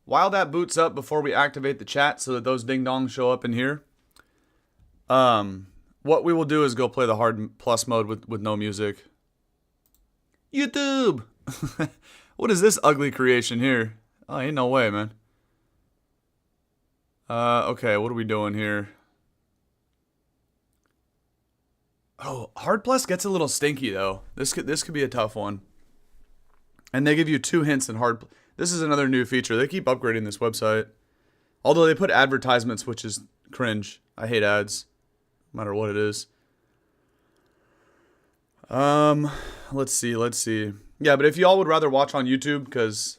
while that boots up before we activate the chat so that those ding dongs show up in here, what we will do is go play the hard plus mode with no music. YouTube! What is this ugly creation here? Oh, ain't no way, man. Okay, what are we doing here? Oh, hard plus gets a little stinky though. This could be a tough one. And they give you 2 hints in hard. This is another new feature. They keep upgrading this website. Although they put advertisements, which is cringe. I hate ads, no matter what it is. Let's see. Yeah, but if y'all would rather watch on YouTube, because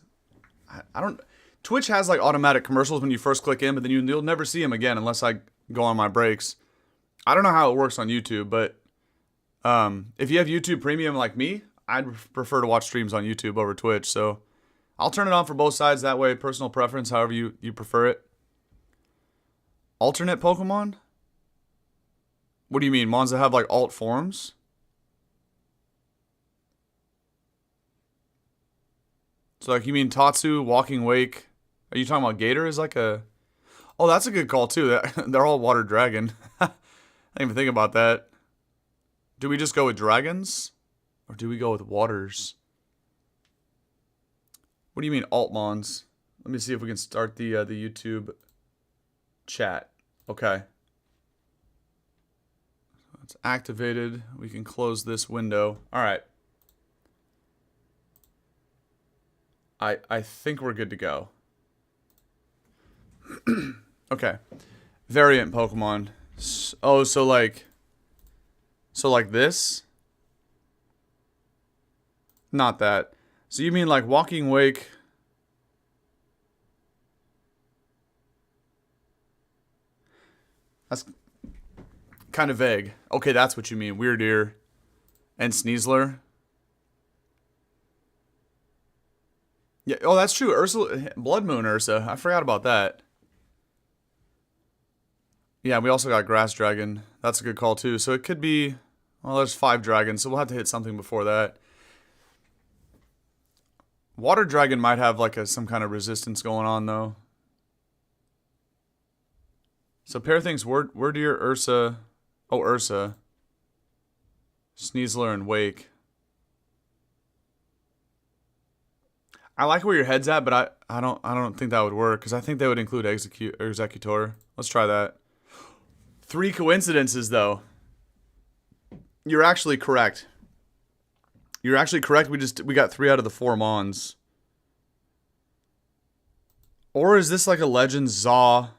I don't. Twitch has like automatic commercials when you first click in, but then you'll never see them again unless I go on my breaks. I don't know how it works on YouTube, but if you have YouTube Premium like me, I'd prefer to watch streams on YouTube over Twitch. So I'll turn it on for both sides. That way, personal preference, however you prefer it. Alternate Pokemon? What do you mean? Mons that have like alt forms? So like you mean Tatsu, Walking Wake? Are you talking about Gator is like a... Oh, that's a good call too. They're all Water Dragon. I didn't even think about that. Do we just go with dragons? Or do we go with waters? What do you mean Altmons? Let me see if we can start the YouTube chat. Okay. It's activated. We can close this window. Alright. I think we're good to go. Okay. Variant Pokemon. Oh, so like this? Not that. So you mean like Walking Wake? That's kind of vague. Okay, that's what you mean. Weird Ear and Sneasler. Yeah, oh, that's true. Ursa, Blood Moon Ursa. I forgot about that. Yeah, we also got Grass Dragon. That's a good call too. So it could be, well, there's 5 dragons, so we'll have to hit something before that. Water Dragon might have like some kind of resistance going on though. So pair things, Word Ear, Ursa. Oh, Ursa. Sneasler and Wake. I like where your head's at, but I don't think that would work because I think they would include Executor. Let's try that. 3 coincidences though. You're actually correct. You're actually correct. We got 3 out of the 4 Mons. Or is this like a Legends Zaw?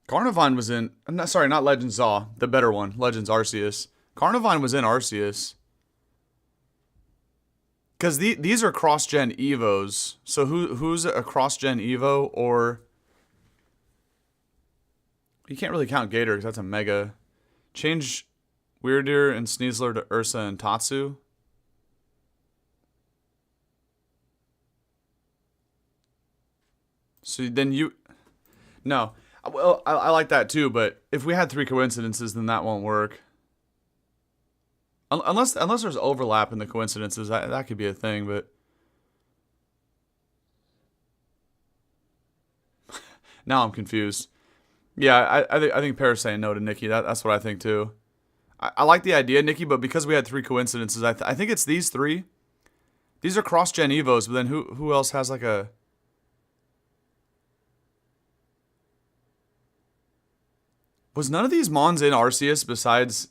Carnivine was in... Sorry, not Legends Zaw. The better one. Legends Arceus. Carnivine was in Arceus. Because these are cross-gen Evos. So who's a cross-gen Evo? Or... You can't really count Gator because that's a Mega. Change Weirdeer and Sneasler to Ursa and Tatsu. So then you... No. Well, I like that too, but if we had 3 coincidences, then that won't work. Unless there's overlap in the coincidences, that could be a thing, but... Now I'm confused. Yeah, I think Paris saying no to Nikki. That's what I think too. I like the idea, Nikki, but because we had 3 coincidences, I think it's these 3. These are cross-gen Evos, but then who else has like a... Was none of these Mons in Arceus besides...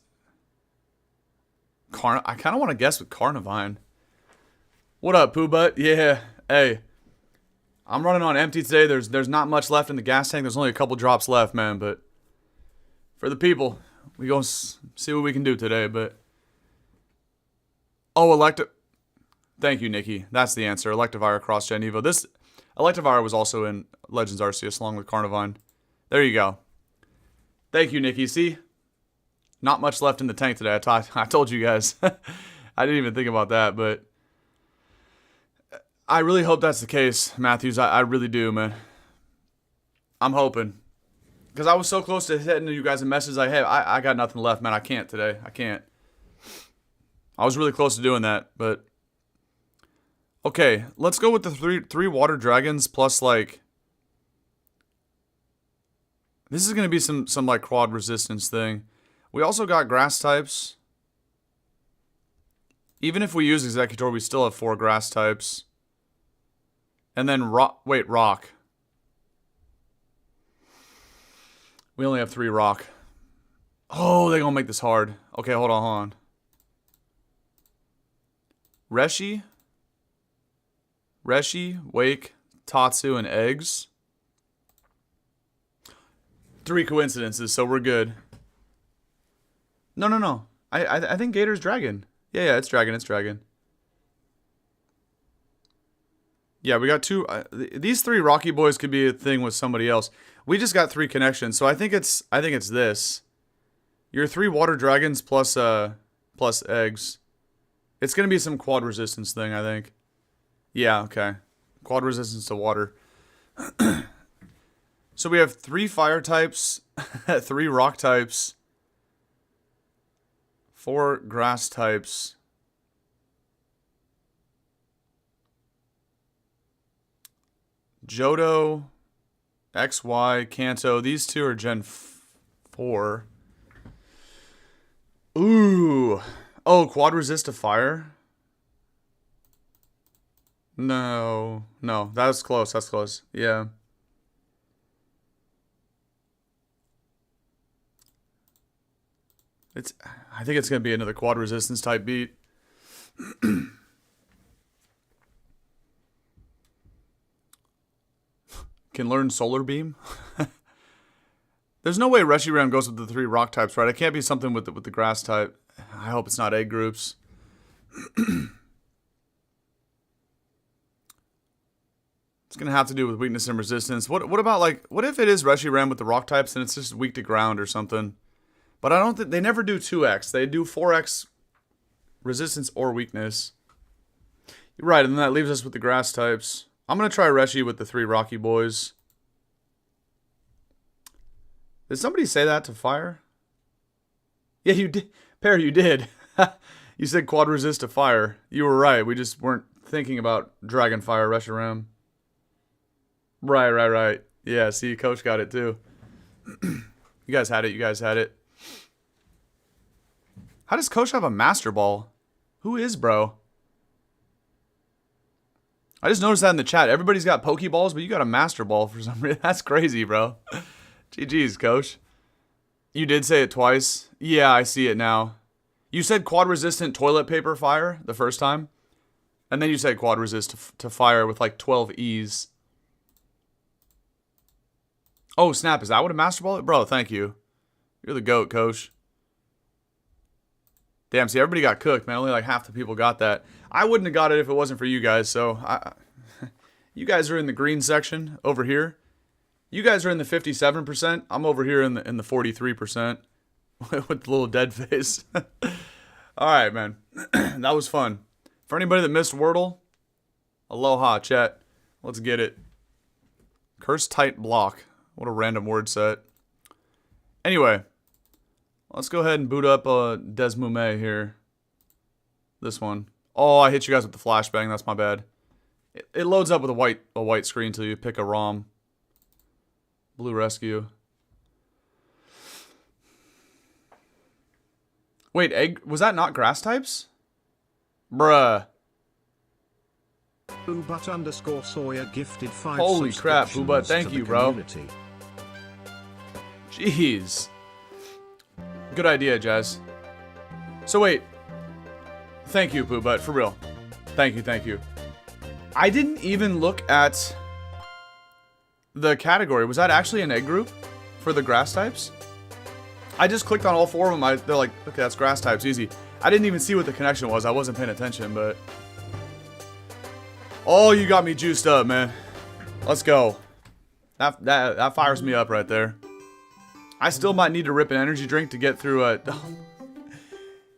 I kind of want to guess with Carnivine. What up, Pooh Butt? Yeah, hey. I'm running on empty today. There's not much left in the gas tank. There's only a couple drops left, man, but... For the people, we gonna see what we can do today, but... Oh, Thank you, Nikki. That's the answer. Electivire cross-gen Evo. This... Electivire was also in Legends Arceus along with Carnivine. There you go. Thank you, Nikki. See? Not much left in the tank today. I told you guys. I didn't even think about that, but... I really hope that's the case, Matthews. I really do, man. I'm hoping. Because I was so close to hitting you guys a message like, hey, I got nothing left, man. I can't today. I can't. I was really close to doing that, but... Okay, let's go with the three water dragons plus like. This is gonna be some like quad resistance thing. We also got grass types. Even if we use Executor, we still have 4 grass types. And then rock. Wait, rock. We only have 3 rock. Oh, they're gonna make this hard. Okay, hold on. Reshi, Wake, Tatsu, and Eggs. 3 coincidences, so we're good. No. I think Gator's dragon. Yeah, it's dragon. Yeah, we got 2. These 3 Rocky boys could be a thing with somebody else. We just got 3 connections, so I think it's this. Your 3 water dragons plus eggs. It's gonna be some quad resistance thing, I think. Yeah, okay. Quad resistance to water. So we have 3 fire types, 3 rock types, 4 grass types. Johto, XY, Kanto. These 2 are Gen 4. Ooh. Oh, quad resist to fire? No. That's close. Yeah. I think it's going to be another quad resistance type beat. Can learn Solar Beam? There's no way Reshiram goes with the 3 rock types, right? It can't be something with the grass type. I hope it's not egg groups. It's going to have to do with weakness and resistance. What about, like, what if it is Reshiram with the rock types and it's just weak to ground or something? But I don't think they never do 2x. They do 4x resistance or weakness. Right, and then that leaves us with the grass types. I'm going to try Reshi with the 3 Rocky boys. Did somebody say that to fire? Yeah, you did. Pear, you did. You said quad resist to fire. You were right. We just weren't thinking about Dragon Fire Reshiram. Right. Yeah, see, Coach got it too. You guys had it. How does Coach have a Master Ball? Who is bro? I just noticed that in the chat. Everybody's got Pokeballs, but you got a Master Ball for some reason. That's crazy, bro. GG's, Coach. You did say it twice. Yeah, I see it now. You said quad resistant toilet paper fire the first time. And then you said quad resist to fire with like 12 E's. Oh, snap. Is that what a Master Ball is? Bro, thank you. You're the GOAT, Coach. Damn, see, everybody got cooked, man. Only like half the people got that. I wouldn't have got it if it wasn't for you guys, so... You guys are in the green section over here. You guys are in the 57%. I'm over here in the 43% with the little dead face. Alright, man. That was fun. For anybody that missed Wordle, aloha, chat. Let's get it. Curse tight block. What a random word set. Anyway... Let's go ahead and boot up Desmume here. This one. Oh, I hit you guys with the flashbang. That's my bad. It loads up with a white screen until you pick a ROM. Blue Rescue. Wait, egg? Was that not grass types? Bruh. Boobut_Sawyer gifted 5 Holy crap, Boobut. Thank you, bro. Jeez. Good idea, Jazz. So wait. Thank you, Poobut, for real. Thank you. I didn't even look at the category. Was that actually an egg group for the grass types? I just clicked on all 4 of them. They're like, okay, that's grass types, easy. I didn't even see what the connection was. I wasn't paying attention, but... Oh, you got me juiced up, man. Let's go. That fires me up right there. I still might need to rip an energy drink to get through a...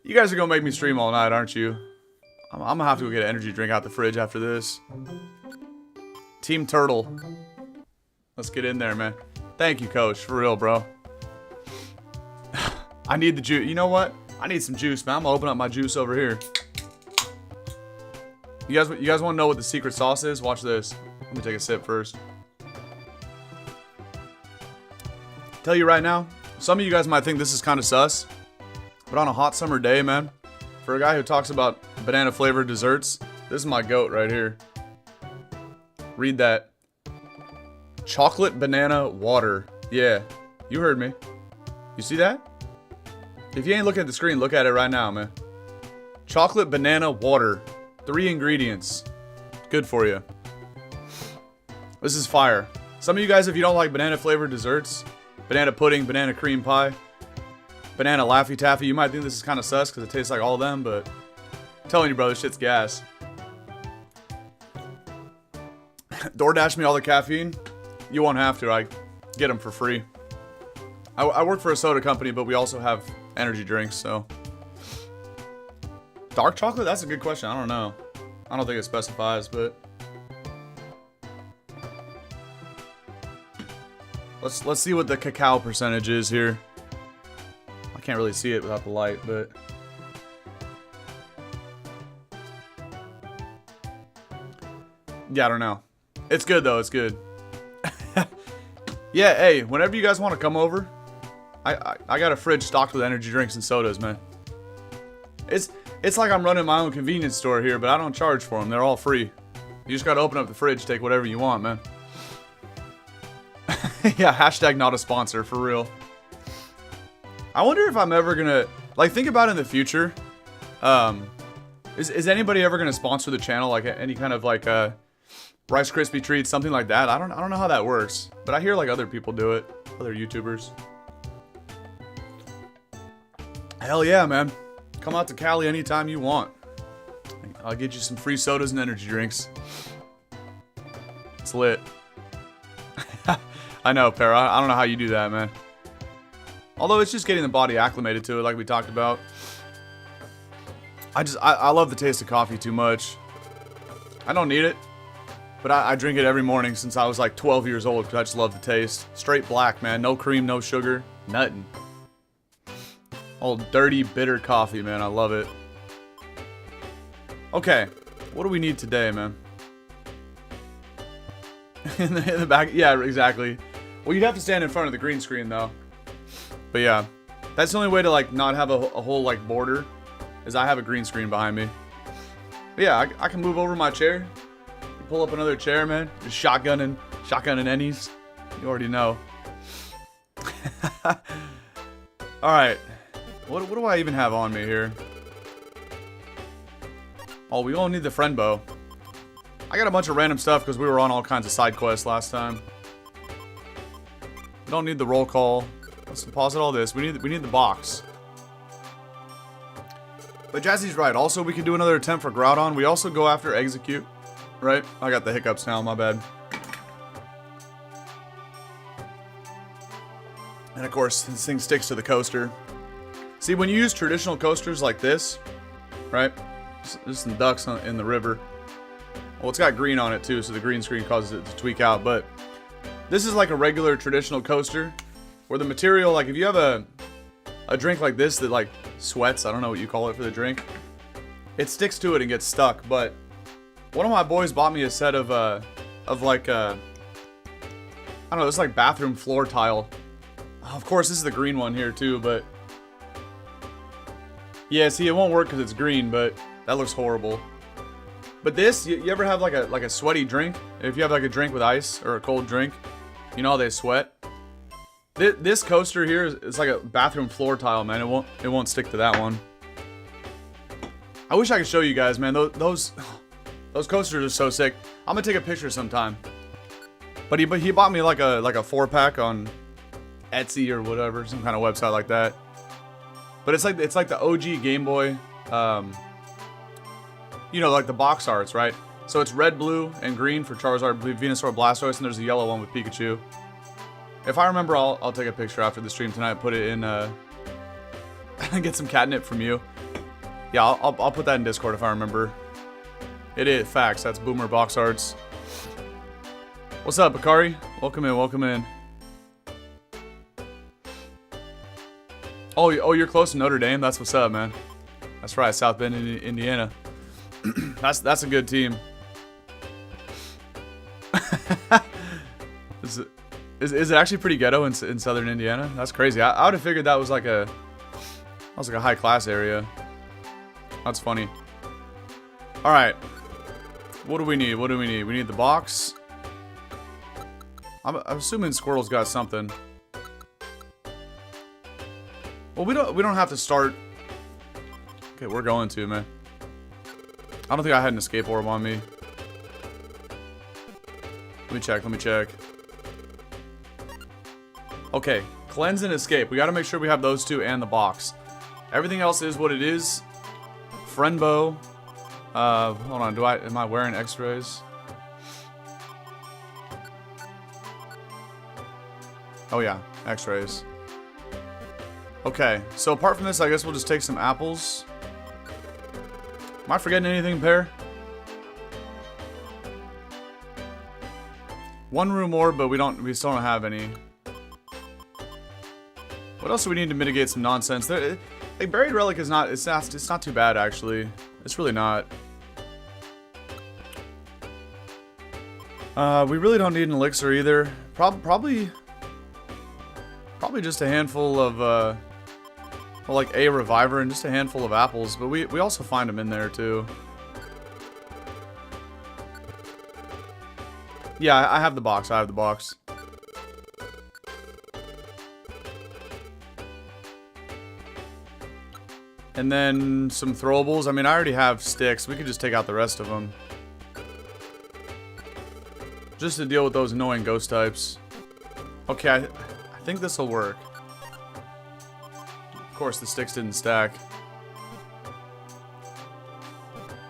You guys are going to make me stream all night, aren't you? I'm going to have to go get an energy drink out the fridge after this. Team Turtle. Let's get in there, man. Thank you, Coach. For real, bro. I need the juice. You know what? I need some juice, man. I'm going to open up my juice over here. You guys want to know what the secret sauce is? Watch this. Let me take a sip first. Tell you right now, some of you guys might think this is kind of sus, but on a hot summer day, man, for a guy who talks about banana flavored desserts, this is my goat right here. Read that. Chocolate banana water. Yeah, you heard me. You see that? If you ain't looking at the screen, look at it right now, man. Chocolate banana water. 3 ingredients. Good for you. This is fire. Some of you guys, if you don't like banana flavored desserts, banana pudding, banana cream pie, banana Laffy Taffy, you might think this is kind of sus because it tastes like all of them, but I'm telling you, bro, this shit's gas. DoorDash me all the caffeine. You won't have to. I get them for free. I work for a soda company, but we also have energy drinks, so. Dark chocolate? That's a good question. I don't know. I don't think it specifies, but. Let's see what the cacao percentage is here. I can't really see it without the light, but. Yeah, I don't know. It's good though, it's good. Yeah, hey, whenever you guys want to come over, I got a fridge stocked with energy drinks and sodas, man. It's like I'm running my own convenience store here, but I don't charge for them. They're all free. You just gotta open up the fridge, take whatever you want, man. Yeah, hashtag not a sponsor, for real. I wonder if I'm ever gonna, like, think about in the future. Is anybody ever gonna sponsor the channel, like any kind of like Rice Krispie treats, something like that? I don't know how that works, but I hear like other people do it, other YouTubers. Hell yeah, man. Come out to Cali anytime you want. I'll get you some free sodas and energy drinks. It's lit. I know, Para. I don't know how you do that, man. Although it's just getting the body acclimated to it, like we talked about. I love the taste of coffee too much. I don't need it, but I drink it every morning since I was like 12 years old because I just love the taste. Straight black, man. No cream, no sugar, nothing. Old dirty, bitter coffee, man. I love it. Okay, what do we need today, man? in the back, yeah, exactly. Well, you'd have to stand in front of the green screen, though. But yeah, that's the only way to like not have a whole like border, is I have a green screen behind me. But yeah, I can move over my chair. Pull up another chair, man. Just shotgunning ennies. You already know. All right. What do I even have on me here? Oh, we all need the friend bow. I got a bunch of random stuff because we were on all kinds of side quests last time. We don't need the roll call. Let's deposit all this. We need the box. But Jazzy's right. Also, we can do another attempt for Groudon. We also go after Execute. Right? I got the hiccups now, my bad. And of course, this thing sticks to the coaster. See, when you use traditional coasters like this, right? There's some ducks in the river. Well, it's got green on it too, so the green screen causes it to tweak out. But this is like a regular traditional coaster where the material, like if you have a drink like this that like sweats, I don't know what you call it for the drink, it sticks to it and gets stuck. But one of my boys bought me a set of like, I don't know, it's like bathroom floor tile. Of course, this is the green one here too, but yeah, see, it won't work because it's green, but that looks horrible. But this, you ever have like a sweaty drink? If you have like a drink with ice or a cold drink, you know how they sweat? This coaster here is like a bathroom floor tile, man. It won't stick to that one. I wish I could show you guys, man. Those coasters are so sick. I'm gonna take a picture sometime. But he bought me like a 4-pack on Etsy or whatever, some kind of website like that. But it's like the OG Game Boy, you know, like the box arts, right? So it's red, blue, and green for Charizard, Venusaur, Blastoise, and there's a yellow one with Pikachu. If I remember, I'll take a picture after the stream tonight, put it in, get some catnip from you. Yeah, I'll put that in Discord if I remember. It is facts. That's Boomer Box Arts. What's up, Bakari? Welcome in. Welcome in. Oh, you're close to Notre Dame. That's what's up, man. That's right, South Bend, Indiana. That's a good team. Is it actually pretty ghetto in southern Indiana? That's crazy. I would have figured that was like a high class area. That's funny. All right. What do we need? What do we need? We need the box. I'm assuming Squirrel's got something. Well, we don't have to start. Okay, we're going to, man. I don't think I had an escape orb on me. Let me check. Let me check. Okay, cleanse and escape. We got to make sure we have those two and the box. Everything else is what it is. Friend bow. Hold on. Am I wearing X-rays? Oh yeah, X-rays. Okay, so apart from this, I guess we'll just take some apples. Am I forgetting anything, Pear? One room orb, but we still don't have any. What else do we need to mitigate some nonsense? Like buried relic is not. It's not too bad actually. It's really not. We really don't need an elixir either. Probably just a handful of well, like a reviver and just a handful of apples. But we also find them in there too. Yeah, I have the box. I have the box. And then some throwables. I mean, I already have sticks. We could just take out the rest of them. Just to deal with those annoying ghost types. Okay, I think this will work. Of course, the sticks didn't stack.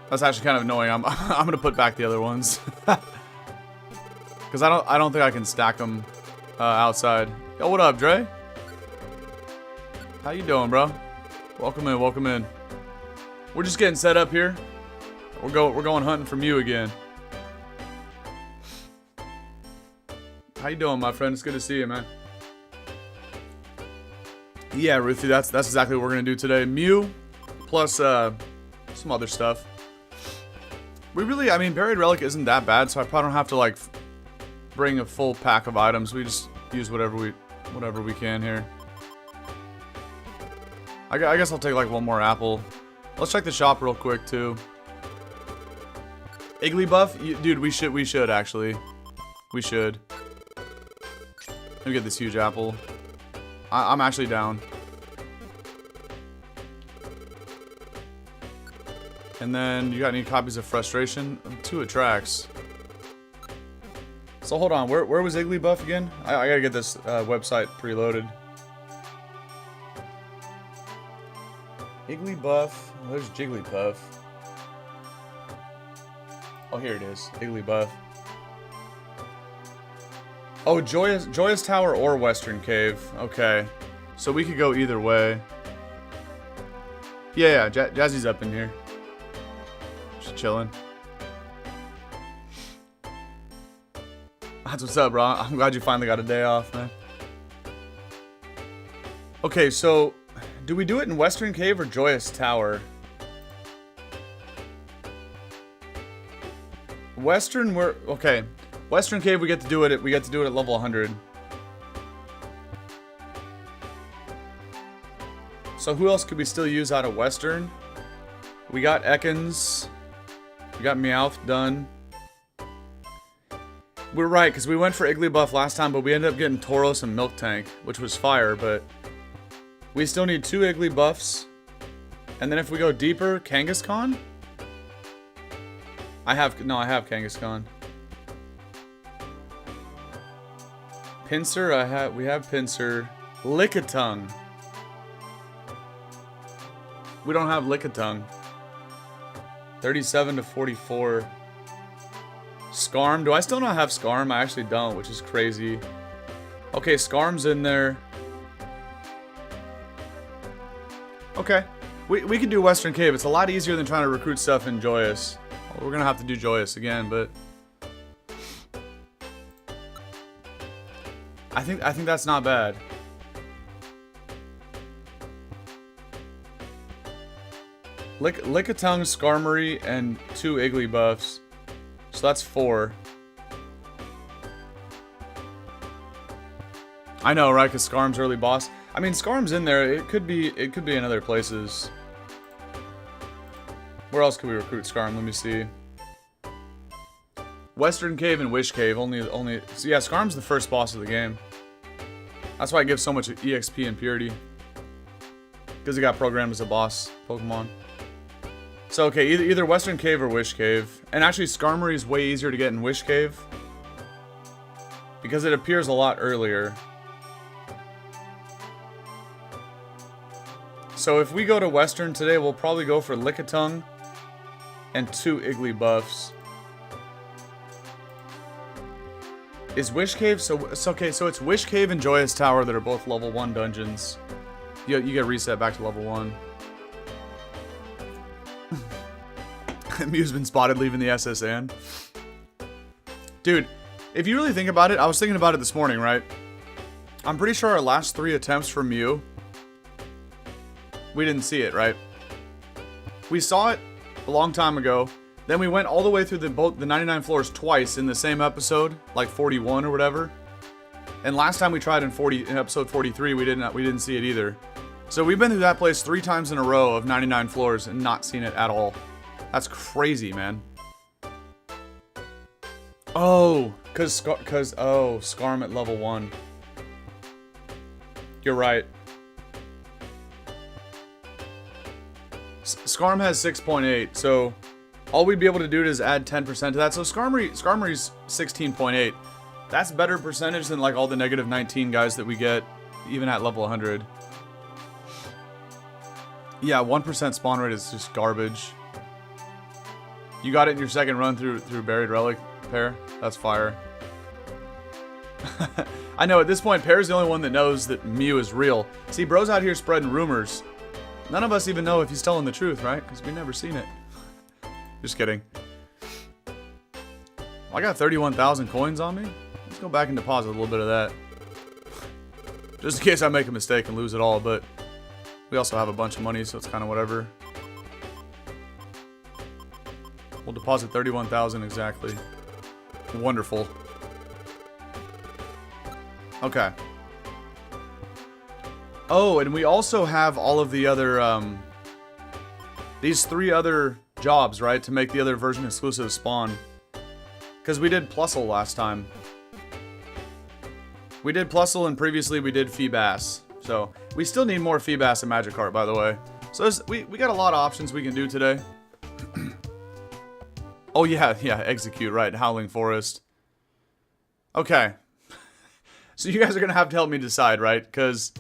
That's actually kind of annoying. I'm gonna put back the other ones. Because I don't think I can stack them outside. Yo, what up, Dre? How you doing, bro? Welcome in, welcome in. We're just getting set up here. We're going hunting for Mew again. How you doing, my friend? It's good to see you, man. Yeah, Ruthie, that's exactly what we're gonna do today. Mew, plus some other stuff. I mean, buried relic isn't that bad, so I probably don't have to like bring a full pack of items. We just use whatever we can here. I guess I'll take like one more apple. Let's check the shop real quick too. Iggly buff, dude. We should actually. We should. Let me get this huge apple. I'm actually down. And then you got any copies of Frustration? 2 attracts. So hold on, where was Iggly buff again? I gotta get this website preloaded. Iggly buff. There's Jigglypuff. Oh, here it is. Iggly buff. Oh, Joyous Tower or Western Cave. Okay. So we could go either way. Yeah, Jazzy's up in here. Just chilling. That's what's up, bro. I'm glad you finally got a day off, man. Okay, so do we do it in Western Cave or Joyous Tower? Okay. Western Cave, we get to do it at level 100. So who else could we still use out of Western? We got Ekans. We got Meowth done. We're right, because we went for Iggly buff last time, but we ended up getting Tauros and Milk Tank, which was fire, but we still need 2 Iggly buffs. And then if we go deeper, Kangaskhan? I have Kangaskhan. Pinsir, we have Pinsir. Lickitung. We don't have Lickitung. 37 to 44. Skarm. Do I still not have Skarm? I actually don't, which is crazy. Okay, Skarm's in there. Okay. We can do Western Cave. It's a lot easier than trying to recruit stuff in Joyous. Well, we're gonna have to do Joyous again, but I think that's not bad. Lickitung, Skarmory, and 2 Iggly buffs. So that's 4. I know, right? Because Skarm's early boss. I mean, Skarm's in there. It could be in other places. Where else could we recruit Skarm? Let me see. Western Cave and Wish Cave. Only. So yeah, Skarm's the first boss of the game. That's why I give so much EXP and Purity. Because he got programmed as a boss Pokemon. So okay, either Western Cave or Wish Cave. And actually, Skarmory is way easier to get in Wish Cave. Because it appears a lot earlier. So if we go to Western today, we'll probably go for Lickitung and 2 Iggly buffs. Is Wish Cave, so okay, so it's Wish Cave and Joyous Tower that are both level 1 dungeons. You get reset back to level 1. Mew's been spotted leaving the SSN. Dude, if you really think about it, I was thinking about it this morning, right? I'm pretty sure our last 3 attempts for Mew, we didn't see it, right? We saw it a long time ago. Then we went all the way through the 99 floors twice in the same episode, like 41 or whatever. And last time we tried in episode 43, we didn't see it either. So we've been through that place 3 times in a row of 99 floors and not seen it at all. That's crazy, man. Oh, cause Skarm at level 1. You're right. Skarm has 6.8, so all we'd be able to do is add 10% to that. So Skarmory's 16.8. That's better percentage than like all the negative 19 guys that we get even at level 100. Yeah, 1% spawn rate is just garbage. You got it in your second run through Buried Relic, Pear? That's fire. I know, at this point, Pear's the only one that knows that Mew is real. See, bro's out here spreading rumors. None of us even know if he's telling the truth, right? Because we've never seen it. Just kidding. I got 31,000 coins on me. Let's go back and deposit a little bit of that. Just in case I make a mistake and lose it all, but we also have a bunch of money, so it's kind of whatever. We'll deposit 31,000 exactly. Wonderful. Okay. Oh, and we also have all of the other, these 3 other jobs, right? To make the other version exclusive spawn. Because we did Plusle last time. We did Plusle and previously we did Feebas. So, we still need more Feebas and Magikarp, by the way. So, we got a lot of options we can do today. Oh, yeah, Execute, right. Howling Forest. Okay. So, you guys are going to have to help me decide, right? Because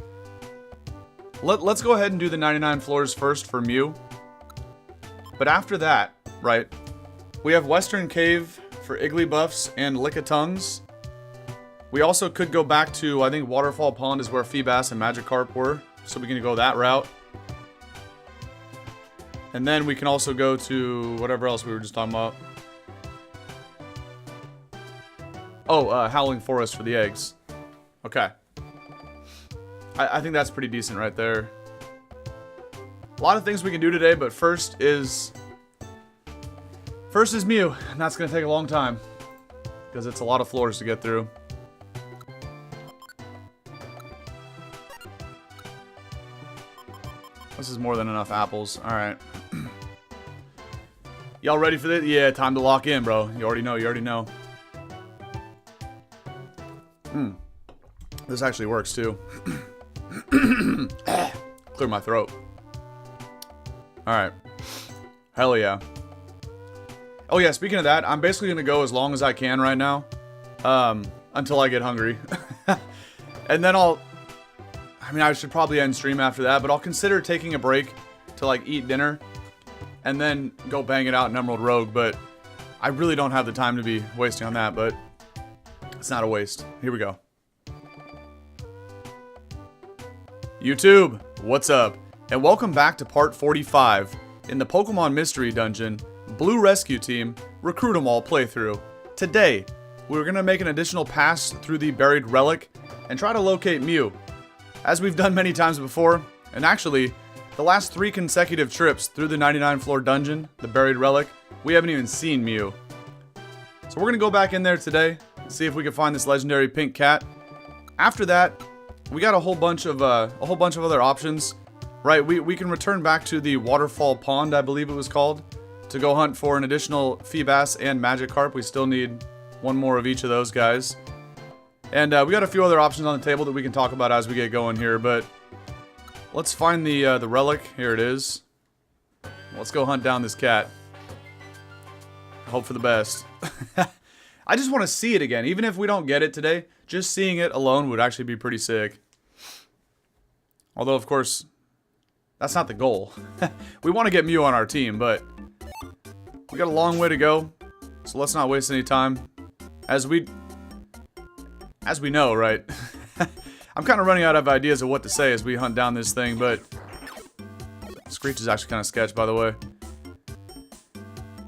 let's go ahead and do the 99 floors first for Mew. But after that, right, we have Western Cave for Iggly buffs and Lickitungs. We also could go back to, I think Waterfall Pond is where Feebas and Magikarp were. So we can go that route. And then we can also go to whatever else we were just talking about. Oh, Howling Forest for the eggs. Okay. I think that's pretty decent right there. A lot of things we can do today, but first is Mew, and that's going to take a long time. Because it's a lot of floors to get through. This is more than enough apples. Alright. Y'all ready for this? Yeah, time to lock in, bro. You already know. This actually works, too. Clear my throat. Alright. Hell yeah. Oh yeah, speaking of that, I'm basically going to go as long as I can right now. Until I get hungry. And then I should probably end stream after that, but I'll consider taking a break to like eat dinner. And then go bang it out in Emerald Rogue, but I really don't have the time to be wasting on that, but it's not a waste. Here we go. YouTube, what's up? And welcome back to part 45 in the Pokemon Mystery Dungeon, Blue Rescue Team, Recruit 'em All playthrough. Today, we're going to make an additional pass through the Buried Relic and try to locate Mew. As we've done many times before, and actually, the last 3 consecutive trips through the 99 floor dungeon, the buried relic, we haven't even seen Mew. So we're gonna go back in there today and see if we can find this legendary pink cat. After that, we got a whole bunch of other options. Right, we can return back to the waterfall pond, I believe it was called, to go hunt for an additional Feebas and Magikarp. We still need one more of each of those guys. And we got a few other options on the table that we can talk about as we get going here, but let's find the relic. Here it is. Let's go hunt down this cat. Hope for the best. I just want to see it again. Even if we don't get it today, just seeing it alone would actually be pretty sick. Although, of course, that's not the goal. We want to get Mew on our team, but we got a long way to go, so let's not waste any time. As we know, right? I'm kind of running out of ideas of what to say as we hunt down this thing, but Screech is actually kind of sketch, by the way.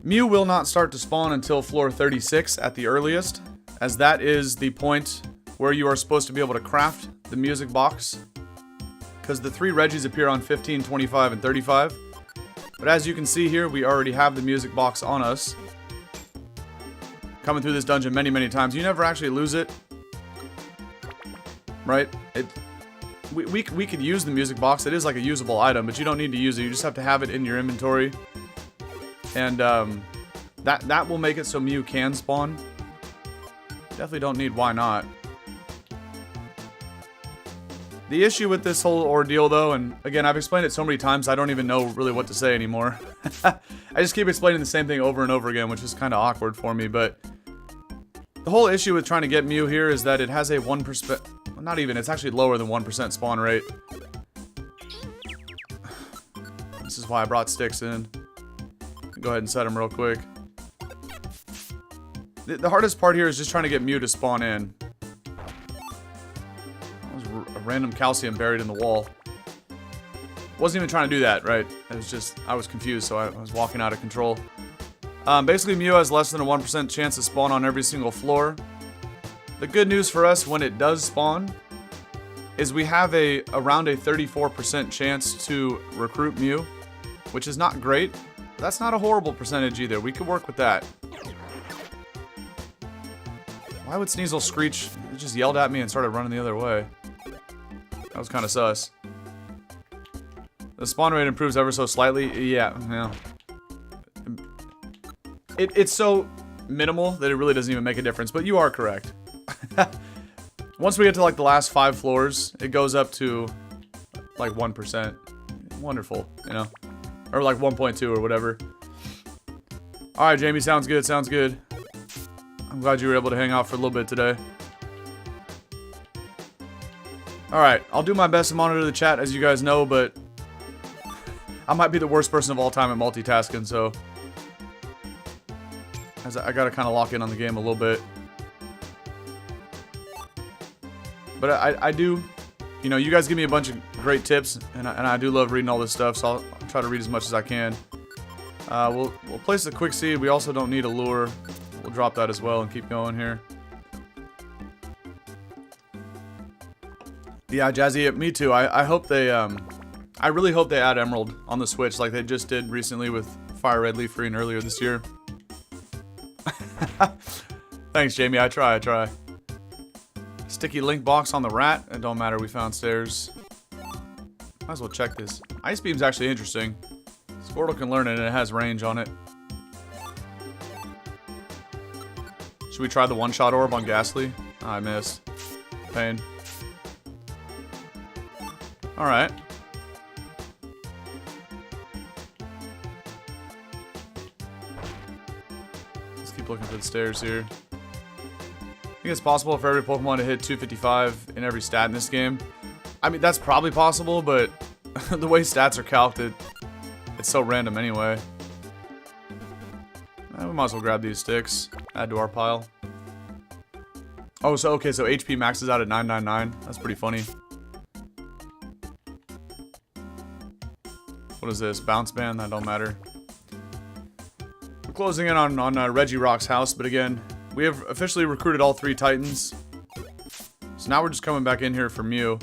Mew will not start to spawn until floor 36 at the earliest, as that is the point where you are supposed to be able to craft the music box, because the 3 Reggies appear on 15, 25, and 35. But as you can see here, we already have the music box on us. Coming through this dungeon many, many times. You never actually lose it. Right? We could use the music box. It is like a usable item, but you don't need to use it. You just have to have it in your inventory. And that will make it so Mew can spawn. Definitely don't need why not. The issue with this whole ordeal, though, and again, I've explained it so many times, I don't even know really what to say anymore. I just keep explaining the same thing over and over again, which is kind of awkward for me, but the whole issue with trying to get Mew here is that it has a 1%, not even, it's actually lower than 1% spawn rate. This is why I brought sticks in. Go ahead and set them real quick. The hardest part here is just trying to get Mew to spawn in. A random calcium buried in the wall. Wasn't even trying to do that, right? It was just, I was confused, so I was walking out of control. Basically, Mew has less than a 1% chance to spawn on every single floor. The good news for us when it does spawn is we have around a 34% chance to recruit Mew, which is not great. But that's not a horrible percentage either. We could work with that. Why would Sneasel screech? It just yelled at me and started running the other way. That was kind of sus. The spawn rate improves ever so slightly. Yeah. It's so minimal that it really doesn't even make a difference, but you are correct. Once we get to like the last 5 floors, it goes up to like 1%. Wonderful, you know? Or like 1.2 or whatever. Alright, Jamie, sounds good, sounds good. I'm glad you were able to hang out for a little bit today. Alright, I'll do my best to monitor the chat, as you guys know, but I might be the worst person of all time at multitasking, so I gotta kind of lock in on the game a little bit. But I do, you know, you guys give me a bunch of great tips, and I do love reading all this stuff, so I'll try to read as much as I can. We'll place the quick seed. We also don't need a lure. We'll drop that as well and keep going here. Yeah, Jazzy, me too. I hope they, I really hope they add Emerald on the Switch like they just did recently with Fire Red Leaf Green earlier this year. Thanks, Jamie. I try. Sticky link box on the rat. It don't matter. We found stairs. Might as well check this. Ice Beam's actually interesting. Squirtle can learn it and it has range on it. Should we try the one-shot orb on Ghastly? Oh, I missed. Pain. Alright. Let's keep looking for the stairs here. I think it's possible for every Pokemon to hit 255 in every stat in this game. I mean, that's probably possible, but the way stats are calced, it's so random anyway. We might as well grab these sticks, add to our pile. Oh, so okay, so HP maxes out at 999. That's pretty funny. What is this? Bounce Band? That don't matter. We're closing in on Regirock's house, but again, we have officially recruited all 3 Titans. So now we're just coming back in here for Mew.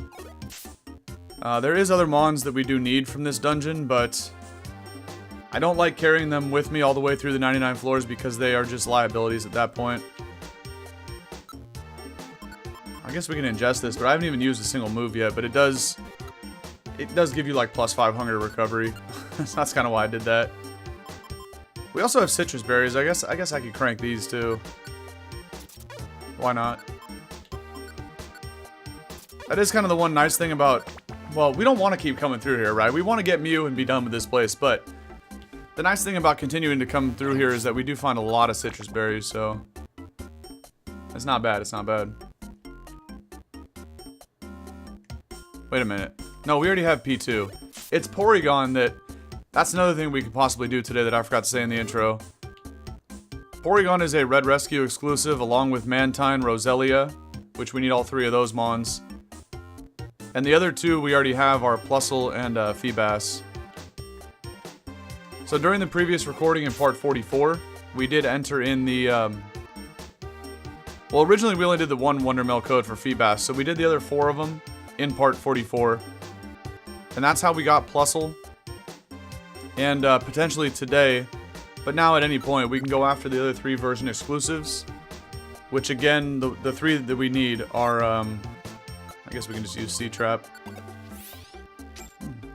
There is other mons that we do need from this dungeon, but I don't like carrying them with me all the way through the 99 floors because they are just liabilities at that point. I guess we can ingest this, but I haven't even used a single move yet, but it does give you like +5 hunger recovery. So that's kind of why I did that. We also have citrus berries. I guess I could crank these too. Why not? That is kind of the one nice thing about, well, we don't want to keep coming through here, right? We want to get Mew and be done with this place, but the nice thing about continuing to come through here is that we do find a lot of citrus berries, so it's not bad, it's not bad. Wait a minute. No, we already have P2. It's Porygon that's another thing we could possibly do today that I forgot to say in the intro. Porygon is a Red Rescue exclusive along with Mantine, Roselia, which we need all 3 of those mons. And the other 2 we already have are Plusle and Feebas. So during the previous recording in part 44, we did enter in the, well, originally we only did the 1 Wondermail code for Feebas, so we did the other 4 of them in part 44. And that's how we got Plusle. And potentially today, but now at any point, we can go after the other 3 version exclusives. Which again, the 3 that we need are, I guess we can just use C-Trap.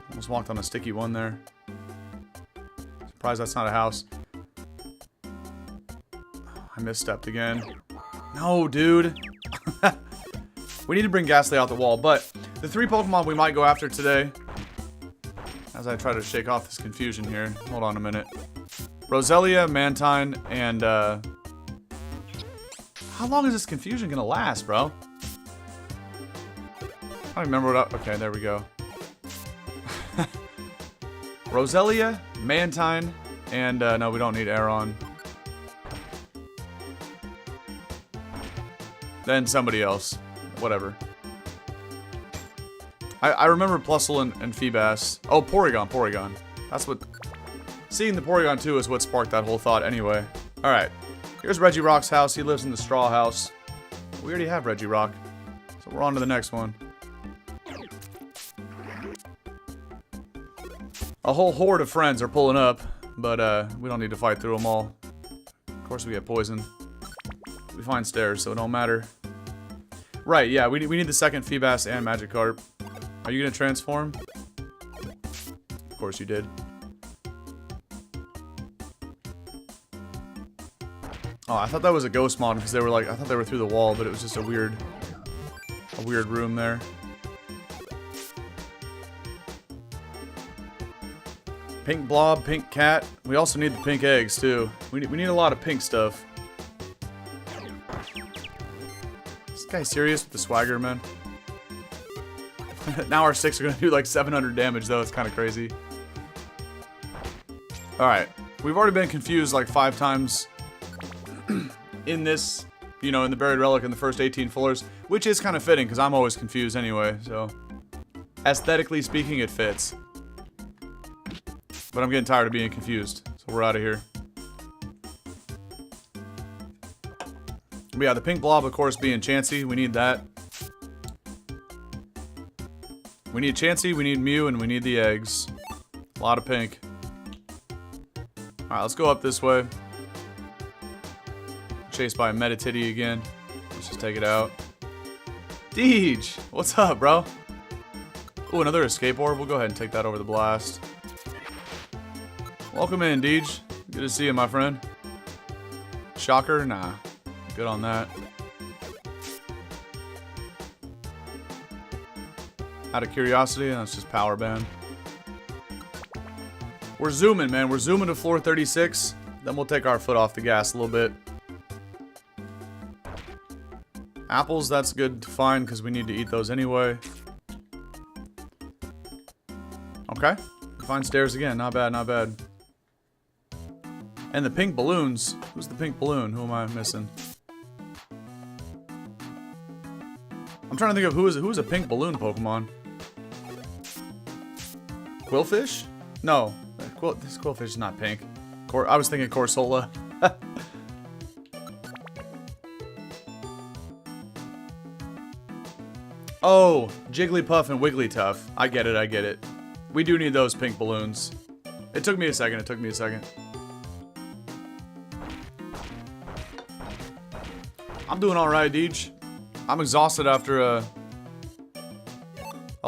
Almost walked on a sticky one there. Surprised that's not a house. I misstepped again. No, dude. We need to bring Ghastly out the wall, but the 3 Pokemon we might go after today, as I try to shake off this confusion here. Hold on a minute. Roselia, Mantine, and, how long is this confusion gonna last, bro? I don't remember what okay, there we go. Roselia, Mantine, and, no, we don't need Aeron. Then somebody else. Whatever. I remember Plusle and Feebas. Oh, Porygon. That's what... Seeing the Porygon 2 is what sparked that whole thought anyway. Alright. Here's Regirock's house. He lives in the straw house. We already have Regirock. So we're on to the next one. A whole horde of friends are pulling up. But we don't need to fight through them all. Of course we get poisoned. We find stairs, so it don't matter. Right, yeah, we need the second Feebas and Magikarp. Are you gonna transform? Of course you did. Oh, I thought that was a ghost mod because they were like, I thought they were through the wall, but it was just a weird room there. Pink blob, pink cat. We also need the pink eggs too. We need a lot of pink stuff. Is this guy serious with the swagger, man? Now our 6 are gonna do like 700 damage though. It's kind of crazy. All right, we've already been confused like 5 times in this, you know, in the buried relic in the first 18 floors, which is kind of fitting because I'm always confused anyway. So aesthetically speaking, it fits. But I'm getting tired of being confused, so we're out of here. But yeah, the pink blob, of course, being Chansey. We need that. We need Chansey, we need Mew, and we need the eggs. A lot of pink. Alright, let's go up this way. Chased by a Metatitty again. Let's just take it out. Deej! What's up, bro? Ooh, another escape orb. We'll go ahead and take that over the blast. Welcome in, Deej. Good to see you, my friend. Shocker? Nah. Good on that. Out of curiosity, that's just power band. We're zooming, man. We're zooming to floor 36. Then we'll take our foot off the gas a little bit. Apples, that's good to find because we need to eat those anyway. Okay. Find stairs again. Not bad, not bad. And the pink balloons. Who's the pink balloon? Who am I missing? I'm trying to think of who is a pink balloon Pokemon. Quillfish? No. This Quillfish is not pink. I was thinking Corsola. Oh, Jigglypuff and Wigglytuff. I get it, I get it. We do need those pink balloons. It took me a second, I'm doing alright, Deej. I'm exhausted after a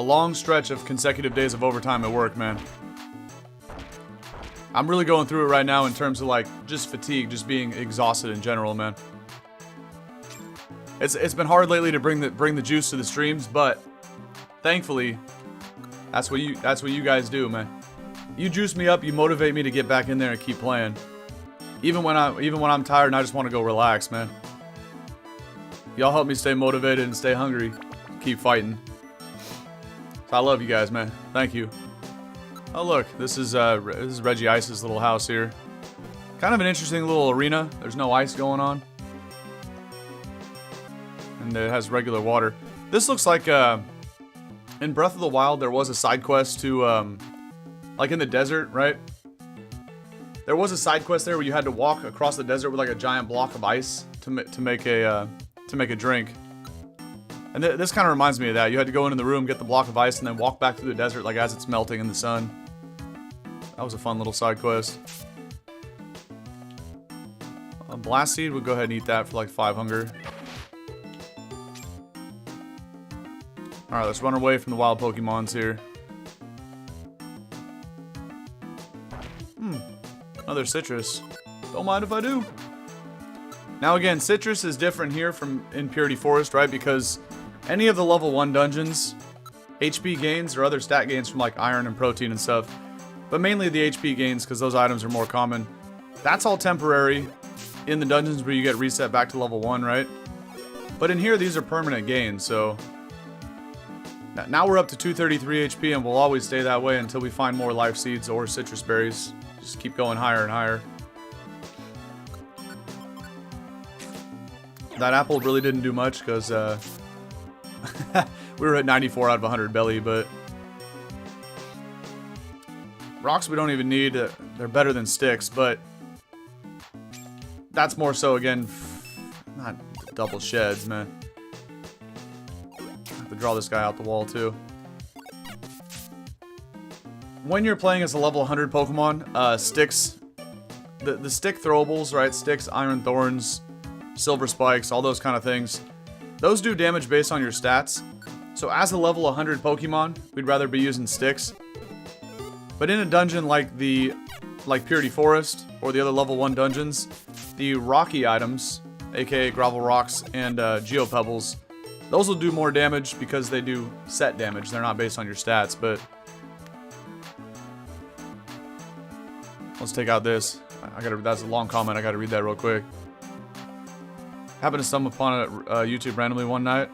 long stretch of consecutive days of overtime at work, man. I'm really going through it right now in terms of like just fatigue, just being exhausted in general, man. It's been hard lately to bring the juice to the streams, but thankfully, that's what you guys do, man. You juice me up, you motivate me to get back in there and keep playing. Even when I'm tired and I just want to go relax, man. Y'all help me stay motivated and stay hungry, keep fighting. So I love you guys, man. Thank you. Oh look, this is Reggie Ice's little house here. Kind of an interesting little arena. There's no ice going on. And it has regular water. This looks like, in Breath of the Wild, there was a side quest to, like in the desert, right? There was a side quest there where you had to walk across the desert with like a giant block of ice to make a drink. And this kind of reminds me of that. You had to go into the room, get the block of ice, and then walk back through the desert like as it's melting in the sun. That was a fun little side quest. A blast seed, we'll go ahead and eat that for like 5 hunger. Alright, let's run away from the wild Pokemons here. Another citrus. Don't mind if I do. Now again, citrus is different here from in Purity Forest, right? Because any of the level 1 dungeons, HP gains or other stat gains from like iron and protein and stuff, but mainly the HP gains because those items are more common. That's all temporary in the dungeons where you get reset back to level 1, right? But in here, these are permanent gains, so... Now we're up to 233 HP and we'll always stay that way until we find more life seeds or citrus berries. Just keep going higher and higher. That apple really didn't do much because we were at 94 out of 100 belly, but rocks we don't even need. They're better than sticks, but that's more so, again, not double sheds, man. I have to draw this guy out the wall, too. When you're playing as a level 100 Pokemon, sticks, the stick throwables, right? Sticks, iron thorns, silver spikes, all those kind of things. Those do damage based on your stats. So as a level 100 Pokemon, we'd rather be using sticks. But in a dungeon like Purity Forest or the other level 1 dungeons, the rocky items, aka gravel rocks and geopebbles, those will do more damage because they do set damage. They're not based on your stats, but let's take out this. That's a long comment. I gotta read that real quick. Happened to stumble upon it YouTube randomly one night.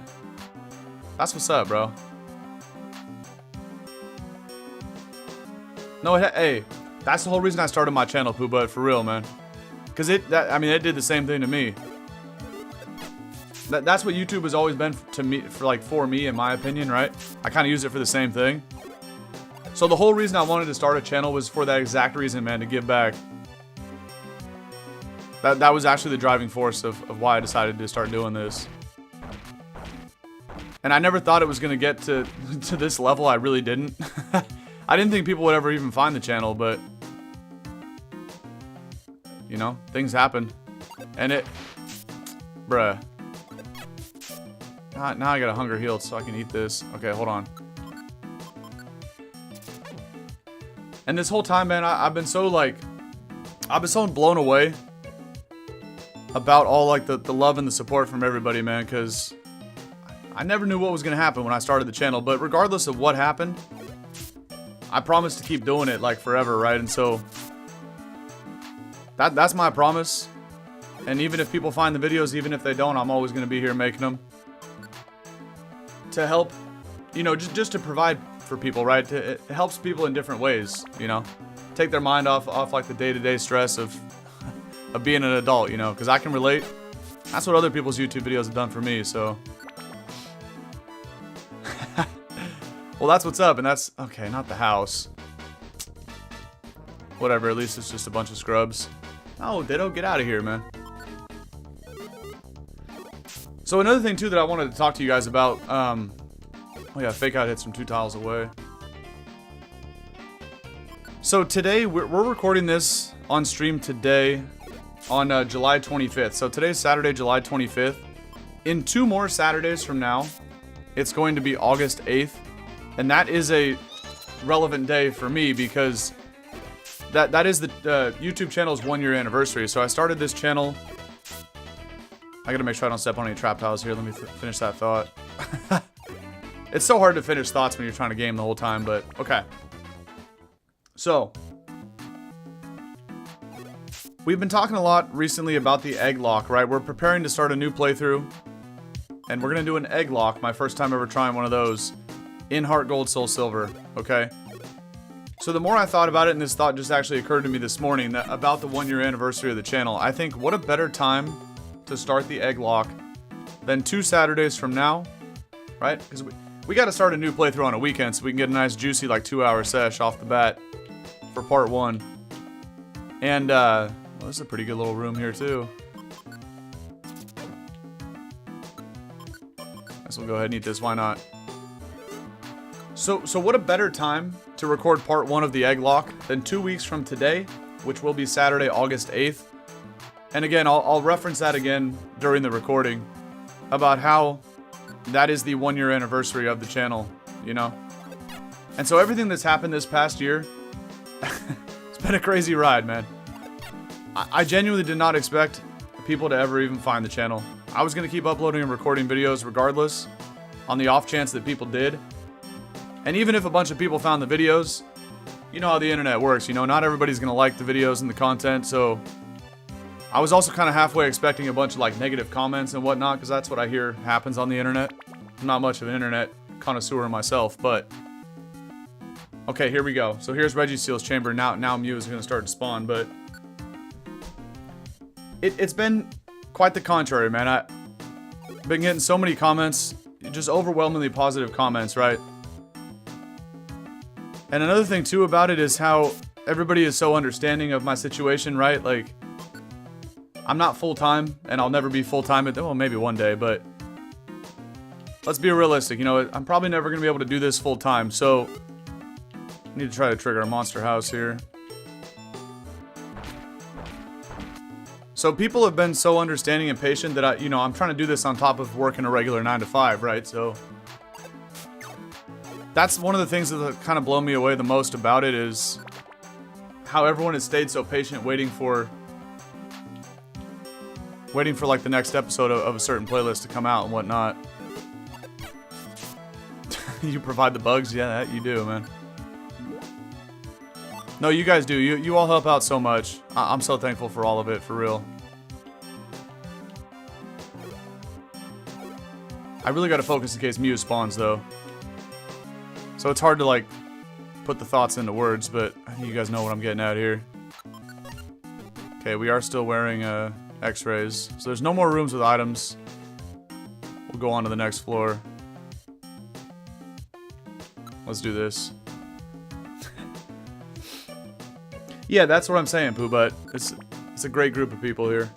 That's what's up, bro. No, hey, that's the whole reason I started my channel, Poobah, for real, man. Cause it did the same thing to me. That's what YouTube has always been to me, for me, in my opinion, right? I kind of use it for the same thing. So the whole reason I wanted to start a channel was for that exact reason, man, to give back. That was actually the driving force of why I decided to start doing this. And I never thought it was going to get to this level. I really didn't. I didn't think people would ever even find the channel, but you know, things happen. And bruh. Now I got a hunger healed so I can eat this. Okay, hold on. And this whole time, man, I've been so blown away about all like the love and the support from everybody, man, because I never knew what was gonna happen when I started the channel, but regardless of what happened, I promised to keep doing it like forever, right? And so that's my promise. And even if people find the videos, even if they don't, I'm always gonna be here making them to help, you know, just to provide for people, right? It helps people in different ways, you know, take their mind off like the day-to-day stress of being an adult, you know, because I can relate. That's what other people's YouTube videos have done for me, so. Well, that's what's up, and that's, okay, not the house. Whatever, at least it's just a bunch of scrubs. Oh, Ditto, get out of here, man. So another thing, too, that I wanted to talk to you guys about, Oh yeah, fake out hits from 2 tiles away. So today, we're recording this on stream today on July 25th. So today's Saturday, July 25th. In 2 more Saturdays from now, it's going to be August 8th. And that is a relevant day for me because that is the YouTube channel's 1-year anniversary. So I started this channel. I gotta make sure I don't step on any trap tiles here. Let me finish that thought. It's so hard to finish thoughts when you're trying to game the whole time, but okay. So, we've been talking a lot recently about the Egglocke, right? We're preparing to start a new playthrough, and we're gonna do an Egglocke, my first time ever trying one of those, in Heart Gold, Soul Silver, okay? So the more I thought about it, and this thought just actually occurred to me this morning, that about the 1-year anniversary of the channel, I think what a better time to start the Egglocke than 2 Saturdays from now, right? Because we got to start a new playthrough on a weekend so we can get a nice juicy like 2-hour sesh off the bat for part 1. And well, this is a pretty good little room here too. Guess we'll go ahead and eat this. Why not? So what a better time to record part 1 of the Egglocke than 2 weeks from today, which will be Saturday, August 8th. And again, I'll reference that again during the recording about how that is the 1-year anniversary of the channel, you know? And so everything that's happened this past year, it's been a crazy ride, man. I genuinely did not expect people to ever even find the channel. I was going to keep uploading and recording videos regardless, on the off chance that people did. And even if a bunch of people found the videos, you know how the internet works, you know? Not everybody's going to like the videos and the content, so I was also kind of halfway expecting a bunch of like negative comments and whatnot, because that's what I hear happens on the internet. I'm not much of an internet connoisseur myself, but okay, here we go. So here's Regiseal's chamber. Now Mew is going to start to spawn, but it's been quite the contrary, man. I've been getting so many comments, just overwhelmingly positive comments, right? And another thing too about it is how everybody is so understanding of my situation, right? Like, I'm not full-time, and I'll never be full-time at, well, maybe one day, but let's be realistic, you know, I'm probably never going to be able to do this full-time, so I need to try to trigger a monster house here. So people have been so understanding and patient that I'm trying to do this on top of working a regular 9 to 5, right? So that's one of the things that kind of blown me away the most about it is how everyone has stayed so patient waiting for like the next episode of a certain playlist to come out and whatnot. You provide the bugs? Yeah, that you do, man. No, you guys do. You all help out so much. I'm so thankful for all of it, for real. I really gotta focus in case Mew spawns, though. So it's hard to, like, put the thoughts into words, but I think you guys know what I'm getting at here. Okay, we are still wearing, X-rays. So there's no more rooms with items. We'll go on to the next floor. Let's do this. Yeah, that's what I'm saying, Pooh, but it's a great group of people here.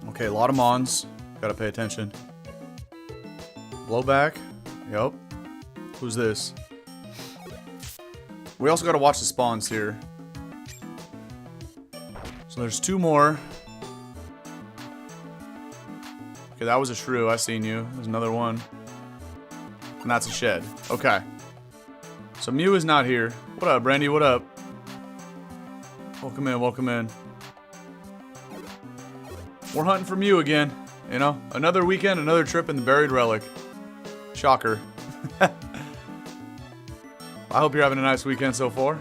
Okay, a lot of mons. Gotta pay attention. Blowback. Yep. Who's this? We also gotta watch the spawns here. So there's 2 more. Okay, that was a shrew. I seen you. There's another one. And that's a shed. Okay. So Mew is not here. What up, Brandy? What up? Welcome in, welcome in. We're hunting for Mew again. You know, another weekend, another trip in the buried relic. Shocker. I hope you're having a nice weekend so far.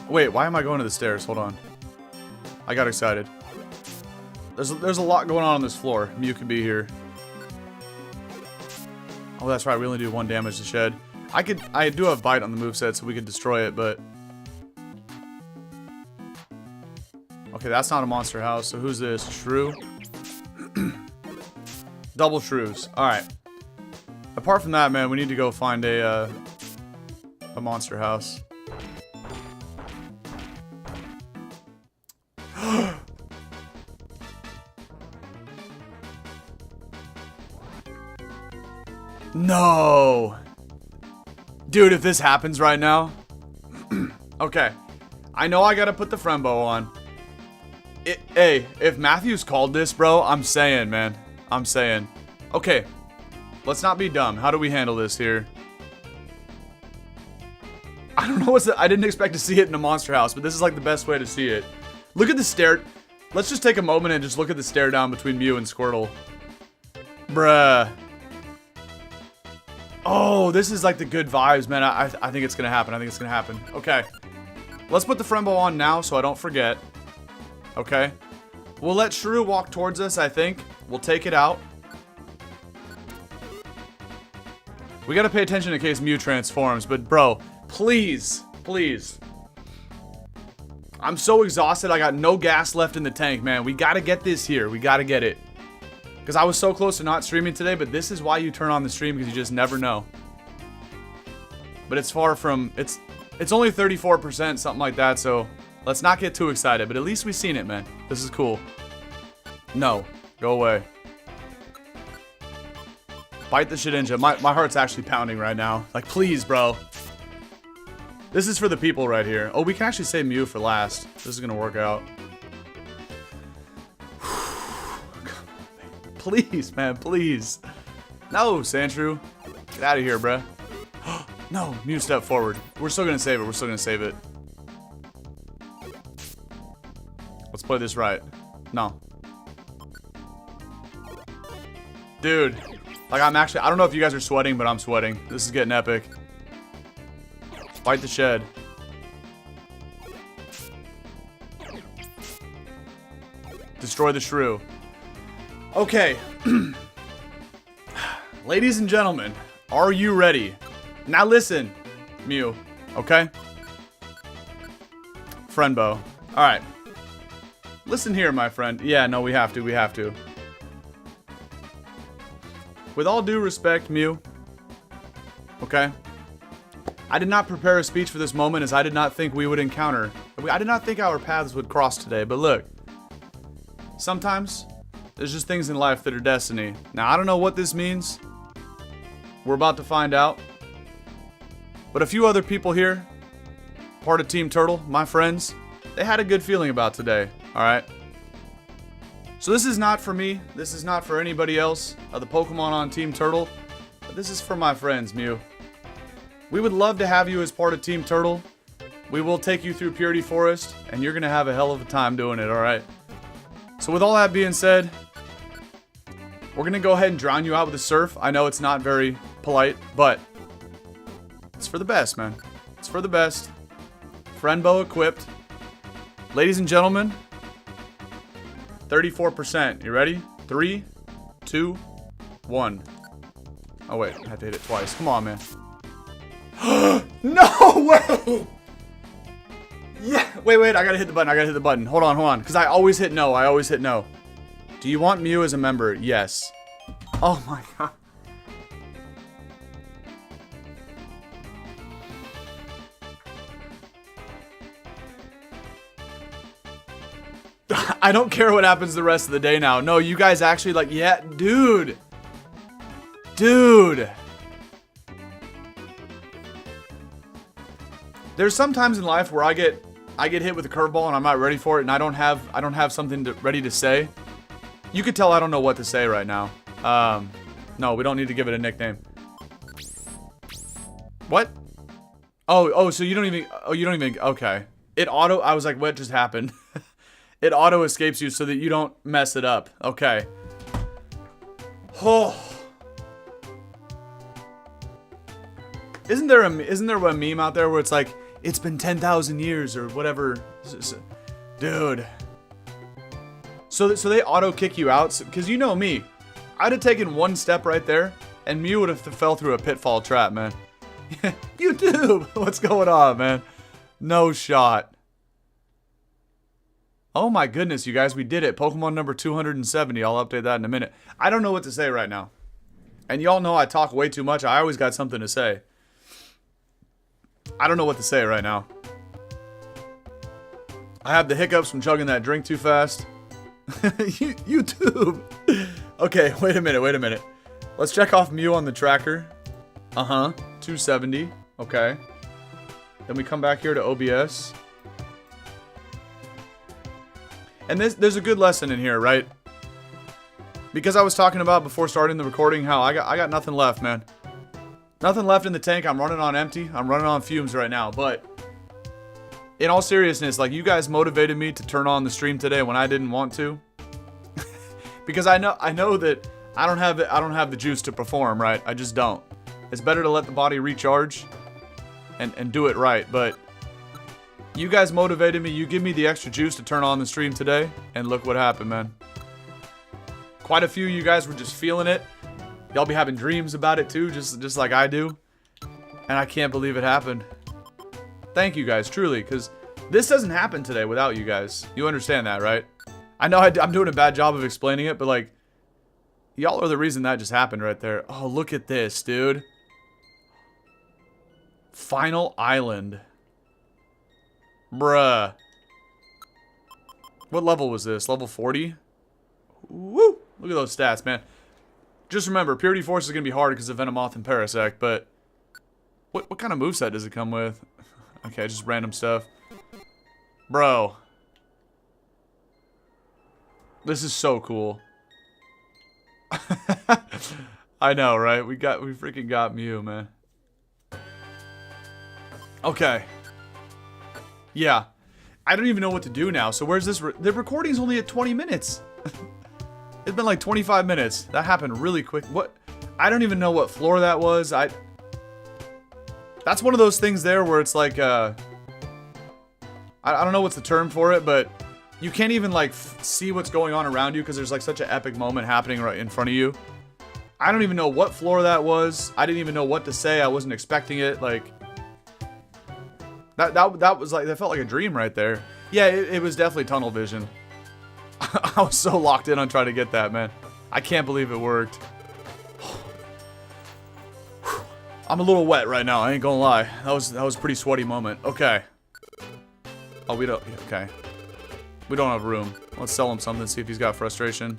Wait, why am I going to the stairs? Hold on. I got excited. There's a lot going on this floor. Mew could be here. Oh, that's right. We only do 1 damage to shed. I do have bite on the moveset, so we could destroy it, but okay, that's not a monster house. So who's this? Shrew? Double shrews. Alright. Apart from that, man, we need to go find a monster house. No. Dude, if this happens right now. Okay. I know I gotta put the Frembo on. Hey, if Matthews called this, bro, I'm saying, man. I'm saying. Okay. Let's not be dumb. How do we handle this here? I don't know what's I didn't expect to see it in a monster house, but this is like the best way to see it. Look at the stare. Let's just take a moment and just look at the stare down between Mew and Squirtle. Bruh. Oh, this is like the good vibes, man. I think it's gonna happen. I think it's gonna happen. Okay. Let's put the Frembo on now so I don't forget. Okay. We'll let Shrew walk towards us, I think. We'll take it out. We gotta pay attention in case Mew transforms, but bro, please, please. I'm so exhausted. I got no gas left in the tank, man. We gotta get this here. We gotta get it. Because I was so close to not streaming today, but this is why you turn on the stream, because you just never know. But it's far from, it's only 34%, something like that, so let's not get too excited. But at least we've seen it, man. This is cool. No, go away. Bite the shit ninja. My heart's actually pounding right now. Like, please, bro. This is for the people right here. Oh, we can actually save Mew for last. This is gonna work out. Please, man, please. No, Sandshrew. Get out of here, bruh. No, Mew, step forward. We're still gonna save it. We're still gonna save it. Let's play this right. No. Dude. Like, I'm actually, I don't know if you guys are sweating, but I'm sweating. This is getting epic. Fight the shed. Destroy the shrew. Okay. Ladies and gentlemen, are you ready? Now listen, Mew, okay? Friendbo. Alright. Listen here, my friend. Yeah, no, we have to, we have to. With all due respect, Mew, okay? I did not prepare a speech for this moment, as I did not think we would encounter. I did not think our paths would cross today, but look. Sometimes, there's just things in life that are destiny. Now, I don't know what this means. We're about to find out. But a few other people here, part of Team Turtle, my friends, they had a good feeling about today, alright? So this is not for me. This is not for anybody else of the Pokemon on Team Turtle. But this is for my friends, Mew. We would love to have you as part of Team Turtle. We will take you through Purity Forest, and you're going to have a hell of a time doing it, alright? So with all that being said, we're going to go ahead and drown you out with a surf. I know it's not very polite, but it's for the best, man. It's for the best. Friendbo equipped. Ladies and gentlemen, 34%. You ready? 3, 2, 1. Oh, wait. I have to hit it twice. Come on, man. No way! Yeah. Wait. I gotta hit the button. Hold on. Because I always hit no. Do you want Mew as a member? Yes. Oh my god. I don't care what happens the rest of the day now. No, you guys actually like, yeah, dude. Dude. There's some times in life where I get hit with a curveball and I'm not ready for it, and I don't have something ready to say. You could tell I don't know what to say right now. No, we don't need to give it a nickname. What? Oh, so you don't even, okay. I was like, what just happened? It auto escapes you so that you don't mess it up. Okay. Oh. Isn't there a meme out there where it's like, it's been 10,000 years or whatever? Dude. So they auto kick you out? Because you know me. I'd have taken one step right there, and Mew would have fell through a pitfall trap, man. YouTube! What's going on, man? No shot. Oh my goodness, you guys, we did it. Pokemon number 270. I'll update that in a minute. I don't know what to say right now. And y'all know I talk way too much. I always got something to say. I don't know what to say right now. I have the hiccups from chugging that drink too fast. YouTube. Okay, wait a minute. Let's check off Mew on the tracker. 270. Okay. Then we come back here to OBS. And there's a good lesson in here, right? Because I was talking about before starting the recording how I got nothing left, man. Nothing left in the tank. I'm running on empty. I'm running on fumes right now. But in all seriousness, like, you guys motivated me to turn on the stream today when I didn't want to. Because I know that I don't have the juice to perform, right? I just don't. It's better to let the body recharge and do it right. But you guys motivated me. You give me the extra juice to turn on the stream today, and look what happened, man. Quite a few of you guys were just feeling it. Y'all be having dreams about it too, just like I do. And I can't believe it happened. Thank you guys, truly, because this doesn't happen today without you guys. You understand that, right? I know I'm doing a bad job of explaining it, but like, y'all are the reason that just happened right there. Oh, look at this, dude. Final Island. Bruh. What level was this? Level 40? Woo! Look at those stats, man. Just remember, Purity Force is going to be hard because of Venomoth and Parasect, but what kind of moveset does it come with? Okay, just random stuff. Bro. This is so cool. I know, right? We freaking got Mew, man. Okay. Yeah. I don't even know what to do now. So where's this? The recording's only at 20 minutes. It's been like 25 minutes. That happened really quick. What? I don't even know what floor that was. That's one of those things there where it's like, I don't know what's the term for it, but you can't even like see what's going on around you because there's like such an epic moment happening right in front of you. I don't even know what floor that was. I didn't even know what to say. I wasn't expecting it. Like, that was like, that felt like a dream right there. Yeah, it was definitely tunnel vision. I was so locked in on trying to get that, man. I can't believe it worked. I'm a little wet right now, I ain't gonna lie. That was a pretty sweaty moment. Okay. Oh, we don't, okay. We don't have room. Let's sell him something, see if he's got frustration.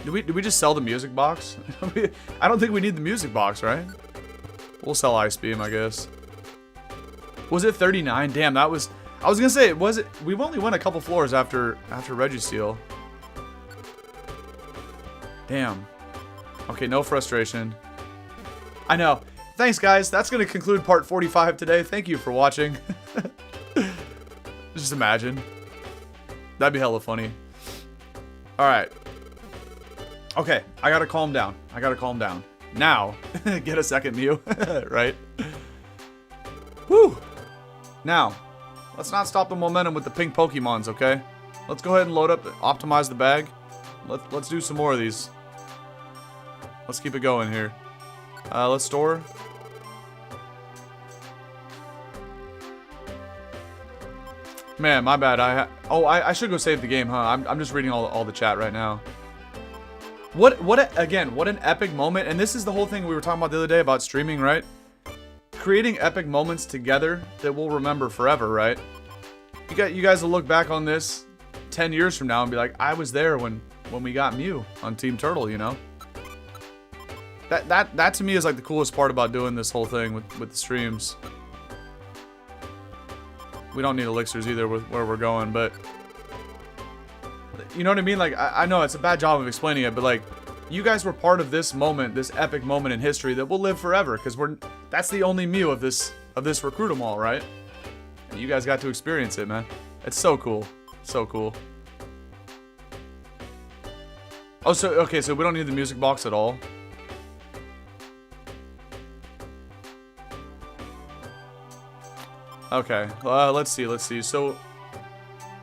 Did we just sell the music box? I don't think we need the music box, right? We'll sell Ice Beam, I guess. Was it 39? Damn, that was... I was gonna say, we've only went a couple floors after Registeel. Damn. Okay, no frustration. I know. Thanks, guys. That's gonna conclude part 45 today. Thank you for watching. Just imagine. That'd be hella funny. Alright. Okay, I gotta calm down. Now, get a second Mew, right? Woo! Now, let's not stop the momentum with the pink Pokemons, okay? Let's go ahead and load up, optimize the bag. Let's do some more of these. Let's keep it going here. Let's store. Man, my bad. I should go save the game, huh? I'm just reading all the chat right now. What an epic moment. And this is the whole thing we were talking about the other day about streaming, right? Creating epic moments together that we'll remember forever, right? You guys will look back on this 10 years from now and be like, I was there when we got Mew on Team Turtle, you know? That to me is like the coolest part about doing this whole thing with the streams. We don't need elixirs either with where we're going, but you know what I mean? Like, I know it's a bad job of explaining it, but like, you guys were part of this moment, this epic moment in history that will live forever, because that's the only Mew of this Recruit 'em all, right? And you guys got to experience it, man. It's so cool. So cool. Oh, so, okay, so we don't need the music box at all. Okay, let's see. So,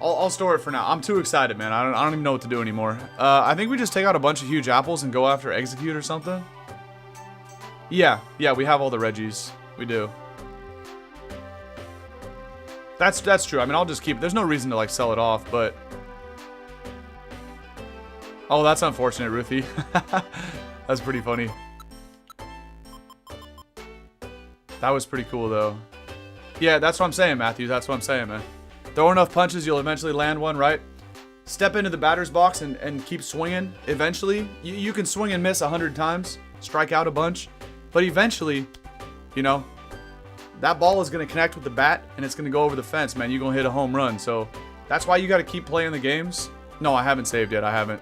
I'll store it for now. I'm too excited, man. I don't even know what to do anymore. I think we just take out a bunch of huge apples and go after Execute or something. Yeah, we have all the Reggies. We do. That's true. I mean, I'll just keep it. There's no reason to, like, sell it off, but... Oh, that's unfortunate, Ruthie. That's pretty funny. That was pretty cool, though. Yeah, that's what I'm saying, Matthew. That's what I'm saying, man. Throw enough punches, you'll eventually land one, right? Step into the batter's box and keep swinging. Eventually, you can swing and miss 100 times, strike out a bunch, but eventually, you know, that ball is going to connect with the bat and it's going to go over the fence, man. You're going to hit a home run. So that's why you got to keep playing the games. No, I haven't saved yet. I haven't.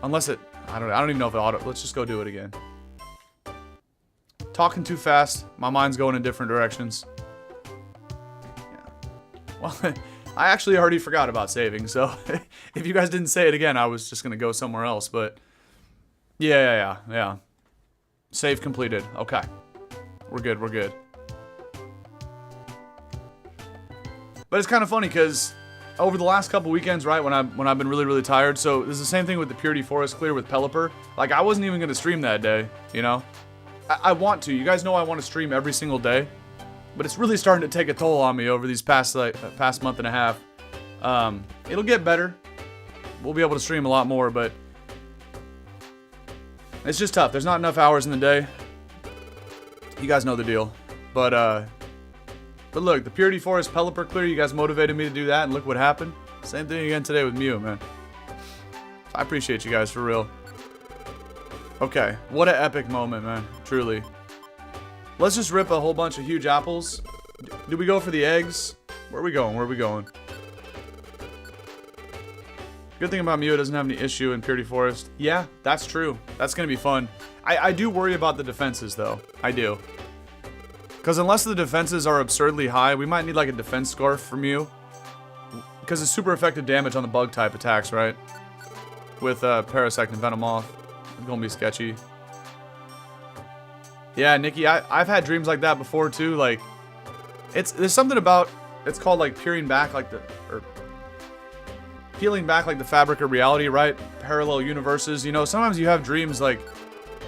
Unless it, I don't even know if it auto. Let's just go do it again. Talking too fast. My mind's going in different directions. Yeah. Well, I actually already forgot about saving, so if you guys didn't say it again, I was just going to go somewhere else, but yeah. Save completed. Okay. We're good. But it's kind of funny because over the last couple weekends, right, when I've been really tired, so there's the same thing with the Purity Forest Clear with Pelipper. Like, I wasn't even going to stream that day, you know? I want to. You guys know I want to stream every single day. But it's really starting to take a toll on me over these past month and a half. It'll get better. We'll be able to stream a lot more, but it's just tough. There's not enough hours in the day. You guys know the deal. But look, the Purity Forest Pelipper Clear, you guys motivated me to do that, and look what happened. Same thing again today with Mew, man. I appreciate you guys, for real. Okay, what an epic moment, man. Truly. Let's just rip a whole bunch of huge apples. Do we go for the eggs? Where are we going? Good thing about Mew, it doesn't have any issue in Purity Forest. Yeah, that's true. That's going to be fun. I do worry about the defenses, though. I do. Because unless the defenses are absurdly high, we might need like a defense scarf from Mew. Because it's super effective damage on the bug type attacks, right? With Parasect and Venomoth. It's going to be sketchy. Yeah, Nikki, I've had dreams like that before too. Like, there's something about, it's called like peeling back like the fabric of reality, right? Parallel universes. You know, sometimes you have dreams like,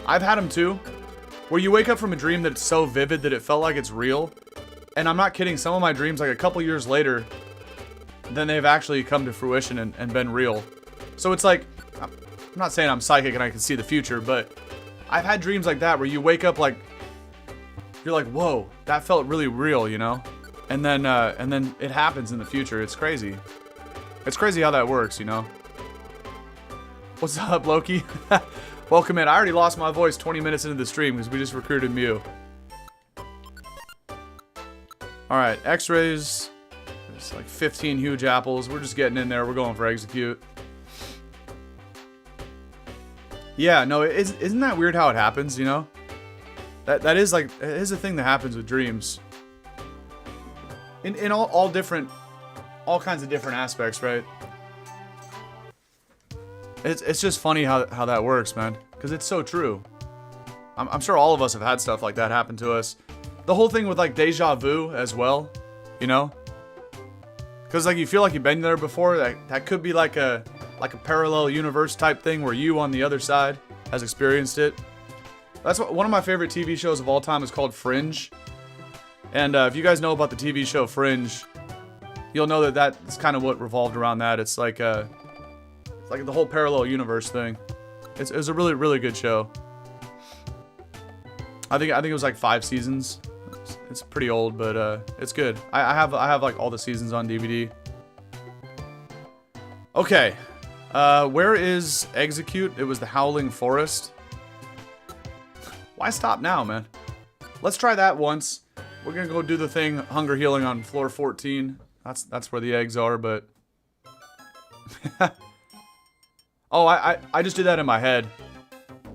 I've had them too, where you wake up from a dream that's so vivid that it felt like it's real. And I'm not kidding. Some of my dreams, like a couple years later, then they've actually come to fruition and been real. So it's like, I'm not saying I'm psychic and I can see the future, but I've had dreams like that where you wake up like, you're like, whoa, that felt really real, you know? And then it happens in the future. It's crazy. It's crazy how that works, you know? What's up, Loki? Welcome in. I already lost my voice 20 minutes into the stream because we just recruited Mew. Alright, X-rays. There's like 15 huge apples. We're just getting in there. We're going for execute. Yeah, no, isn't that weird how it happens, you know? That is like, it is a thing that happens with dreams. In all kinds of different aspects, right? It's just funny how that works, man. Because it's so true. I'm sure all of us have had stuff like that happen to us. The whole thing with like deja vu as well, you know? Because like you feel like you've been there before. That could be like a parallel universe type thing where you on the other side has experienced it. That's one of my favorite TV shows of all time is called Fringe. And if you guys know about the TV show Fringe, you'll know that that's kind of what revolved around that. It's like the whole parallel universe thing. It was a really good show. I think it was like 5 seasons. It's pretty old, but it's good. I have like all the seasons on DVD. Okay. Where is execute? It was the Howling Forest. Why stop now, man? Let's try that once. We're gonna go do the thing, hunger healing on floor 14. That's where the eggs are, but oh, I just did that in my head.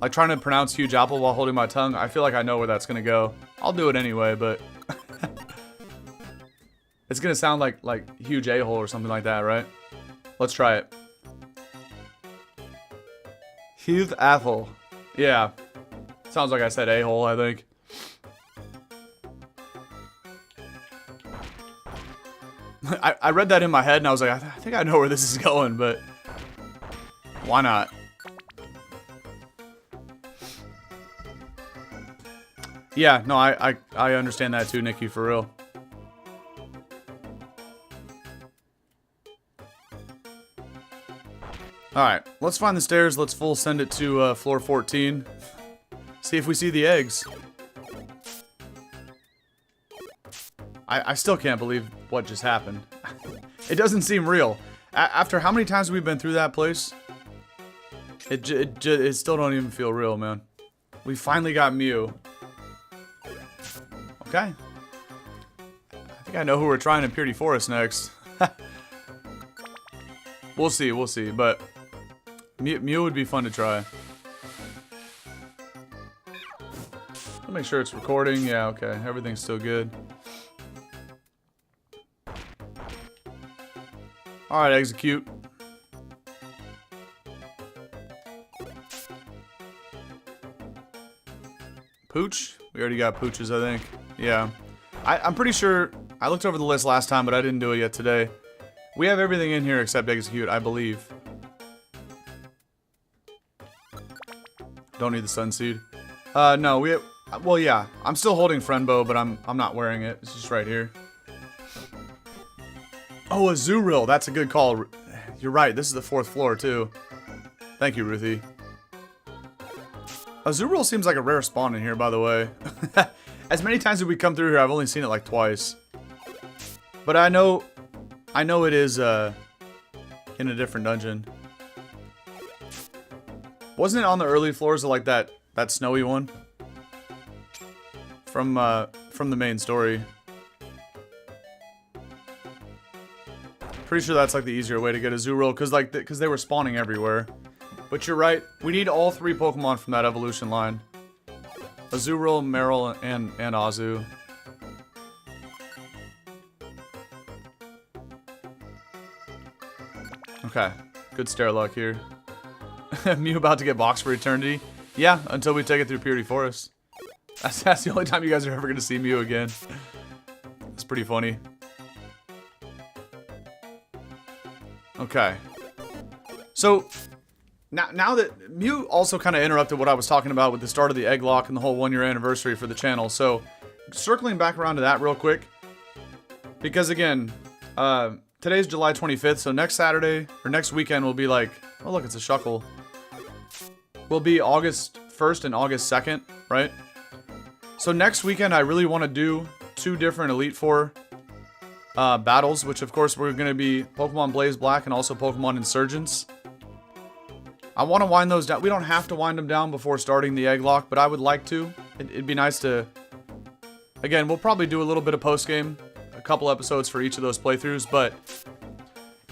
Like trying to pronounce huge apple while holding my tongue. I feel like I know where that's gonna go. I'll do it anyway, but it's gonna sound like huge a-hole or something like that, right? Let's try it. Huge apple. Yeah. Sounds like I said a-hole, I think. I read that in my head and I was like, I think I know where this is going, but why not? Yeah, no, I understand that too, Nikki, for real. Alright, let's find the stairs. Let's full send it to floor 14. See if we see the eggs. I still can't believe what just happened. It doesn't seem real. After how many times we've been through that place, it still don't even feel real, man. We finally got Mew. Okay. I think I know who we're trying in Purity Forest next. We'll see, but Mew would be fun to try. I'll make sure it's recording. Yeah, okay. Everything's still good. Alright, execute. Pooch? We already got Pooches, I think. Yeah. I'm pretty sure... I looked over the list last time, but I didn't do it yet today. We have everything in here except execute, I believe. Don't need the Sunseed. No, we have... Well, yeah. I'm still holding Friendbow, but I'm not wearing it. It's just right here. Oh, a Zurill. That's a good call. You're right. This is the 4th floor, too. Thank you, Ruthie. A Zurill seems like a rare spawn in here, by the way. As many times as we come through here, I've only seen it like twice. But I know it is in a different dungeon. Wasn't it on the early floors of like that snowy one? From the main story. Pretty sure that's like the easier way to get a Zurill, because they were spawning everywhere. But you're right, we need all 3 Pokemon from that evolution line. Azurill, Meryl, and Azu. Okay, good stair luck here. Mew about to get boxed for eternity. Yeah, until we take it through Purity Forest. That's the only time you guys are ever going to see Mew again. It's pretty funny. Okay. So... Now that Mew also kind of interrupted what I was talking about with the start of the Egglocke and the whole 1-year anniversary for the channel. So, circling back around to that real quick. Because again, today's July 25th, so next Saturday, or next weekend will be like... Oh look, it's a Shuckle. Will be August 1st and August 2nd, right? So next weekend I really want to do 2 different Elite Four battles, which of course we're going to be Pokemon Blaze Black and also Pokemon Insurgents. I want to wind those down. We don't have to wind them down before starting the Egglocke, but I would like to. It'd be nice to... Again, we'll probably do a little bit of post-game, a couple episodes for each of those playthroughs, but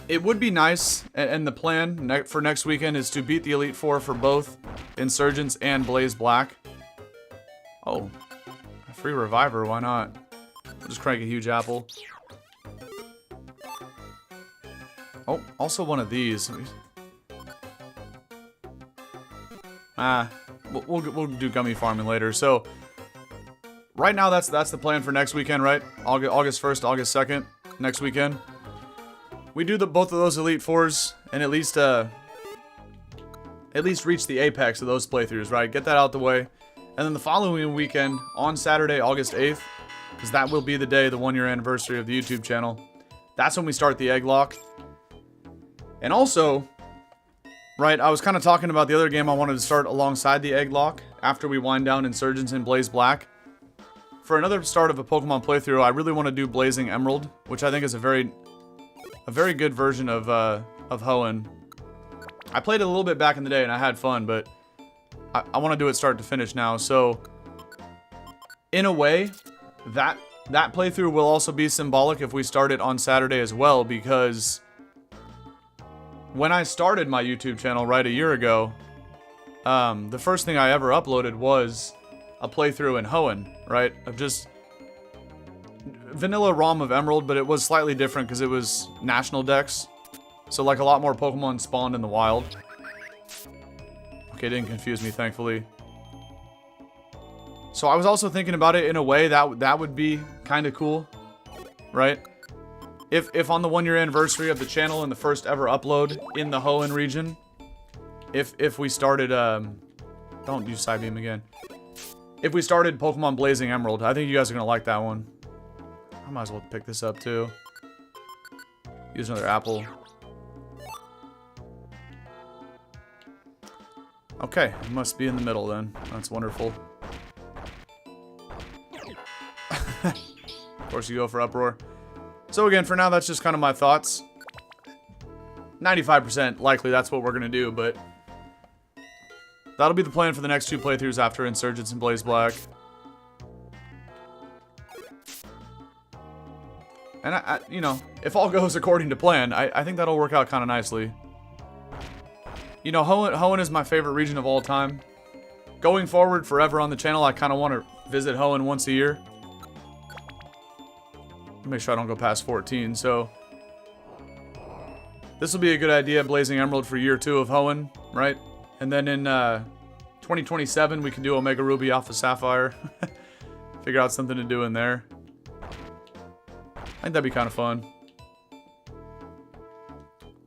it would be nice, and the plan for next weekend is to beat the Elite Four for both Insurgents and Blaze Black. Oh, a free Reviver, why not? We'll just crank a huge apple. Oh, also one of these. We'll do gummy farming later. So, right now that's the plan for next weekend, right? August 1st, August 2nd, next weekend. We do both of those Elite Fours and at least reach the apex of those playthroughs, right? Get that out the way. And then the following weekend, on Saturday, August 8th, because that will be the day, the 1-year anniversary of the YouTube channel, that's when we start the Egglocke. And also... Right, I was kind of talking about the other game I wanted to start alongside the Egglocke after we wind down Insurgents and Blaze Black. For another start of a Pokemon playthrough, I really want to do Blazing Emerald, which I think is a very good version of Hoenn. I played it a little bit back in the day and I had fun, but I want to do it start to finish now. So, in a way, that playthrough will also be symbolic if we start it on Saturday as well, because... When I started my YouTube channel, right, a year ago, the first thing I ever uploaded was a playthrough in Hoenn, right? Of just vanilla ROM of Emerald, but it was slightly different because it was national dex. So, like, a lot more Pokemon spawned in the wild. Okay, it didn't confuse me, thankfully. So, I was also thinking about it in a way that would be kind of cool, right? If on the 1-year anniversary of the channel and the first ever upload in the Hoenn region, if we started, don't use Psybeam again. If we started Pokemon Blazing Emerald, I think you guys are going to like that one. I might as well pick this up too. Use another apple. Okay, it must be in the middle then. That's wonderful. Of course, you go for Uproar. So again, for now, that's just kind of my thoughts. 95% likely that's what we're going to do, but that'll be the plan for the next 2 playthroughs after Insurgents and Blaze Black. And, you know, if all goes according to plan, I think that'll work out kind of nicely. You know, Hoenn is my favorite region of all time. Going forward forever on the channel, I kind of want to visit Hoenn once a year. Make sure I don't go past 14, so... This will be a good idea, Blazing Emerald for year 2 of Hoenn, right? And then in 2027, we can do Omega Ruby Alpha Sapphire. Figure out something to do in there. I think that'd be kind of fun.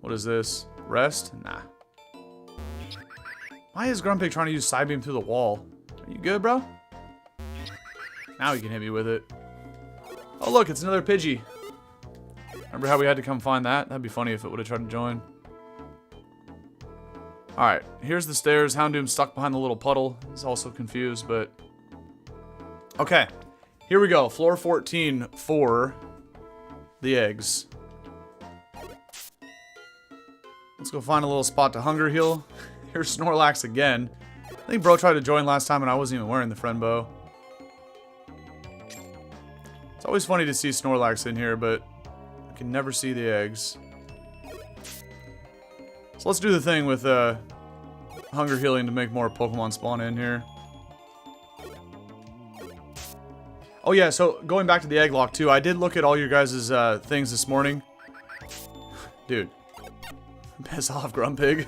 What is this? Rest? Nah. Why is Grumpig trying to use Psybeam through the wall? Are you good, bro? Now he can hit me with it. Oh, look, it's another Pidgey. Remember how we had to come find that? That'd be funny if it would have tried to join. Alright, here's the stairs. Houndoom's stuck behind the little puddle. He's also confused, but... Okay, here we go. Floor 14 for the eggs. Let's go find a little spot to hunger heal. Here's Snorlax again. I think bro tried to join last time and I wasn't even wearing the friend bow. It's always funny to see Snorlax in here, but I can never see the eggs. So let's do the thing with hunger healing to make more Pokemon spawn in here. Oh yeah, so going back to the Egglocke too, I did look at all your guys' things this morning. Dude. Piss off, Grumpig.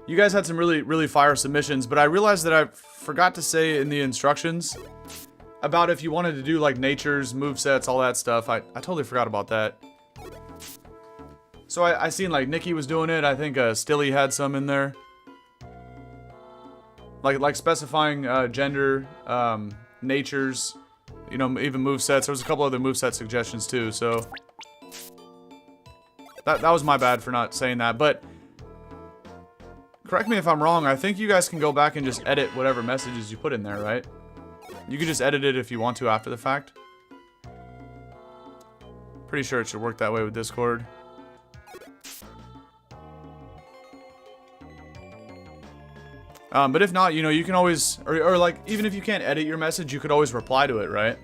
You guys had some really fire submissions, but I realized that I forgot to say in the instructions about if you wanted to do like natures, movesets, all that stuff. I totally forgot about that. So I seen like Nikki was doing it. I think Stilly had some in there. Like specifying gender, natures, you know, even movesets. There was a couple other moveset suggestions too, so that was my bad for not saying that, but correct me if I'm wrong, I think you guys can go back and just edit whatever messages you put in there, right? You can just edit it if you want to after the fact. Pretty sure it should work that way with Discord. But if not, you know, you can always, or like, even if you can't edit your message, you could always reply to it, right?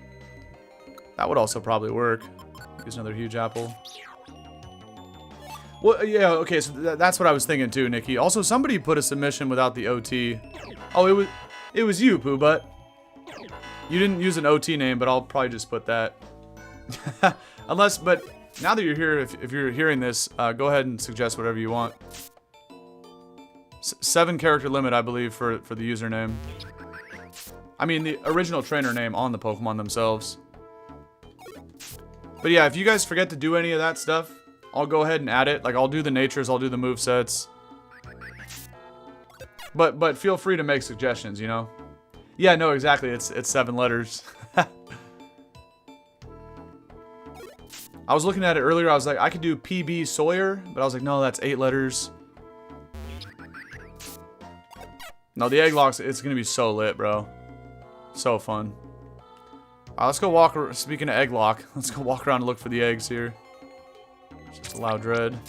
That would also probably work. Here's another huge apple. Well, yeah, okay, so that's what I was thinking too, Nikki. Also, somebody put a submission without the OT. Oh, it was you, Pooh Butt. You didn't use an OT name, but I'll probably just put that. Unless, but now that you're here, if you're hearing this, go ahead and suggest whatever you want. 7 character limit, I believe, for the username. I mean, the original trainer name on the Pokemon themselves. But yeah, if you guys forget to do any of that stuff, I'll go ahead and add it. Like, I'll do the natures, I'll do the movesets. But feel free to make suggestions, you know? Yeah, no, exactly. It's 7 letters. I was looking at it earlier. I was like, I could do PB Sawyer, but I was like, no, that's 8 letters. No, the Egglocke, it's gonna be so lit, bro. So fun. Alright, let's go walk. Speaking of Egglocke, let's go walk around and look for the eggs here. Just allow dread.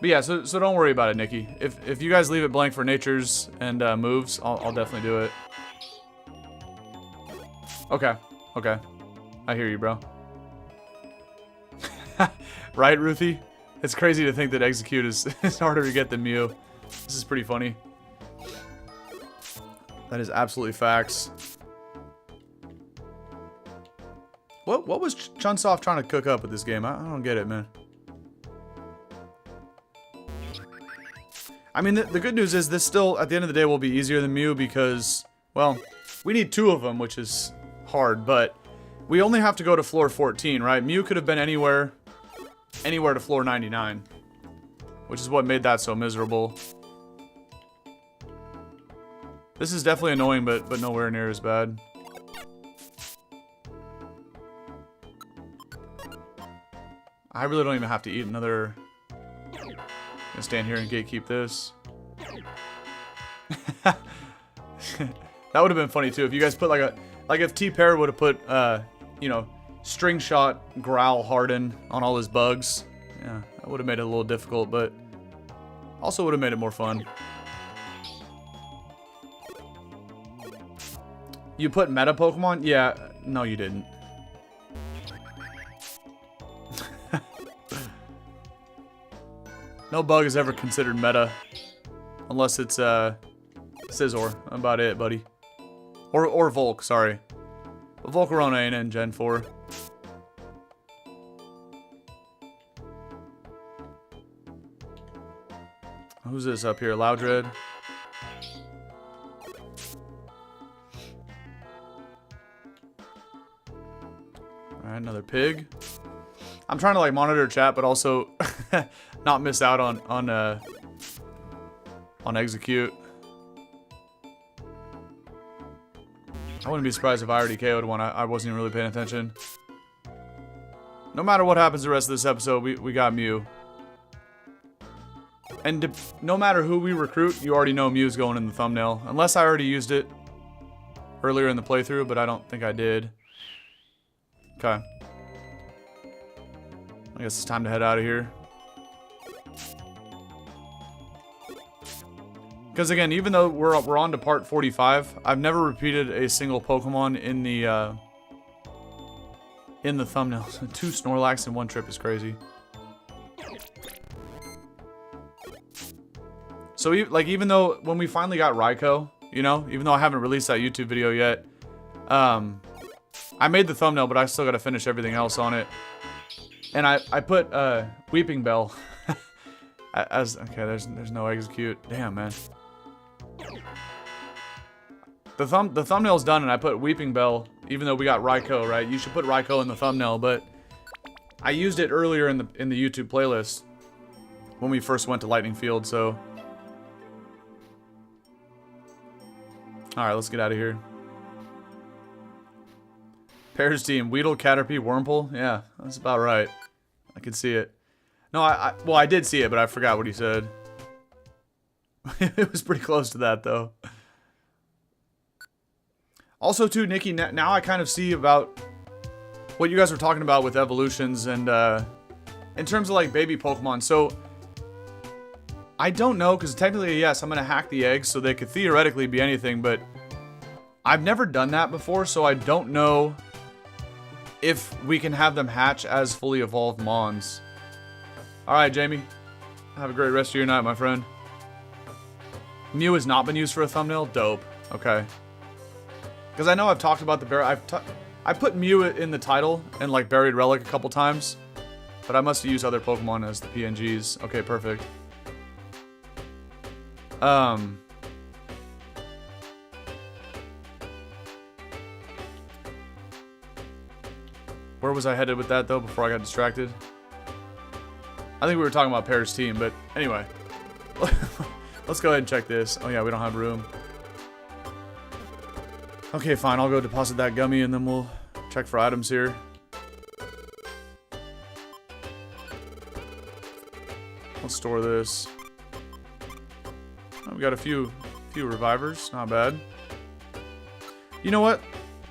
But yeah, so don't worry about it, Nikki. If you guys leave it blank for natures and moves, I'll definitely do it. Okay, okay. I hear you, bro. Right, Ruthie? It's crazy to think that Execute is harder to get than Mew. This is pretty funny. That is absolutely facts. What was Chunsoft trying to cook up with this game? I don't get it, man. I mean, the good news is this still, at the end of the day, will be easier than Mew because, well, we need 2 of them, which is hard, but we only have to go to floor 14, right? Mew could have been anywhere to floor 99, which is what made that so miserable. This is definitely annoying, but nowhere near as bad. I really don't even have to eat another. I'm gonna stand here and gatekeep this. That would have been funny too if you guys put like if T-Pair would have put you know, string shot growl harden on all his bugs. Yeah, that would have made it a little difficult, but also would have made it more fun. You put meta Pokemon? Yeah, no you didn't. No bug is ever considered meta. Unless it's Scizor. About it, buddy. Or Volk, sorry. But Volcarona ain't in Gen 4. Who's this up here? Loudred. Alright, another pig. I'm trying to like monitor chat, but also not miss out on execute. I wouldn't be surprised if I already KO'd one. I wasn't even really paying attention. No matter what happens the rest of this episode, we got Mew. And no matter who we recruit, you already know Mew's going in the thumbnail. Unless I already used it earlier in the playthrough, but I don't think I did. Okay. I guess it's time to head out of here. Because again, even though we're on to part 45, I've never repeated a single Pokemon in the thumbnail. 2 Snorlax in one trip is crazy. So like even though when we finally got Raikou, you know, even though I haven't released that YouTube video yet, I made the thumbnail, but I still got to finish everything else on it. And I put Weeping Bell as okay. There's no execute. Damn, man. The thumbnail's done, and I put Weeping Bell, even though we got Raikou, right? You should put Raikou in the thumbnail, but I used it earlier in the YouTube playlist when we first went to Lightning Field. So, all right, let's get out of here. Pear's team: Weedle, Caterpie, Wurmple. Yeah, that's about right. I could see it. No, well, I did see it, but I forgot what he said. It was pretty close to that, though. Also, too, Nikki, now I kind of see about what you guys were talking about with evolutions and in terms of, like, baby Pokemon. So, I don't know, because technically, yes, I'm going to hack the eggs, so they could theoretically be anything, but I've never done that before, so I don't know if we can have them hatch as fully evolved Mons. Alright, Jamie. Have a great rest of your night, my friend. Mew has not been used for a thumbnail? Dope. Okay. Because I know I've talked about the I put Mew in the title and like Buried Relic a couple times, but I must have used other Pokemon as the PNGs. Okay, perfect. Where was I headed with that though before I got distracted? I think we were talking about Pear's team, but anyway. Let's go ahead and check this. Oh yeah, we don't have room. Okay, fine. I'll go deposit that gummy and then we'll check for items here. Let's store this. Oh, we got a few revivers. Not bad. You know what?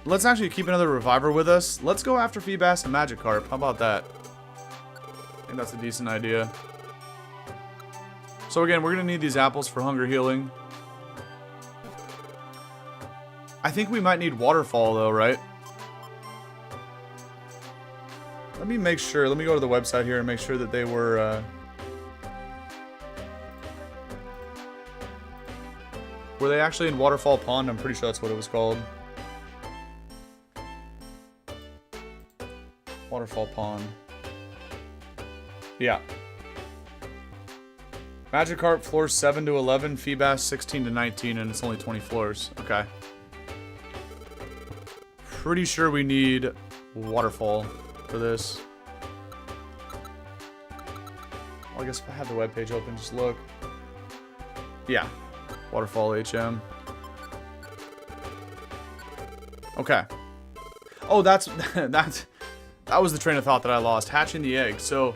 Let's actually keep another reviver with us. Let's go after Feebas and Magikarp. How about that? I think that's a decent idea. So again, we're going to need these apples for hunger healing. I think we might need Waterfall though, right? Let me make sure. Let me go to the website here and make sure that they were... Were they actually in Waterfall Pond? I'm pretty sure that's what it was called. Waterfall Pond. Yeah. Magikarp floors 7 to 11, Feebas 16 to 19, and it's only 20 floors. Okay. Pretty sure we need Waterfall for this. Well, I guess if I have the webpage open, just look. Yeah. Waterfall HM. Okay. Oh, that was the train of thought that I lost. Hatching the egg. So,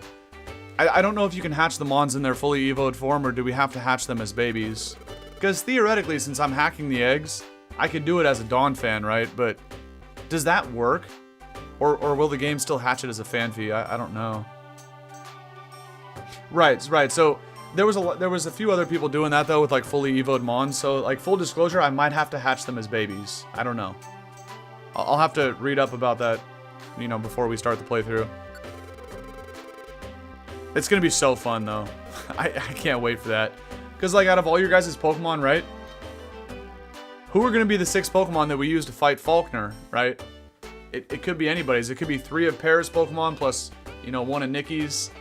I don't know if you can hatch the Mons in their fully evoed form, or do we have to hatch them as babies? Because theoretically, since I'm hacking the eggs, I could do it as a Dawn fan, right? But does that work? Or will the game still hatch it as a fan fee? I don't know. Right. So there was a few other people doing that though with like fully evoed mons. So like full disclosure, I might have to hatch them as babies. I don't know. I'll have to read up about that, you know, before we start the playthrough. It's gonna be so fun though. I can't wait for that. Cause like out of all your guys' Pokemon, right? Who are gonna be the 6 Pokemon that we use to fight Faulkner, right? It could be anybody's. It could be 3 of Pear's Pokemon plus, you know, 1 of Nikki's.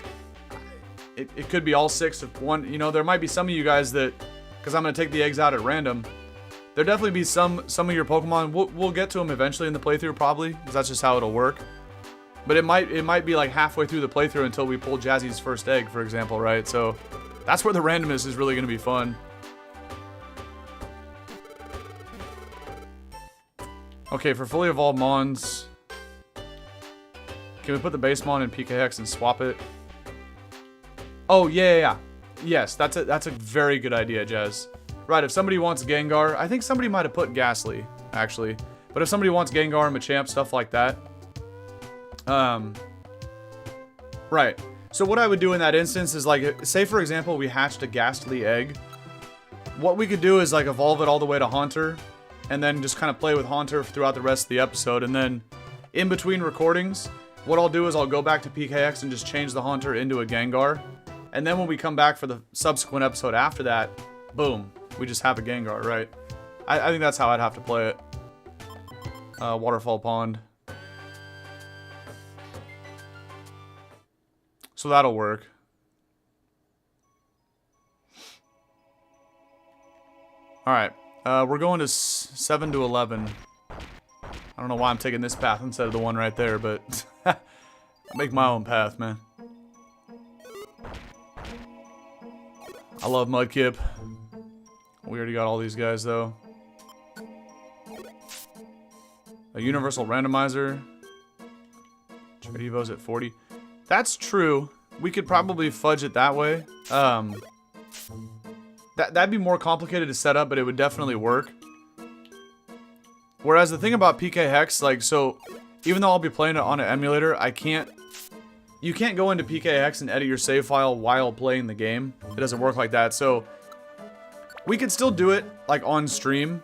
It could be all 6 of one. You know, there might be some of you guys that, because I'm gonna take the eggs out at random. There'll definitely be some of your Pokemon. We'll get to them eventually in the playthrough probably, because that's just how it'll work. But it might be like halfway through the playthrough until we pull Jazzy's first egg, for example, right? So that's where the randomness is really gonna be fun. Okay, for fully evolved Mons, can we put the base Mon in PKX and swap it? Oh, yeah. Yes, that's a very good idea, Jez. Right, if somebody wants Gengar, I think somebody might have put Ghastly, actually. But if somebody wants Gengar, Machamp, stuff like that. Right. So what I would do in that instance is like, say for example, we hatched a Ghastly egg. What we could do is like evolve it all the way to Haunter, and then just kind of play with Haunter throughout the rest of the episode. And then in between recordings, what I'll do is I'll go back to PKX and just change the Haunter into a Gengar. And then when we come back for the subsequent episode after that, boom, we just have a Gengar, right? I think that's how I'd have to play it. Waterfall Pond. So that'll work. Alright, we're going to 7 to 11. I don't know why I'm taking this path instead of the one right there, but I make my own path, man. I love Mudkip. We already got all these guys, though. A universal randomizer. Trade Evo's at 40. That's true. We could probably fudge it that way. That'd be more complicated to set up, but it would definitely work. Whereas the thing about PK Hex, like, so even though I'll be playing it on an emulator, you can't go into PK Hex and edit your save file while playing the game. It doesn't work like that. So we could still do it like on stream.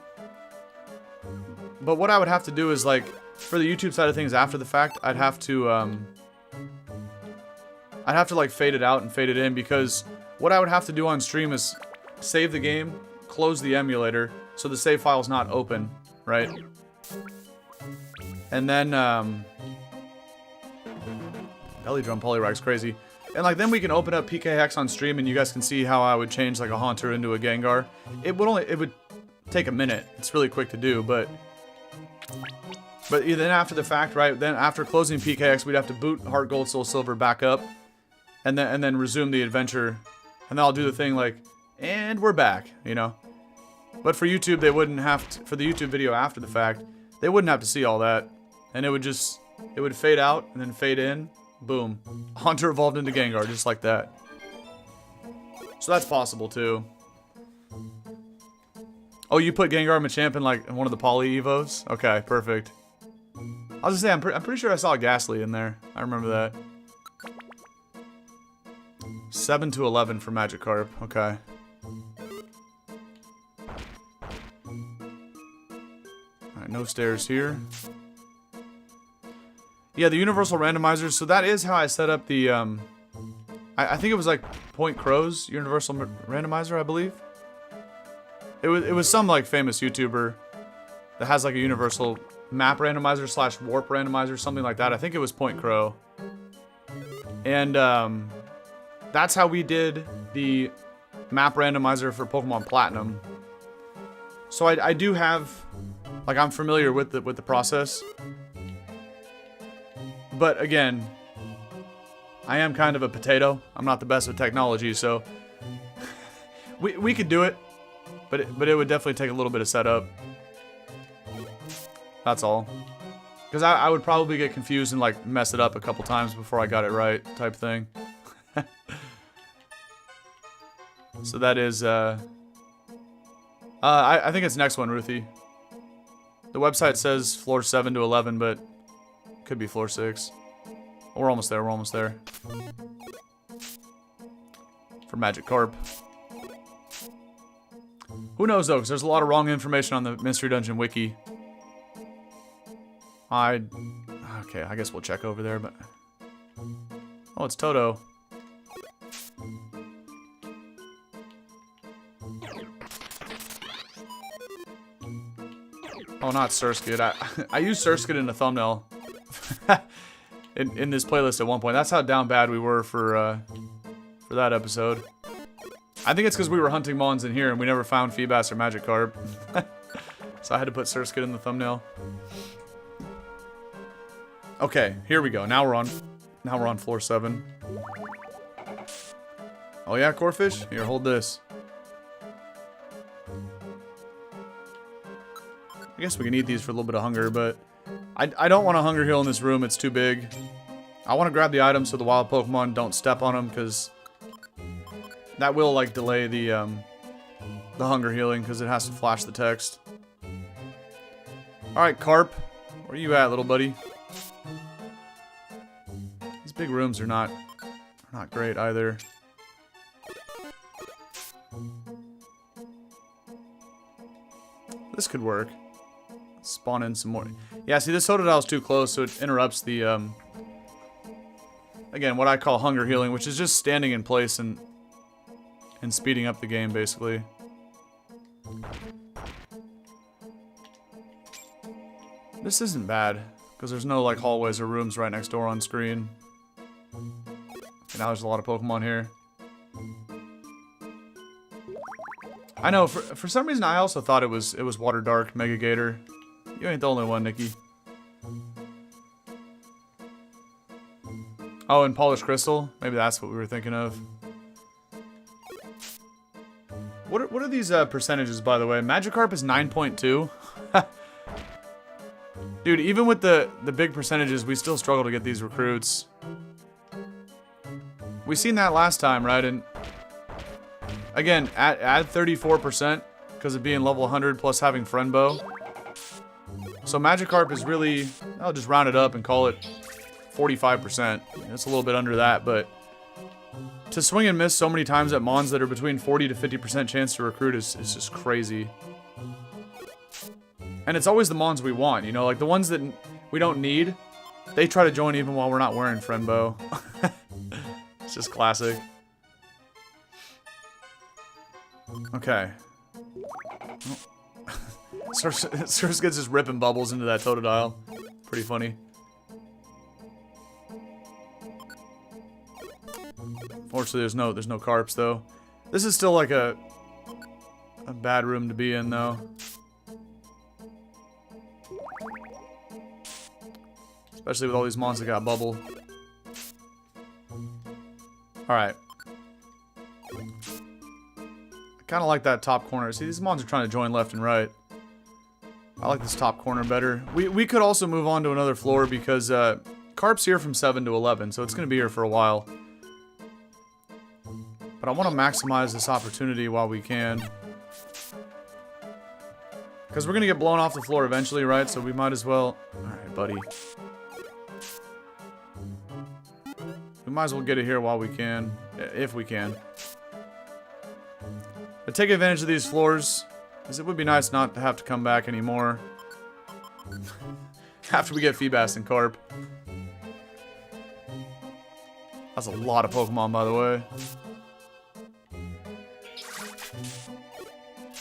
But what I would have to do is like for the YouTube side of things after the fact, I'd have to like fade it out and fade it in, because what I would have to do on stream is save the game, close the emulator, so the save file's not open, right? And then, Belly Drum Polyrag's crazy. And like, then we can open up PK Hex on stream and you guys can see how I would change like a Haunter into a Gengar. It would take a minute. It's really quick to do, but then after the fact, right, then after closing PK Hex, we'd have to boot Heart Gold Soul Silver back up and then resume the adventure. And then I'll do the thing like, and we're back, you know? But for YouTube, they wouldn't have to, for the YouTube video after the fact, they wouldn't have to see all that. And it would fade out and then fade in. Boom. Haunter evolved into Gengar, just like that. So that's possible, too. Oh, you put Gengar and Machamp in, like, one of the Poly Evos? Okay, perfect. I was gonna say, I'm pretty sure I saw a Ghastly in there. I remember that. 7 to 11 for Magikarp. Okay. Alright, no stairs here. Yeah, the universal randomizers. So that is how I set up the, I think it was like Point Crow's universal randomizer, I believe. It was some like famous YouTuber that has like a universal map randomizer / warp randomizer, something like that. I think it was Point Crow. And, that's how we did the map randomizer for Pokemon Platinum. So I do have, like, I'm familiar with the process. But again, I am kind of a potato. I'm not the best with technology, so we could do it, but it would definitely take a little bit of setup. That's all. Because I would probably get confused and like mess it up a couple times before I got it right, type thing. So that is I think it's next one, Ruthie. The website says floor 7 to 11, but could be floor 6. We're almost there, we're almost there. For Magic Carp. Who knows though, because there's a lot of wrong information on the Mystery Dungeon wiki. Okay, I guess we'll check over there, but... Oh, it's Toto. Oh, not Surskit. I used Surskit in the thumbnail in this playlist at one point. That's how down bad we were for that episode. I think it's because we were hunting Mons in here and we never found Feebas or Magikarp. So I had to put Surskit in the thumbnail. Okay, here we go. Now we're on floor 7. Oh yeah, Corfish? Here, hold this. I guess we can eat these for a little bit of hunger, but I don't want a hunger heal in this room. It's too big. I want to grab the items so the wild Pokemon don't step on them, because that will like delay the hunger healing, because it has to flash the text. All right, Carp, where you at, little buddy? These big rooms are not great either. This could work. Spawn in some more. Yeah, see, this Totodile's too close, so it interrupts the, again, what I call hunger healing, which is just standing in place and speeding up the game, basically. This isn't bad, because there's no, like, hallways or rooms right next door on screen. Okay, now there's a lot of Pokemon here. I know, for some reason I also thought it was Water Dark Mega Gator. You ain't the only one, Nikki. Oh, and Polished Crystal? Maybe that's what we were thinking of. What are these percentages, by the way? Magikarp is 9.2. Dude, even with the big percentages, we still struggle to get these recruits. We seen that last time, right? And again, add 34% because of being level 100 plus having Friend Bow. So Magikarp is really, I'll just round it up and call it 45%. It's a little bit under that, but to swing and miss so many times at Mons that are between 40 to 50% chance to recruit is just crazy. And it's always the Mons we want, you know, like the ones that we don't need, they try to join even while we're not wearing Friend Bow. It's just classic. Okay. Surskit's just ripping bubbles into that Totodile. Pretty funny. Fortunately, there's no Carps though. This is still like a bad room to be in though. Especially with all these mons that got bubble. Alright. I kind of like that top corner. See, these mons are trying to join left and right. I like this top corner better. We could also move on to another floor because Carp's here from 7 to 11, so it's going to be here for a while. But I want to maximize this opportunity while we can. Because we're going to get blown off the floor eventually, right? So we might as well... Alright, buddy. We might as well get it here while we can. If we can. But take advantage of these floors. Because it would be nice not to have to come back anymore. After we get Feebas and Carp. That's a lot of Pokemon, by the way.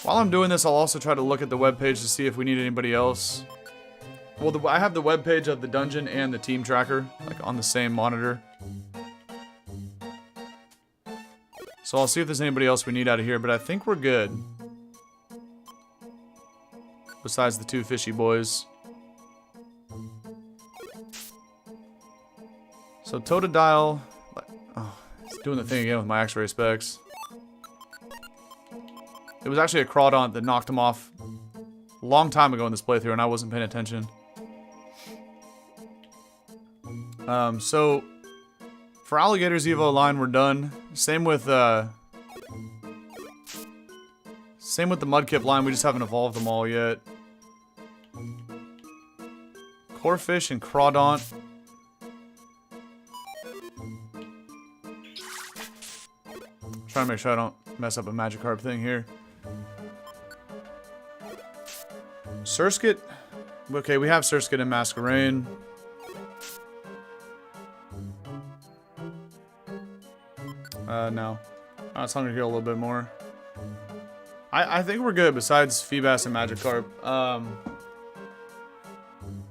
While I'm doing this, I'll also try to look at the webpage to see if we need anybody else. Well, I have the webpage of the dungeon and the team tracker, like on the same monitor. So I'll see if there's anybody else we need out of here, but I think we're good. Besides the two fishy boys. So Totodile... Oh, it's doing the thing again with my X-ray specs. It was actually a Crawdaunt that knocked him off a long time ago in this playthrough, and I wasn't paying attention. So for Alligator's Evo line, we're done. Same with the Mudkip line. We just haven't evolved them all yet. Corefish and Crawdaunt. Trying to make sure I don't mess up a Magikarp thing here. Surskit. Okay, we have Surskit and Masquerain. No. It's Hunger Heal a little bit more. I think we're good besides Feebas and Magikarp.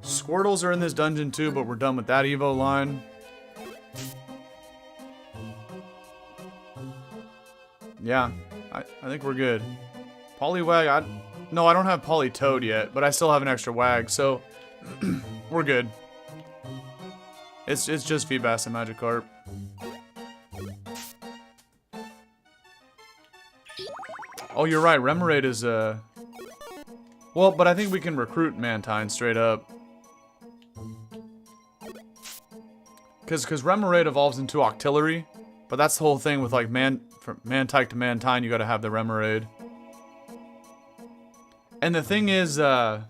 Squirtles are in this dungeon too, but we're done with that Evo line. Yeah, I think we're good. Poliwag, no, I don't have Politoed yet, but I still have an extra Wag, so we're good. It's just Feebas and Magikarp. Oh, you're right. Remoraid is well, but I think we can recruit Mantine straight up. Because Remoraid evolves into Octillery, but that's the whole thing with like from Mantike to Mantine, you got to have the Remoraid. And the thing is, no,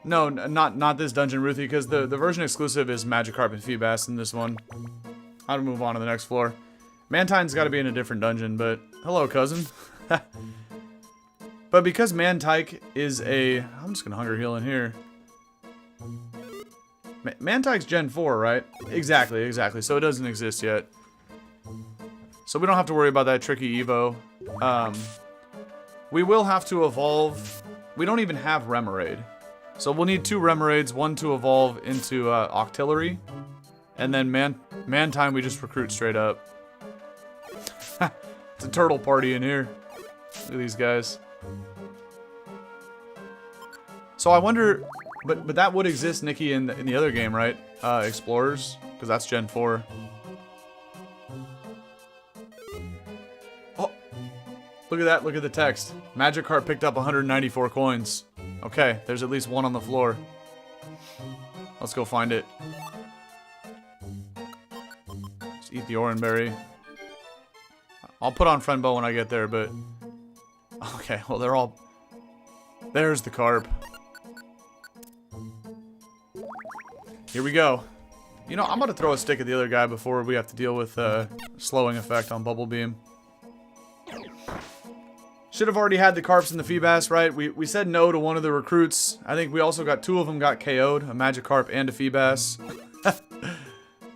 not this dungeon, Ruthie, because the version exclusive is Magikarp and Feebas in this one. I'll move on to the next floor. Mantine's got to be in a different dungeon, but hello, cousin. But because Mantike is I'm just gonna Hunger Heal in here. Mantike's Gen 4, right? Exactly. So it doesn't exist yet. So we don't have to worry about that tricky Evo. We will have to evolve. We don't even have Remoraid. So we'll need 2 Remoraids, one to evolve into Octillery. And then Mantine we just recruit straight up. It's a turtle party in here. Look at these guys. So I wonder, but that would exist, Nikki, in the other game, right? Explorers, because that's Gen 4. Oh, look at that! Look at the text. Magikarp picked up 194 coins. Okay, there's at least one on the floor. Let's go find it. Just eat the Oranberry. I'll put on Friend Bow when I get there, but... Okay, well, they're all... There's the carp. Here we go. You know, I'm about to throw a stick at the other guy before we have to deal with slowing effect on Bubble Beam. Should have already had the carps and the Feebas, right? We said no to one of the recruits. I think we also got 2 of them got KO'd. A Magikarp and a Feebas.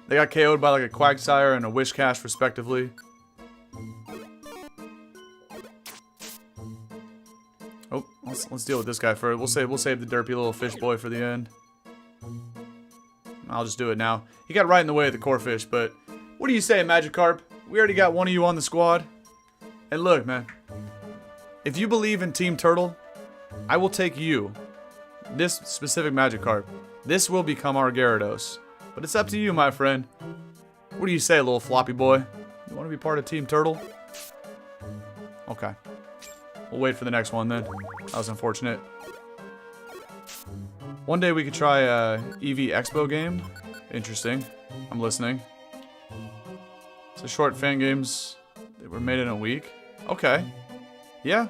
They got KO'd by like a Quagsire and a Wishcash, respectively. Oh, let's deal with this guy first. We'll save the derpy little fish boy for the end. I'll just do it now. He got right in the way of the Corefish, but what do you say, Magikarp? We already got one of you on the squad. And look, man, if you believe in Team Turtle, I will take you, this specific Magikarp. This will become our Gyarados. But it's up to you, my friend. What do you say, little floppy boy? You want to be part of Team Turtle? Okay. We'll wait for the next one then. That was unfortunate. One day we could try a EV Expo game. Interesting. I'm listening. It's a short fan games that were made in a week. Okay. Yeah.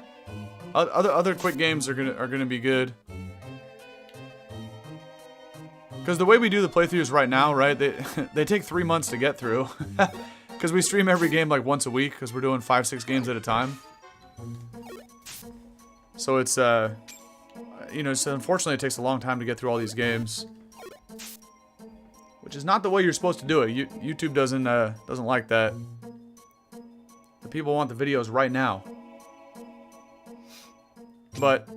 Other quick games are gonna be good. Because the way we do the playthroughs right now, right? They take 3 months to get through. Because we stream every game like once a week. Because we're doing 5-6 games at a time. So it's you know, so unfortunately it takes a long time to get through all these games, which is not the way you're supposed to do it. YouTube doesn't like that. The people want the videos right now. But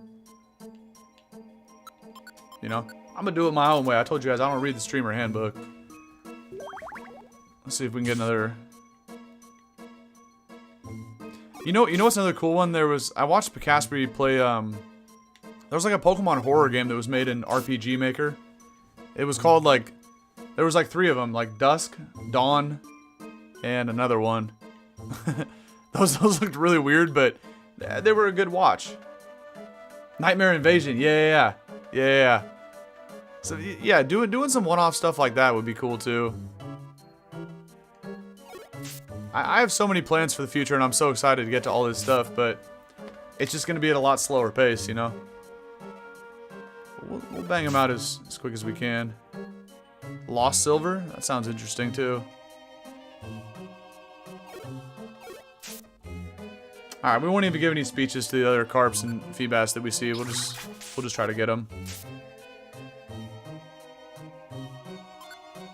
you know, I'm gonna do it my own way. I told you guys I don't read the streamer handbook. Let's see if we can get another. You know what's another cool one? I watched Picaspery play, there was like a Pokemon horror game that was made in RPG Maker. It was called like, there was like 3 of them, like Dusk, Dawn, and another one. those looked really weird, but they were a good watch. Nightmare Invasion, yeah. So yeah, doing some one-off stuff like that would be cool too. I have so many plans for the future, and I'm so excited to get to all this stuff, but it's just going to be at a lot slower pace, you know? We'll bang them out as quick as we can. Lost Silver? That sounds interesting too. Alright, we won't even give any speeches to the other carps and feebass that we see. We'll just try to get them.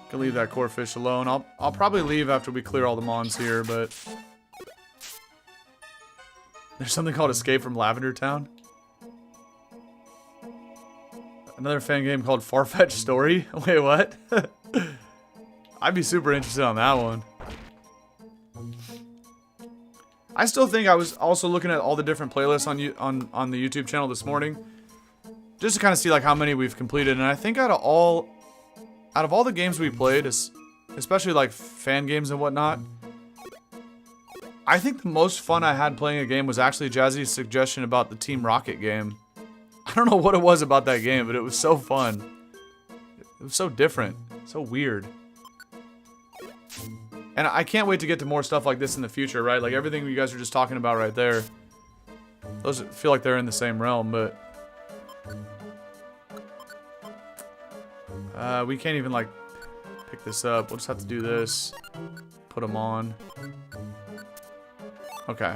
Can leave that core fish alone. I'll probably leave after we clear all the mons here, but there's something called Escape from Lavender Town. Another fan game called Far-Fetched Story. Wait, what? I'd be super interested on that one. I still think I was also looking at all the different playlists on the YouTube channel this morning, just to kind of see like how many we've completed. And I think out of all the games we played, especially like fan games and whatnot, I think the most fun I had playing a game was actually Jazzy's suggestion about the Team Rocket game. I don't know what it was about that game, but it was so fun. It was so different, so weird. And I can't wait to get to more stuff like this in the future, right? Like everything you guys are just talking about right there. Those feel like they're in the same realm, but we can't even like pick this up. We'll just have to do this. Put them on. Okay.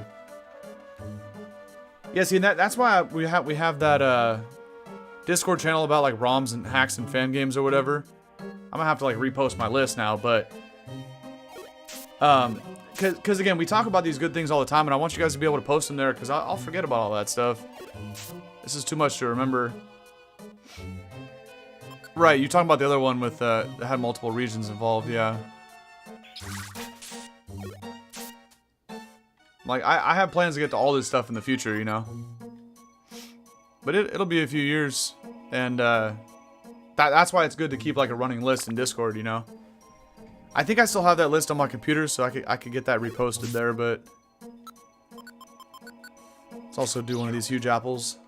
Yeah, see, that's why we have that Discord channel about like ROMs and hacks and fan games or whatever. I'm gonna have to like repost my list now, but because again, we talk about these good things all the time, and I want you guys to be able to post them there because I'll forget about all that stuff. This is too much to remember. Right, you talking about the other one with that had multiple regions involved, yeah. Like, I have plans to get to all this stuff in the future, you know? But it'll be a few years, and that's why it's good to keep, like, a running list in Discord, you know? I think I still have that list on my computer, so I could get that reposted there, but let's also do one of these huge apples.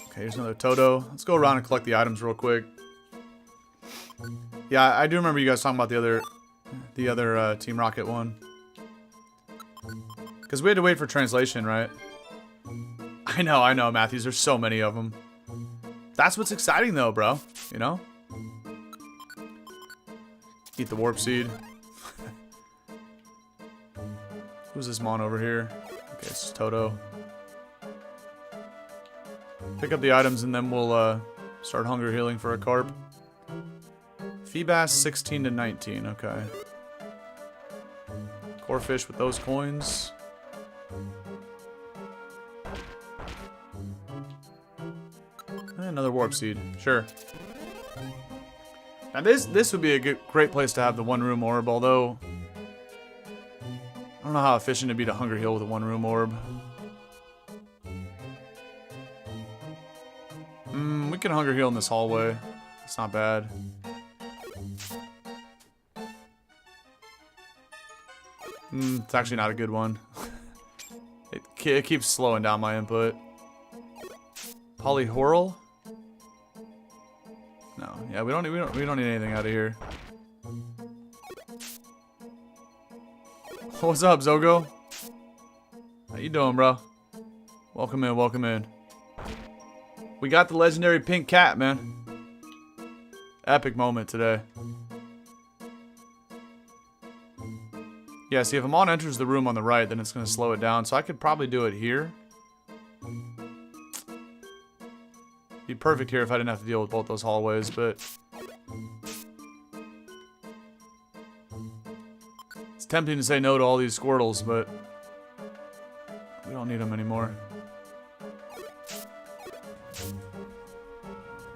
Okay, here's another Toto. Let's go around and collect the items real quick. Yeah, I do remember you guys talking about the other Team Rocket one. Because we had to wait for translation, right? I know, Matthews. There's so many of them. That's what's exciting, though, bro. You know? Eat the warp seed. Who's this mon over here? Okay, it's Toto. Pick up the items, and then we'll start hunger healing for a carp. Feebass 16 to 19, okay. Core fish with those coins. Another warp seed, sure. Now this would be a great place to have the one room orb, although I don't know how efficient it'd be to hunger heal with a one room orb. We can hunger heal in this hallway. It's not bad. It's actually not a good one. It keeps slowing down my input. Polyhoral? No, yeah, we don't need anything out of here. What's up, Zogo? How you doing, bro? Welcome in, welcome in. We got the legendary pink cat, man. Epic moment today. Yeah, see, if a mon enters the room on the right, then it's going to slow it down. So I could probably do it here. Be perfect here if I didn't have to deal with both those hallways, but it's tempting to say no to all these Squirtles, but we don't need them anymore.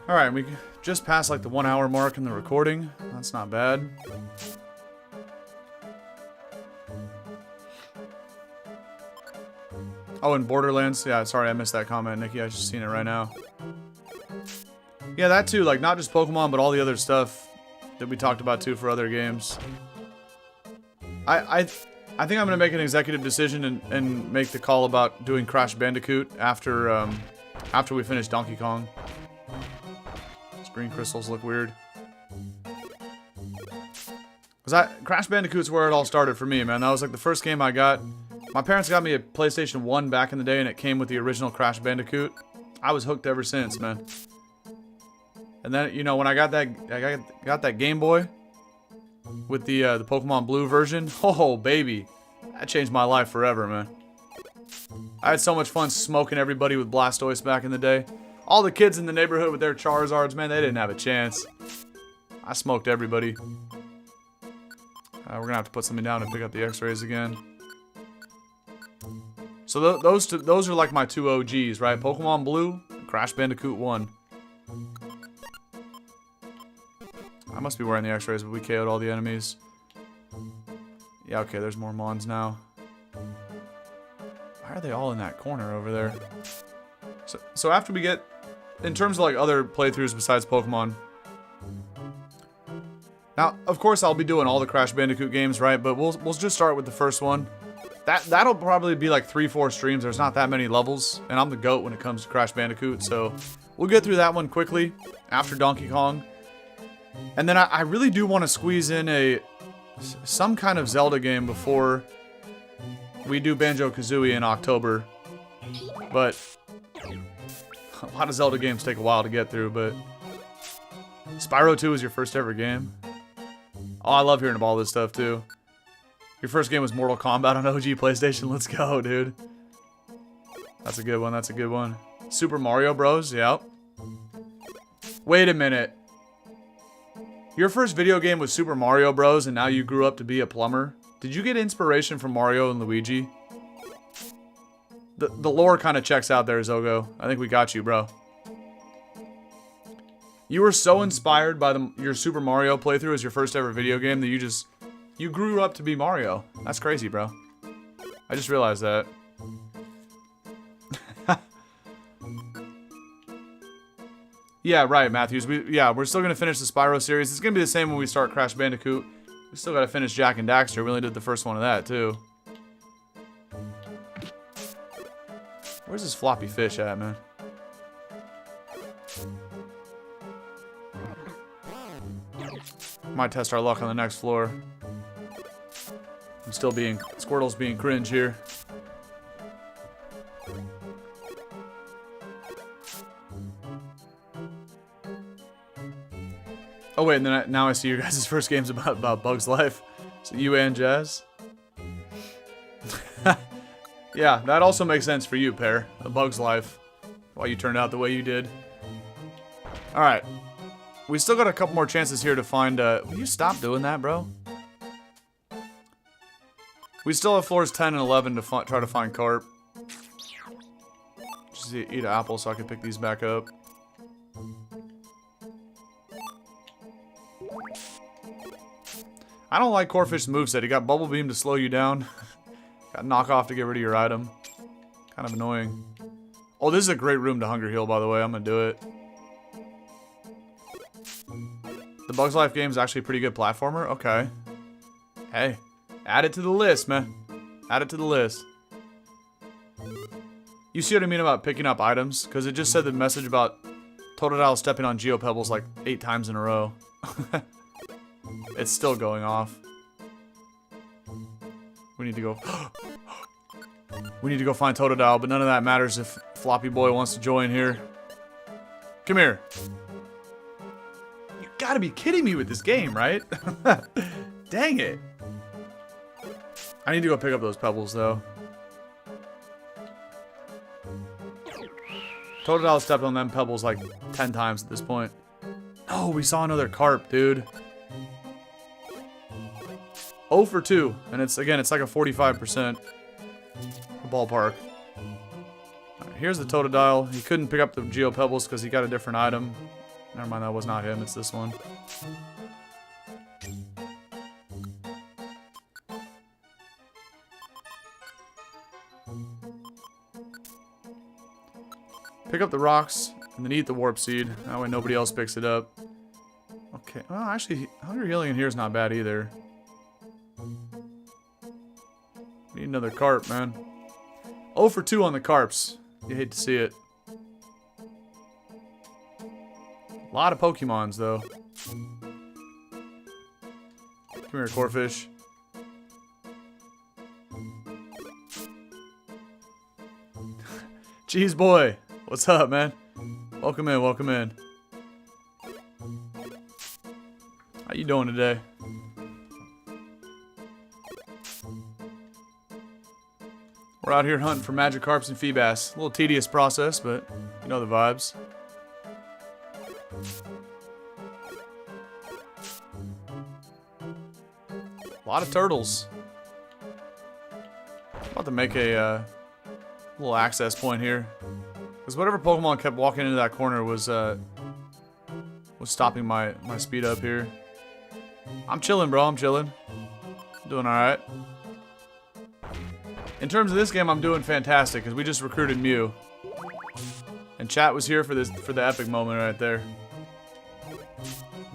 Alright, we just passed like the 1 hour mark in the recording. That's not bad. Oh, in Borderlands? Yeah, sorry, I missed that comment, Nikki. I just seen it right now. Yeah, that too. Like, not just Pokemon, but all the other stuff that we talked about too for other games. I think I'm gonna make an executive decision and make the call about doing Crash Bandicoot after we finish Donkey Kong. These green crystals look weird. Crash Bandicoot's where it all started for me, man. That was like the first game I got. My parents got me a PlayStation 1 back in the day, and it came with the original Crash Bandicoot. I was hooked ever since, man. And then, you know, when I got that Game Boy with the Pokemon Blue version, oh baby, that changed my life forever, man. I had so much fun smoking everybody with Blastoise back in the day. All the kids in the neighborhood with their Charizards, man, they didn't have a chance. I smoked everybody. We're gonna have to put something down and pick up the X-rays again. So those are like my two OGs, right? Pokemon Blue, and Crash Bandicoot 1. I must be wearing the X-rays, but we KO'd all the enemies. Yeah, okay, there's more Mons now. Why are they all in that corner over there? So after we get, in terms of like other playthroughs besides Pokemon. Now, of course, I'll be doing all the Crash Bandicoot games, right? But we'll just start with the first one. That'll probably be like 3-4 streams. There's not that many levels, and I'm the GOAT when it comes to Crash Bandicoot, so we'll get through that one quickly after Donkey Kong. And then I really do want to squeeze in some kind of Zelda game before we do Banjo-Kazooie in October. But a lot of Zelda games take a while to get through, but Spyro 2 is your first ever game. Oh, I love hearing about all this stuff too. Your first game was Mortal Kombat on OG PlayStation. Let's go, dude. That's a good one. That's a good one. Super Mario Bros. Yep. Wait a minute. Your first video game was Super Mario Bros. And now you grew up to be a plumber? Did you get inspiration from Mario and Luigi? The lore kind of checks out there, Zogo. I think we got you, bro. You were so inspired by your Super Mario playthrough as your first ever video game that you grew up to be Mario. That's crazy, bro. I just realized that. Yeah, right, Matthews. We're still gonna finish the Spyro series. It's gonna be the same when we start Crash Bandicoot. We still gotta finish Jak and Daxter. We only did the first one of that too. Where's this floppy fish at, man? Might test our luck on the next floor. Squirtle's being cringe here. Oh wait, and then now I see your guys' first game's about Bug's Life. So you and Jazz. Yeah, that also makes sense for you, Pear. A Bug's Life. Why you turned out the way you did. Alright. We still got a couple more chances here to find, will you stop doing that, bro? We still have floors 10 and 11 to try to find carp. Just eat an apple so I can pick these back up. I don't like Corefish's moveset. He got Bubble Beam to slow you down. Got Knock Off to get rid of your item. Kind of annoying. Oh, this is a great room to Hunger Heal, by the way. I'm gonna do it. The Bugs Life game is actually a pretty good platformer. Okay. Hey, add it to the list, man. Add it to the list. You see what I mean about picking up items? Because it just said the message about Totodile stepping on Geopebbles like 8 times in a row. It's still going off. We need to go... We need to go find Totodile, but none of that matters if Floppy Boy wants to join here. Come here. You gotta be kidding me with this game, right? Dang it. I need to go pick up those pebbles, though. Totodile stepped on them pebbles like 10 times at this point. Oh, we saw another carp, dude. 0 for 2. And it's like a 45% ballpark. Right, here's the Totodile. He couldn't pick up the Geopebbles because he got a different item. Never mind, that was not him. It's this one. Pick up the rocks and then eat the warp seed. That way nobody else picks it up. Okay. Well, actually, Hunger Healing in here is not bad either. Need another carp, man. 0 for 2 on the carps. You hate to see it. A lot of Pokemons, though. Come here, Corfish. Cheese boy, what's up, man? Welcome in, welcome in. How you doing today? We're out here hunting for Magikarps and Feebas. A little tedious process, but you know the vibes. A lot of turtles. About to make a little access point here, because whatever Pokemon kept walking into that corner was stopping my speed up here. I'm chilling, bro. I'm chilling. Doing all right. In terms of this game, I'm doing fantastic because we just recruited Mew, and chat was here for the epic moment right there.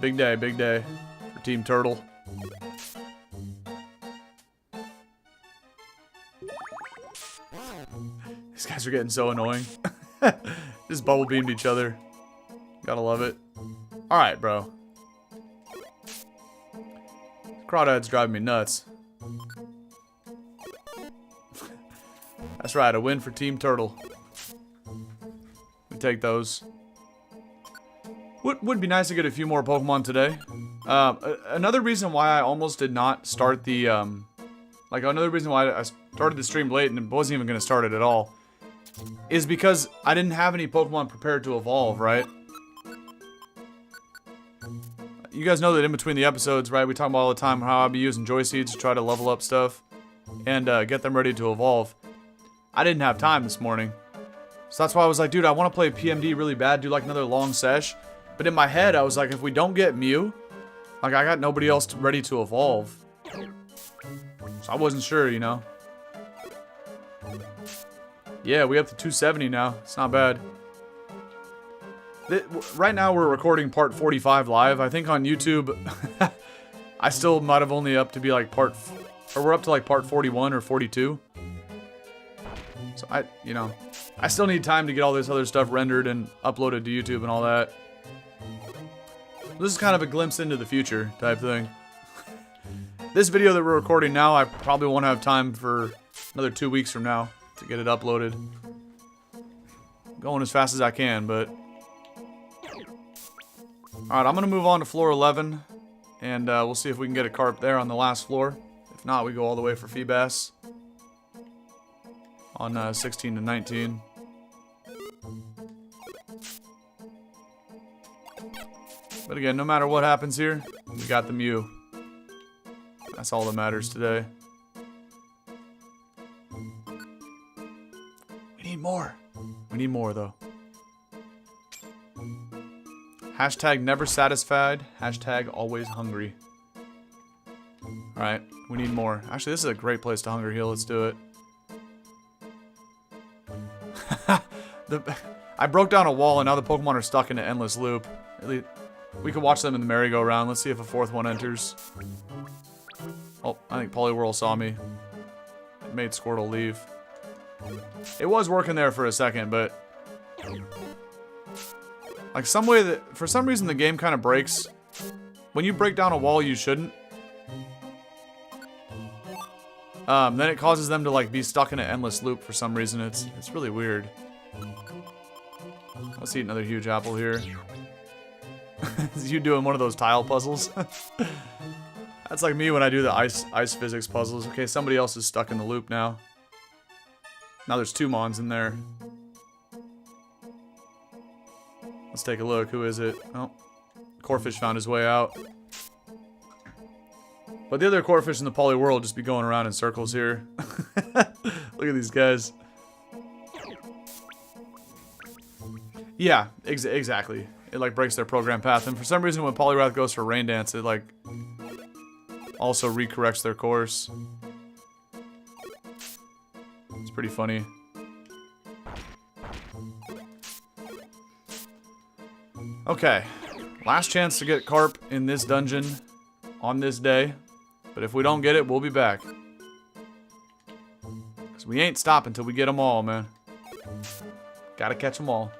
Big day for Team Turtle. These guys are getting so annoying. Just bubble beamed each other. Gotta love it. All right, bro. Crawdad's driving me nuts. That's right, a win for Team Turtle. We take those. Would be nice to get a few more Pokemon today. Another reason why I almost did not start the another reason why I started the stream late and wasn't even going to start it at all is because I didn't have any Pokemon prepared to evolve, right? You guys know that in between the episodes, right, we talk about all the time how I'll be using Joy Seeds to try to level up stuff and get them ready to evolve. I didn't have time this morning. So that's why I was like, dude, I want to play PMD really bad, do like another long sesh. But in my head, I was like, if we don't get Mew, like I got nobody else ready to evolve. So I wasn't sure, you know. Yeah, we up to 270 now. It's not bad. Right now we're recording part 45 live. I think on YouTube, I still might have only up to be like we're up to like part 41 or 42. So I still need time to get all this other stuff rendered and uploaded to YouTube and all that. This is kind of a glimpse into the future type thing. This video that we're recording now, I probably won't have time for another 2 weeks from now to get it uploaded. Going as fast as I can, but... Alright, I'm going to move on to floor 11, and we'll see if we can get a carp there on the last floor. If not, we go all the way for Feebas on 16 to 19. But again, no matter what happens here, we got the Mew. That's all that matters today. We need more. We need more, though. Hashtag never satisfied. Hashtag always hungry. Alright, we need more. Actually, this is a great place to hunger heal. Let's do it. I broke down a wall, and now the Pokemon are stuck in an endless loop. At least we could watch them in the merry-go-round. Let's see if a fourth one enters. Oh, I think Poliwhirl saw me. It made Squirtle leave. It was working there for a second, but... like, some way that... for some reason, the game kind of breaks. When you break down a wall, you shouldn't. Then it causes them to, like, be stuck in an endless loop for some reason. It's really weird. Let's eat another huge apple here. Is you doing one of those tile puzzles? That's like me when I do the ice physics puzzles. Okay, somebody else is stuck in the loop now. Now there's 2 Mons in there. Let's take a look. Who is it? Oh, Corphish found his way out. But the other Corphish in the Poliwhirl just be going around in circles here. Look at these guys. Yeah, exactly. It like breaks their program path, and for some reason when Poliwrath goes for Rain Dance, it like also recorrects their course. It's pretty funny. Okay, last chance to get Carp in this dungeon on this day, but if we don't get it, we'll be back. Because we ain't stopping till we get them all, man. Gotta catch them all.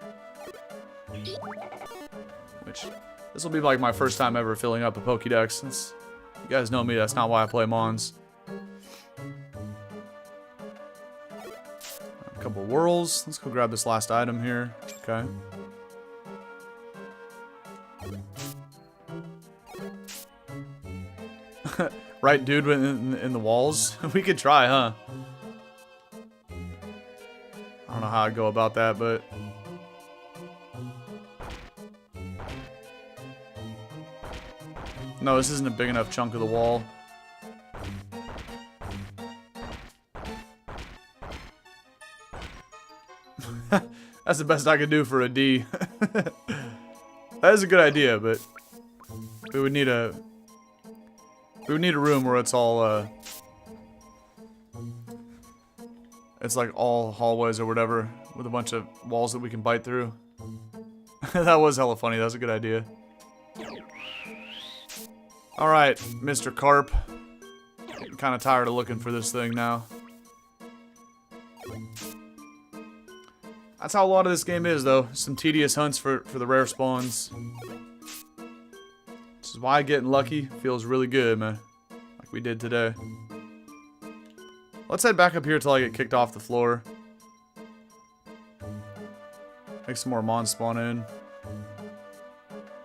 Which, this will be like my first time ever filling up a Pokédex. Since you guys know me, that's not why I play Mons. A couple More whirls. Let's go grab this last item here. Okay. Right, dude, in the walls? We could try, huh? I don't know how I'd go about that, but... No, this isn't a big enough chunk of the wall. That's the best I could do for a D. That is a good idea, but we would need a room where it's all it's like all hallways or whatever with a bunch of walls that we can bite through. That was hella funny. That was a good idea. All right, Mr. Carp. Getting kind of tired of looking for this thing now. That's how a lot of this game is, though. Some tedious hunts for the rare spawns. This is why getting lucky feels really good, man. Like we did today. Let's head back up here till I get kicked off the floor. Make some more mons spawn in.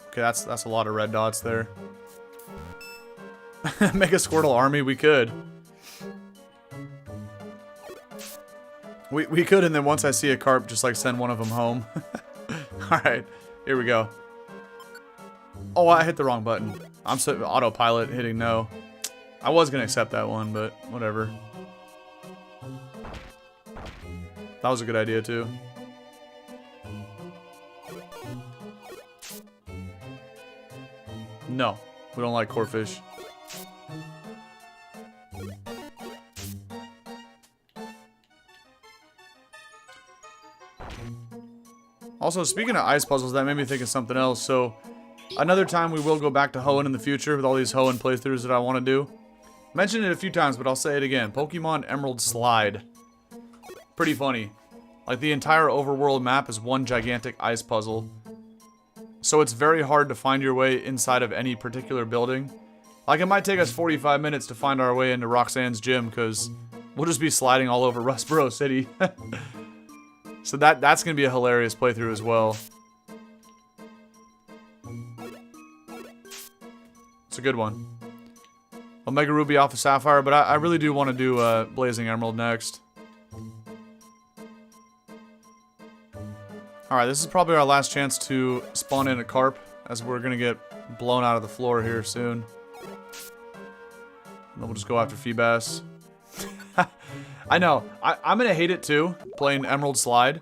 Okay, that's a lot of red dots there. Make a Squirtle army, we could. We could, and then once I see a carp, just like send one of them home. Alright, here we go. Oh, I hit the wrong button. I'm so autopilot hitting no. I was gonna accept that one, but whatever. That was a good idea too. No, we don't like corfish. Also, speaking of ice puzzles, that made me think of something else. So, another time we will go back to Hoenn in the future with all these Hoenn playthroughs that I want to do. Mentioned it a few times, but I'll say it again. Pokemon Emerald Slide. Pretty funny. Like, the entire overworld map is one gigantic ice puzzle. So it's very hard to find your way inside of any particular building. Like, it might take us 45 minutes to find our way into Roxanne's gym, because we'll just be sliding all over Rustboro City. So that's going to be a hilarious playthrough as well. It's a good one. Omega Ruby Alpha Sapphire, but I really do want to do Blazing Emerald next. Alright, this is probably our last chance to spawn in a carp, as we're going to get blown out of the floor here soon. And then we'll just go after Feebas. I know, I'm going to hate it too, playing Emerald Slide.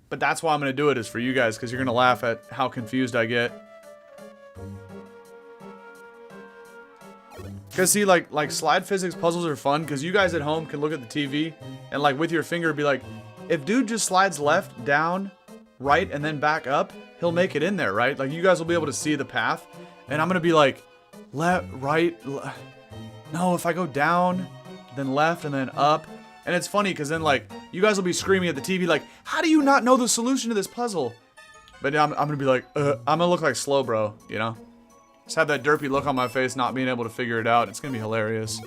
But that's why I'm going to do it, is for you guys, because you're going to laugh at how confused I get. Because see, like slide physics puzzles are fun, because you guys at home can look at the TV, and like with your finger be like, if dude just slides left, down, right, and then back up, he'll make it in there, right? Like you guys will be able to see the path, and I'm going to be like, left, right, no, if I go down, then left, and then up. And it's funny, because then, like, you guys will be screaming at the TV, like, how do you not know the solution to this puzzle? But I'm going to be like, I'm going to look like slow bro, you know? Just have that derpy look on my face, not being able to figure it out. It's going to be hilarious.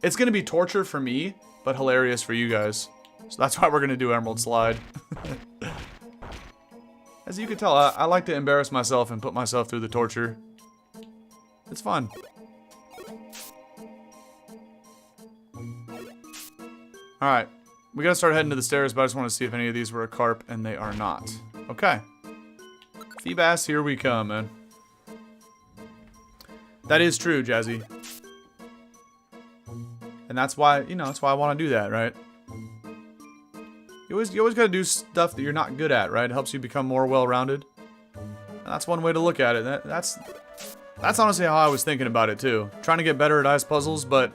It's going to be torture for me, but hilarious for you guys. So that's why we're going to do Emerald Slide. As you can tell, I like to embarrass myself and put myself through the torture. It's fun. Alright, we gotta start heading to the stairs, but I just want to see if any of these were a carp, and they are not. Okay. Feebas, here we come, man. That is true, Jazzy. And that's why, you know, that's why I want to do that, right? You always gotta do stuff that you're not good at, right? It helps you become more well-rounded. And that's one way to look at it. That's honestly how I was thinking about it, too. Trying to get better at ice puzzles, but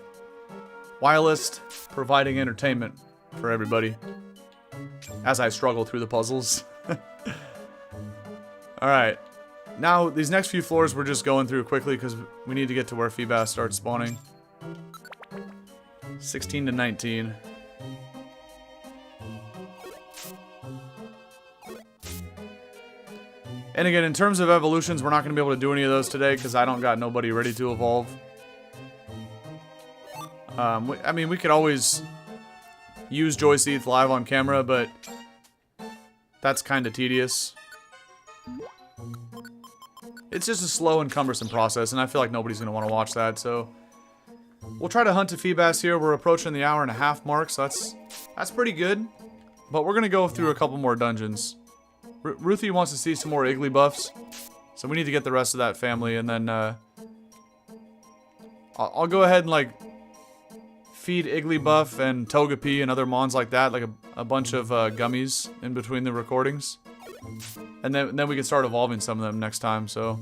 Wireless providing entertainment for everybody as I struggle through the puzzles. Alright. Now, these next few floors we're just going through quickly because we need to get to where Feebas starts spawning. 16 to 19. And again, in terms of evolutions, we're not going to be able to do any of those today because I don't got nobody ready to evolve. I mean, we could always use Joyseath live on camera, but that's kind of tedious. It's just a slow and cumbersome process, and I feel like nobody's going to want to watch that, so we'll try to hunt a Feebas here. We're approaching the hour-and-a-half mark, so that's pretty good. But we're going to go through a couple more dungeons. Ruthie wants to see some more Iggly buffs, so we need to get the rest of that family, and then I'll go ahead and like feed Iggly buff and Togepi and other mons like that, like a bunch of gummies in between the recordings. And then we can start evolving some of them next time, so.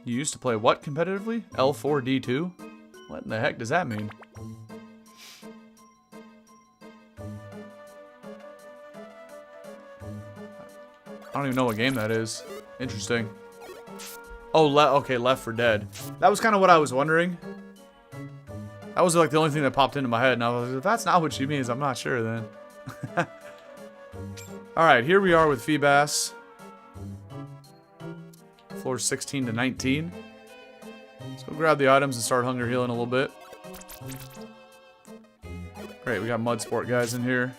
You used to play what competitively? L4D2? What in the heck does that mean? I don't even know what game that is. Interesting. Oh, okay, Left 4 Dead. That was kind of what I was wondering. That was like the only thing that popped into my head, and I was like, if that's not what she means, I'm not sure then. Alright, here we are with Feebas. Floors 16 to 19. Let's go grab the items and start hunger healing a little bit. Great, we got Mud Sport guys in here.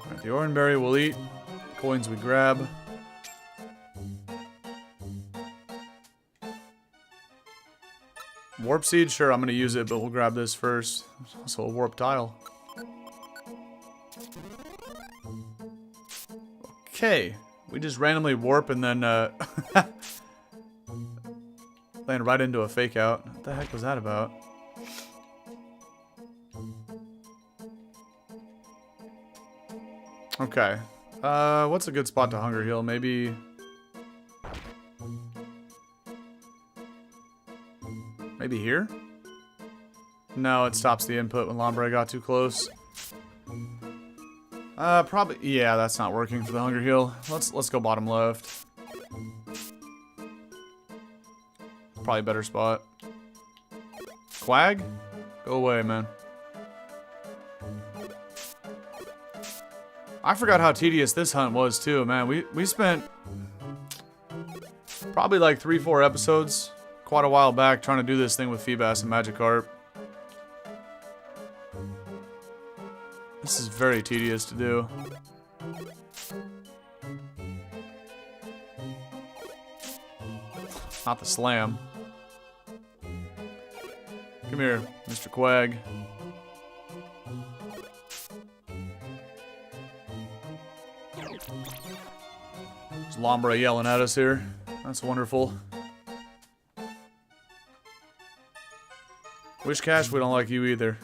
Alright, the Oranberry we'll eat. Coins we grab. Warp Seed, sure, I'm going to use it, but we'll grab this first. There's also a Warp Tile. Okay, we just randomly warp and then land right into a fake out. What the heck was that about? Okay, what's a good spot to hunger heal? Maybe here? No, it stops the input when Lombre got too close. Probably, yeah, that's not working for the hunger heal. Let's go bottom left. Probably a better spot. Quag? Go away, man. I forgot how tedious this hunt was too, man. We spent probably like 3-4 episodes quite a while back trying to do this thing with Feebas and Magikarp. This is very tedious to do. Not the slam. Come here, Mr. Quag. There's Lombre yelling at us here. That's wonderful. Wish Cash, we don't like you either.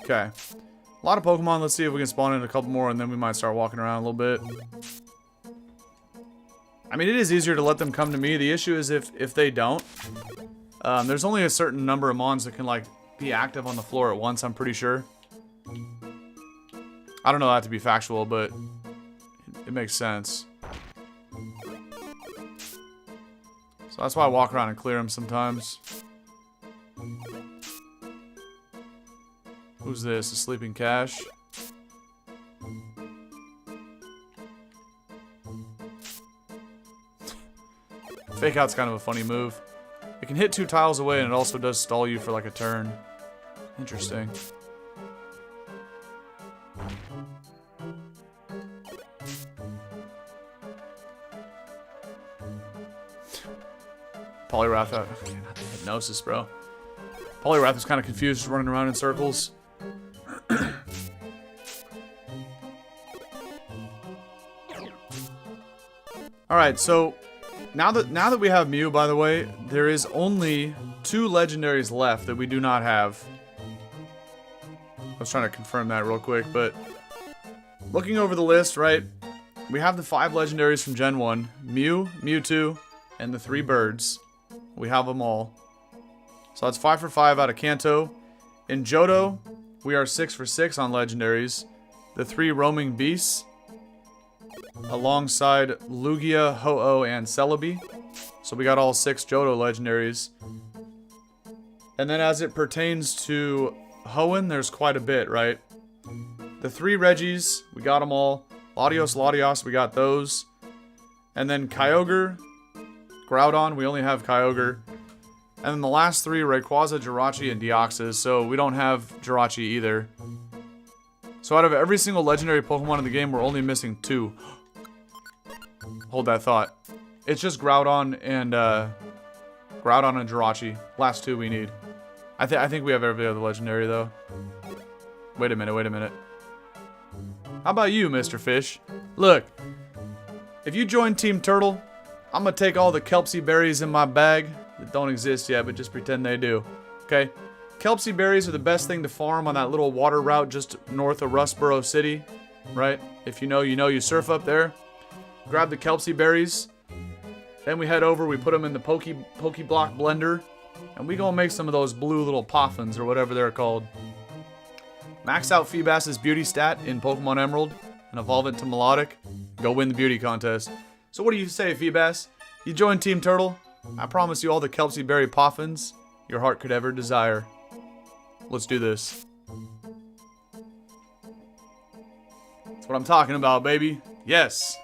Okay. A lot of Pokemon. Let's see if we can spawn in a couple more and then we might start walking around a little bit. I mean, it is easier to let them come to me. The issue is if they don't. There's only a certain number of mons that can, like, be active on the floor at once, I'm pretty sure. I don't know that to be factual, but it makes sense. So that's why I walk around and clear them sometimes. Who's this? A Sleeping Cash? Fake Out's kind of a funny move. It can hit 2 tiles away and it also does stall you for like a turn. Interesting. Poliwrath out. Okay, not the Hypnosis, bro. Poliwrath was kind of confused, running around in circles. Alright, so now that we have Mew, by the way, there is only 2 legendaries left that we do not have. I was trying to confirm that real quick, but looking over the list, right, we have the 5 legendaries from Gen 1, Mew, Mewtwo, and the 3 birds. We have them all. So that's 5 for 5 out of Kanto. In Johto, we are 6 for 6 on legendaries. The 3 roaming beasts, alongside Lugia, Ho-Oh, and Celebi. So we got all 6 Johto legendaries. And then as it pertains to Hoenn, there's quite a bit, right? The 3 Reggies, we got them all. Latios, we got those. And then Kyogre, Groudon, we only have Kyogre. And then the last 3, Rayquaza, Jirachi, and Deoxys. So we don't have Jirachi either. So out of every single legendary Pokemon in the game, we're only missing 2. Hold that thought. It's just Groudon and Jirachi. Last 2 we need. I think we have every other legendary though. Wait a minute. How about you, Mr. Fish? Look, if you join Team Turtle, I'm gonna take all the Kelpsy berries in my bag that don't exist yet, but just pretend they do. Okay? Kelpsy berries are the best thing to farm on that little water route just north of Rustboro City, right? If you know, you surf up there. Grab the Kelpsy berries. Then we head over, we put them in the Pokeblock blender, and we gonna make some of those blue little poffins or whatever they're called. Max out Feebas's beauty stat in Pokemon Emerald and evolve it to Melodic. Go win the beauty contest. So what do you say, Feebas? You join Team Turtle? I promise you all the Kelpsy berry poffins your heart could ever desire. Let's do this. That's what I'm talking about, baby. Yes.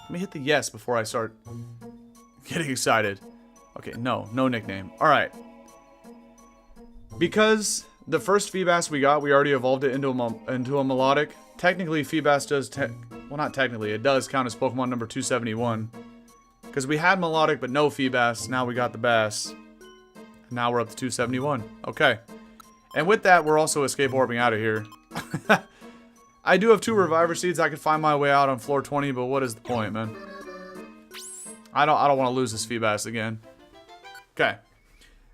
Let me hit the yes before I start getting excited. Okay, no nickname. Alright. Because the first Feebas we got, we already evolved it into a Melodic. Technically, Feebas does, well, not technically, it does count as Pokemon number 271. Because we had Melodic, but no Feebas. Now we got the Bass. Now we're up to 271. Okay. And with that, we're also escape orbing out of here. I do have 2 Reviver Seeds. I could find my way out on floor 20, but what is the point, man? I don't want to lose this Feebas again. Okay.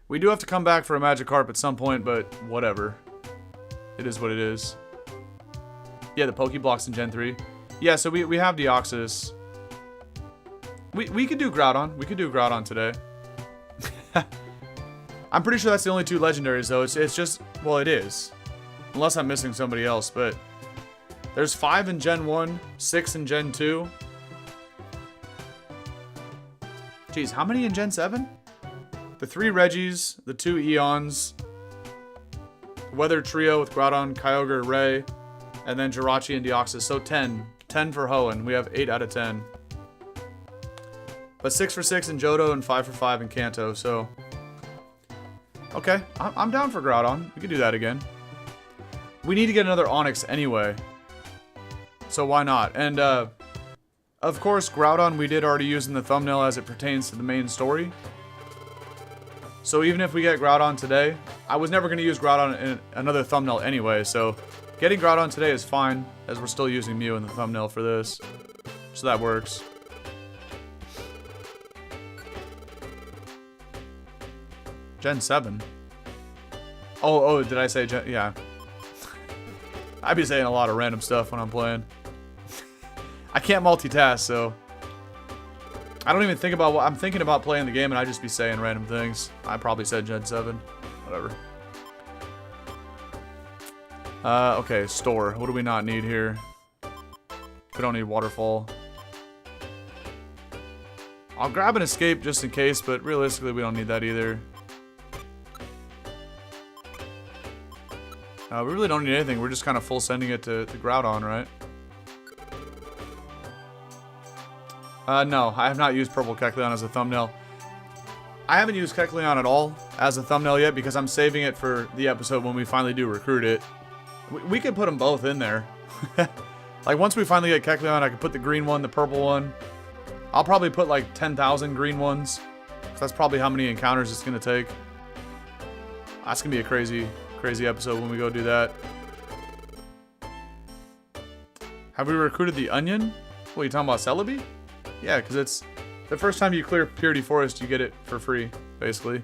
We do have to come back for a Magikarp at some point, but whatever. It is what it is. Yeah, the Pokeblocks in Gen 3. Yeah, so we have Deoxys. We could do Groudon. We could do Groudon today. I'm pretty sure that's the only 2 legendaries, though. It's just, well, it is. Unless I'm missing somebody else, but there's 5 in Gen 1, 6 in Gen 2. Jeez, how many in Gen 7? The 3 Reggies, the 2 Eons, Weather Trio with Groudon, Kyogre, Ray, and then Jirachi and Deoxys. So 10. 10 for Hoenn. We have 8 out of 10. But 6 for 6 in Johto and 5 for 5 in Kanto, so... Okay, I'm down for Groudon. We could do that again. We need to get another Onix anyway. So why not? And, of course, Groudon we did already use in the thumbnail as it pertains to the main story. So even if we get Groudon today, I was never going to use Groudon in another thumbnail anyway, so getting Groudon today is fine, as we're still using Mew in the thumbnail for this. So that works. Gen 7? Oh, did I say Gen... Yeah. I be saying a lot of random stuff when I'm playing. I can't multitask, so... I don't even think about what... I'm thinking about playing the game and I just be saying random things. I probably said Gen 7. Whatever. Okay, store. What do we not need here? We don't need Waterfall. I'll grab an Escape just in case, but realistically we don't need that either. We really don't need anything. We're just kind of full sending it to Groudon, right? No, I have not used Purple Kecleon as a thumbnail. I haven't used Kecleon at all as a thumbnail yet because I'm saving it for the episode when we finally do recruit it. We could put them both in there. Like, once we finally get Kecleon, I could put the green one, the purple one. I'll probably put, like, 10,000 green ones. So that's probably how many encounters it's going to take. That's going to be a crazy episode when we go do that. Have we recruited the Onion? What, are you talking about Celebi? Yeah, because it's the first time you clear Purity Forest, you get it for free, basically.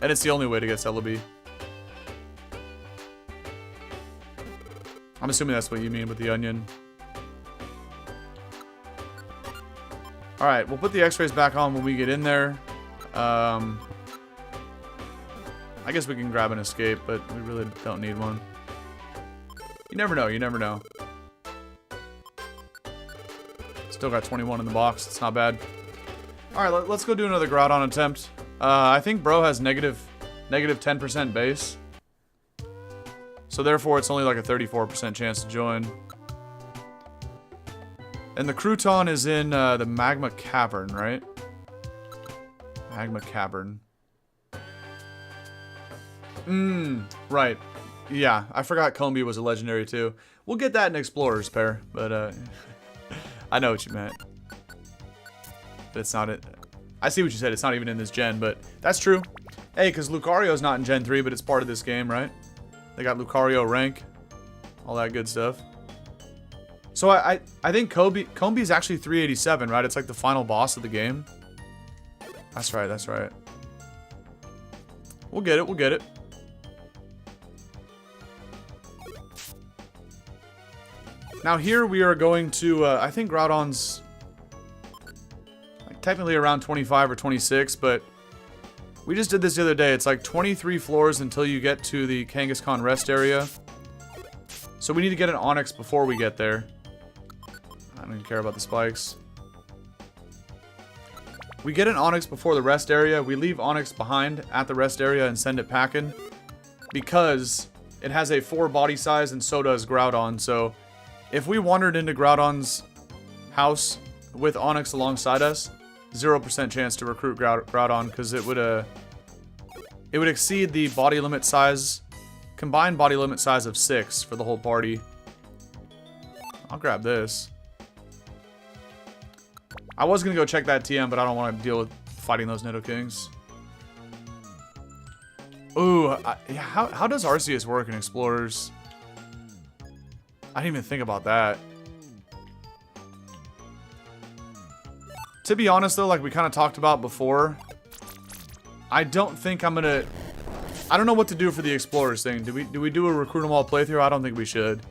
And it's the only way to get Celebi. I'm assuming that's what you mean with the Onion. Alright, we'll put the X-rays back on when we get in there. I guess we can grab an Escape, but we really don't need one. You never know, you never know. Still got 21 in the box, it's not bad. Alright, let's go do another Groudon attempt. I think Bro has negative 10% base. So therefore it's only like a 34% chance to join. And the crouton is in the magma cavern, right? Magma cavern. Right. Yeah, I forgot Combi was a legendary too. We'll get that in Explorer's pair, but I know what you meant. But it's not it. I see what you said. It's not even in this gen, but that's true. Hey, because Lucario's not in Gen 3, but it's part of this game, right? They got Lucario rank, all that good stuff. So I think Combi's actually 387, right? It's like the final boss of the game. That's right, that's right. We'll get it, we'll get it. Now here we are going to, I think Groudon's like technically around 25 or 26, but we just did this the other day. It's like 23 floors until you get to the Kangaskhan rest area. So we need to get an Onix before we get there. I don't even care about the spikes. We get an Onix before the rest area. We leave Onix behind at the rest area and send it packing. Because it has a 4 body size and so does Groudon. So if we wandered into Groudon's house with Onix alongside us, 0% chance to recruit Groudon because it would exceed the body limit size, combined body limit size of 6 for the whole party. I'll grab this. I was gonna go check that TM, but I don't want to deal with fighting those Nidokings. Ooh, yeah, how does Arceus work in Explorers? I didn't even think about that. To be honest though, like we kind of talked about before, I don't think I'm gonna... I don't know what to do for the Explorers thing. Do we do a recruit them all playthrough? I don't think we should.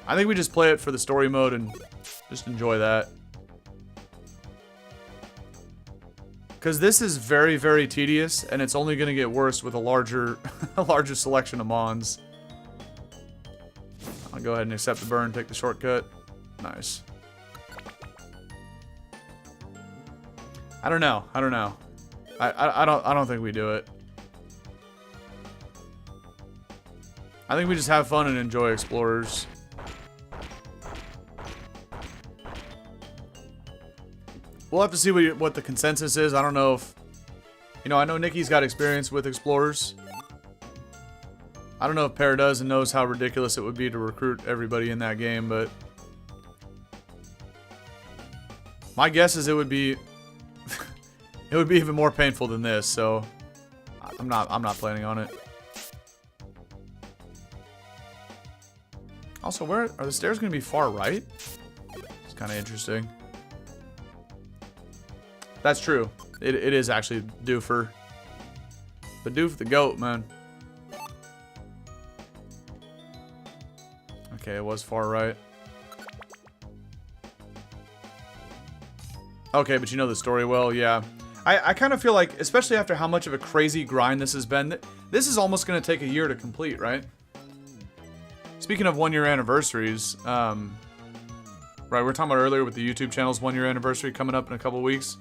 I think we just play it for the story mode and just enjoy that. Because this is very, very tedious, and it's only going to get worse with a larger selection of Mons. I'll go ahead and accept the burn, take the shortcut. Nice. I don't know. I don't know. I don't think we do it. I think we just have fun and enjoy Explorers. We'll have to see what the consensus is. I don't know if... You know, I know Nikki's got experience with Explorers. I don't know if Pear does and knows how ridiculous it would be to recruit everybody in that game, but... My guess is it would be... it would be even more painful than this, so... I'm not planning on it. Also, where... Are the stairs going to be far right? It's kind of interesting. That's true. It is actually Doofer. But Doof the goat, man. Okay, it was far right. Okay, but you know the story well, yeah. I kind of feel like, especially after how much of a crazy grind this has been, this is almost going to take a year to complete, right? Speaking of 1-year anniversaries, right, we were talking about earlier with the YouTube channel's 1-year anniversary coming up in a couple weeks.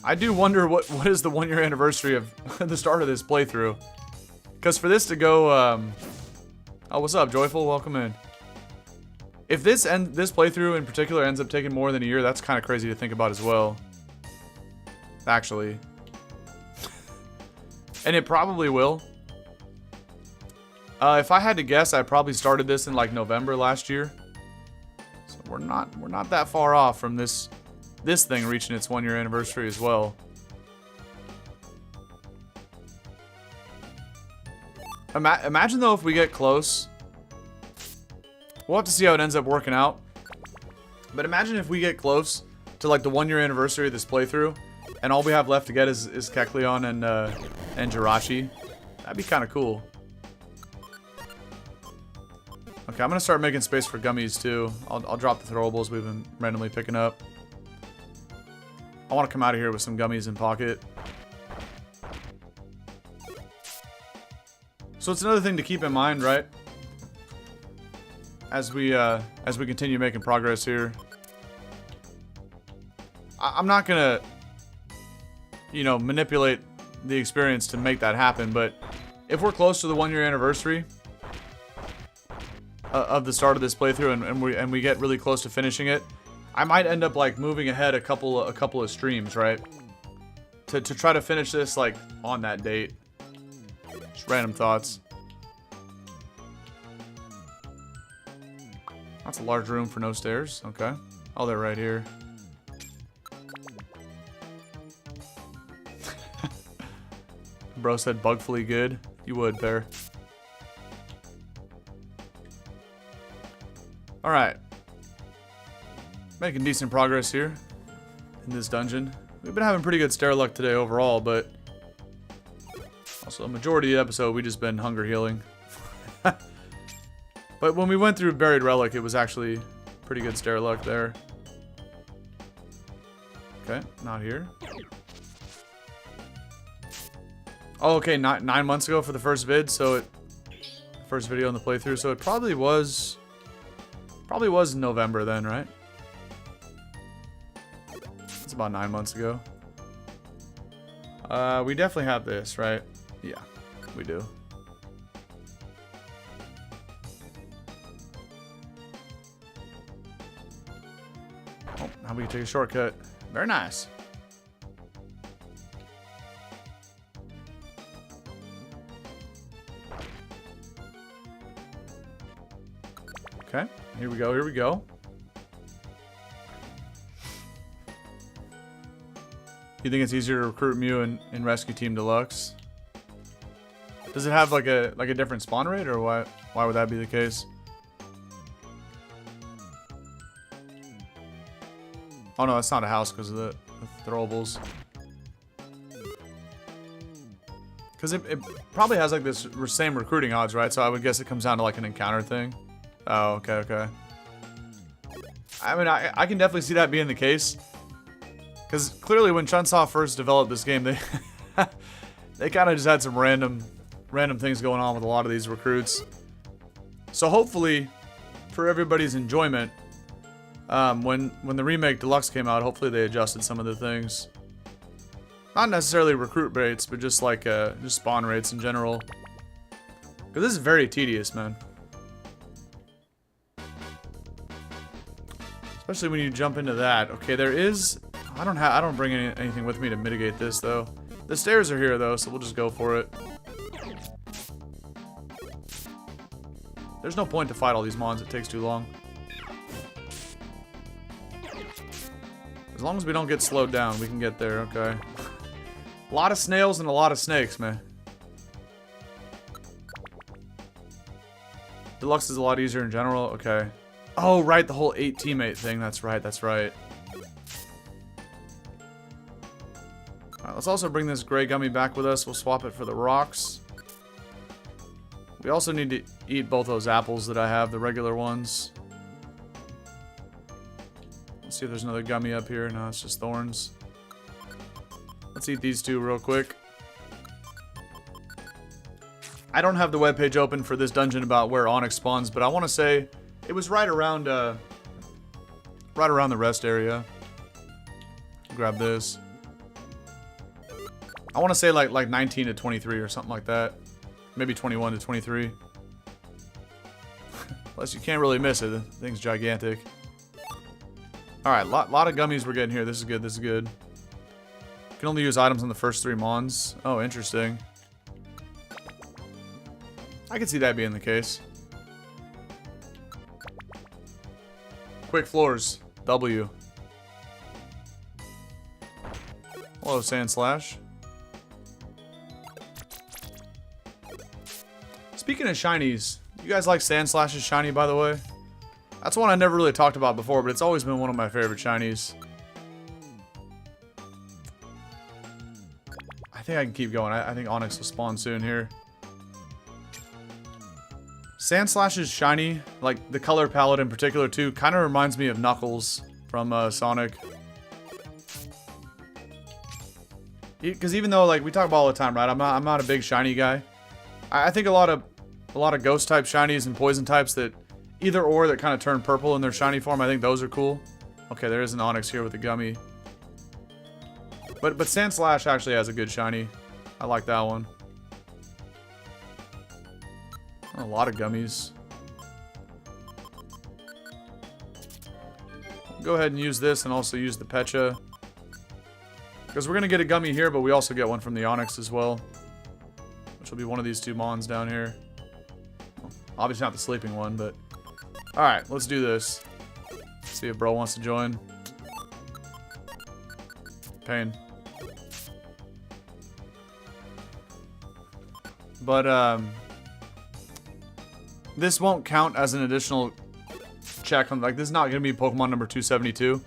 I do wonder what is the 1-year anniversary of the start of this playthrough. Because for this to go, oh, what's up, Joyful? Welcome in. If this playthrough in particular ends up taking more than a year, that's kind of crazy to think about as well. Actually. And it probably will. If I had to guess, I probably started this in like November last year. So we're not that far off from this thing reaching its 1-year anniversary as well. Imagine though if we get close. We'll have to see how it ends up working out. But imagine if we get close to like the 1-year anniversary of this playthrough, and all we have left to get is Kecleon and Jirachi. That'd be kind of cool. Okay, I'm gonna start making space for gummies too. I'll drop the throwables we've been randomly picking up. I want to come out of here with some gummies in pocket. So it's another thing to keep in mind, right? As we continue making progress here. I'm not gonna, you know, manipulate the experience to make that happen, but if we're close to the 1-year anniversary of the start of this playthrough and we get really close to finishing it, I might end up like moving ahead a couple of streams, right? To try to finish this like on that date. Just random thoughts. That's a large room for no stairs. Okay. Oh, they're right here. Bro said bugfully good. You would, Pear. Alright. Making decent progress here in this dungeon. We've been having pretty good stair luck today overall, but also a majority of the episode we just been hunger healing. But when we went through Buried Relic, it was actually pretty good stair luck there. Okay, not here. Oh, okay, 9 months ago for the first vid, so first video in the playthrough, so it probably was in November then, right? It's about 9 months ago. We definitely have this, right? Yeah, we do. Oh, now we can take a shortcut. Very nice. Okay, here we go, here we go. You think it's easier to recruit Mew in Rescue Team Deluxe? Does it have like a different spawn rate, or why would that be the case? Oh no, that's not a house because of the throwables. Because it probably has like this same recruiting odds, right? So I would guess it comes down to like an encounter thing. Oh, okay, okay. I mean, I can definitely see that being the case. Because clearly when Chunsoft first developed this game, they they kind of just had some random things going on with a lot of these recruits. So hopefully, for everybody's enjoyment, when the remake Deluxe came out, hopefully they adjusted some of the things. Not necessarily recruit rates, but just like just spawn rates in general. Because this is very tedious, man. Especially when you jump into that. Okay, there is... I don't bring anything with me to mitigate this, though. The stairs are here, though, so we'll just go for it. There's no point to fight all these mons. It takes too long. As long as we don't get slowed down, we can get there, okay. A lot of snails and a lot of snakes, man. Deluxe is a lot easier in general, okay. Oh, right, the whole 8 teammate thing. That's right, that's right. Alright, let's also bring this gray gummy back with us. We'll swap it for the rocks. We also need to eat both those apples that I have, the regular ones. Let's see if there's another gummy up here. No, it's just thorns. Let's eat these two real quick. I don't have the webpage open for this dungeon about where Onyx spawns, but I want to say it was right around the rest area. Grab this. I want to say like 19 to 23 or something like that. Maybe 21 to 23. Plus, you can't really miss it. The thing's gigantic. Alright, lot of gummies we're getting here. This is good, this is good. Can only use items on the first 3 mons. Oh, interesting. I can see that being the case. Quick floors. W. Hello, Sand Slash. Speaking of shinies, you guys like Sand Slash's shiny, by the way? That's one I never really talked about before, but it's always been one of my favorite shinies. I think I can keep going. I think Onyx will spawn soon here. Sand Slash's shiny, like the color palette in particular too, kind of reminds me of Knuckles from Sonic. Because even though, like, we talk about all the time, right? I'm not a big shiny guy. I think a lot of ghost type shinies and poison types that either or that kind of turn purple in their shiny form, I think those are cool. Okay, there is an Onyx here with a gummy. But Sand Slash actually has a good shiny. I like that one. A lot of gummies. Go ahead and use this and also use the Pecha. Because we're going to get a Gummy here, but we also get one from the Onyx as well. Which will be one of these two Mons down here. Well, obviously not the sleeping one, but... Alright, let's do this. See if bro wants to join. Pain. But, this won't count as an additional check. Like, this is not going to be Pokemon number 272.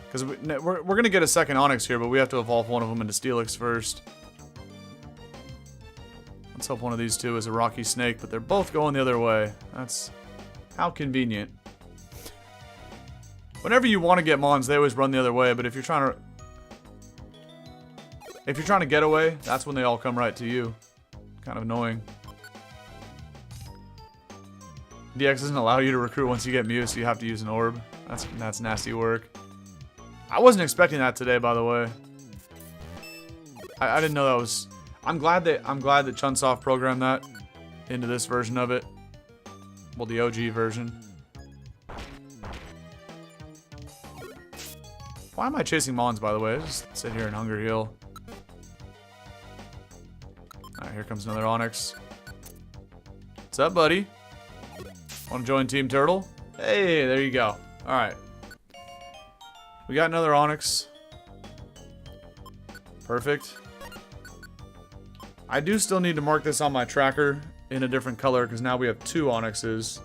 Because we're going to get a second Onyx here, but we have to evolve one of them into Steelix first. Let's hope one of these two is a Rocky Snake, but they're both going the other way. That's how convenient. Whenever you want to get Mons, they always run the other way, but if you're trying to get away, that's when they all come right to you. Kind of annoying. DX doesn't allow you to recruit once you get Mew, so you have to use an orb. That's nasty work. I wasn't expecting that today, by the way. I didn't know that was... I'm glad that Chunsoft programmed that into this version of it. Well, the OG version. Why am I chasing Mons, by the way? Just sit here and hunger heal. Alright, here comes another Onyx. What's up, buddy? Want to join Team Turtle? Hey, there you go. Alright. We got another Onyx. Perfect. I do still need to mark this on my tracker in a different color because now we have two Onyxes.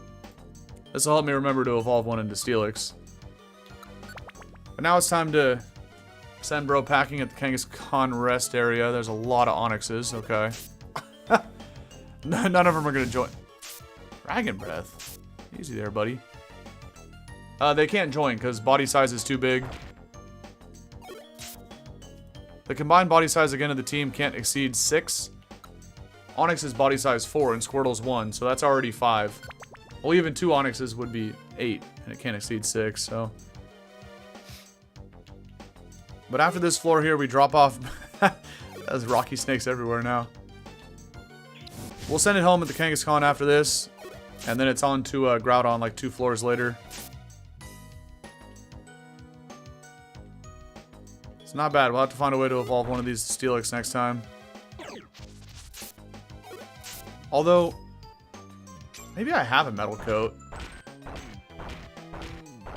This will help me remember to evolve one into Steelix. But now it's time to send bro packing at the Kangaskhan rest area. There's a lot of Onyxes. Okay. None of them are going to join. Dragon Breath. Easy there, buddy. They can't join because body size is too big. The combined body size again of the team can't exceed 6. Onyx's body size 4 and Squirtle's 1, so that's already 5. Well, even 2 Onyxes would be 8, and it can't exceed 6, so... But after this floor here, we drop off... There's Rocky Snakes everywhere now. We'll send it home at the Kangaskhan after this, and then it's on to Groudon like 2 floors later. It's not bad. We'll have to find a way to evolve one of these to Steelix next time. Although, maybe I have a Metal Coat.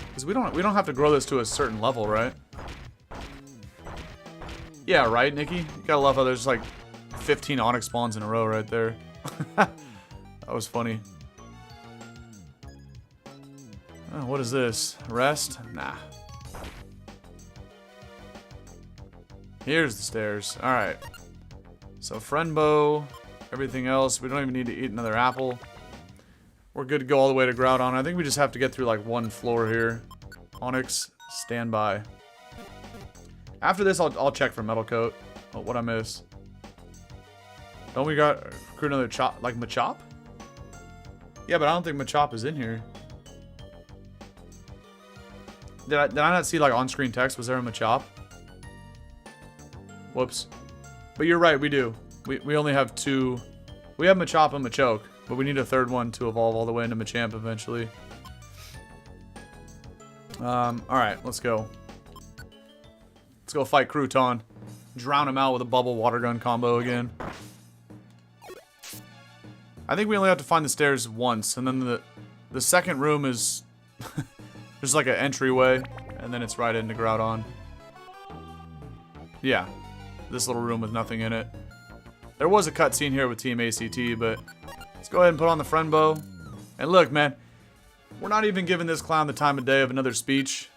Because we don't have to grow this to a certain level, right? Yeah, right, Nikki? You gotta love how there's like 15 Onyx spawns in a row right there. That was funny. Oh, what is this? Rest? Nah. Here's the stairs. Alright. So, Friendbow, everything else. We don't even need to eat another apple. We're good to go all the way to Groudon. I think we just have to get through like one floor here. Onyx, stand by. After this, I'll check for Metal Coat. Oh, what I miss? Don't we got recruit another Chop, like Machop? Yeah, but I don't think Machop is in here. Did I not see like on-screen text? Was there a Machop? Whoops. But you're right, we do. We only have 2. We have Machop and Machoke, but we need a third one to evolve all the way into Machamp eventually. Alright, let's go. Let's go fight Crouton. Drown him out with a bubble water gun combo again. I think we only have to find the stairs once, and then the second room is there's like an entryway, and then it's right into Groudon. Yeah, this little room with nothing in it. There was a cutscene here with Team ACT, but let's go ahead and put on the Friendbow. And look, man, we're not even giving this clown the time of day of another speech.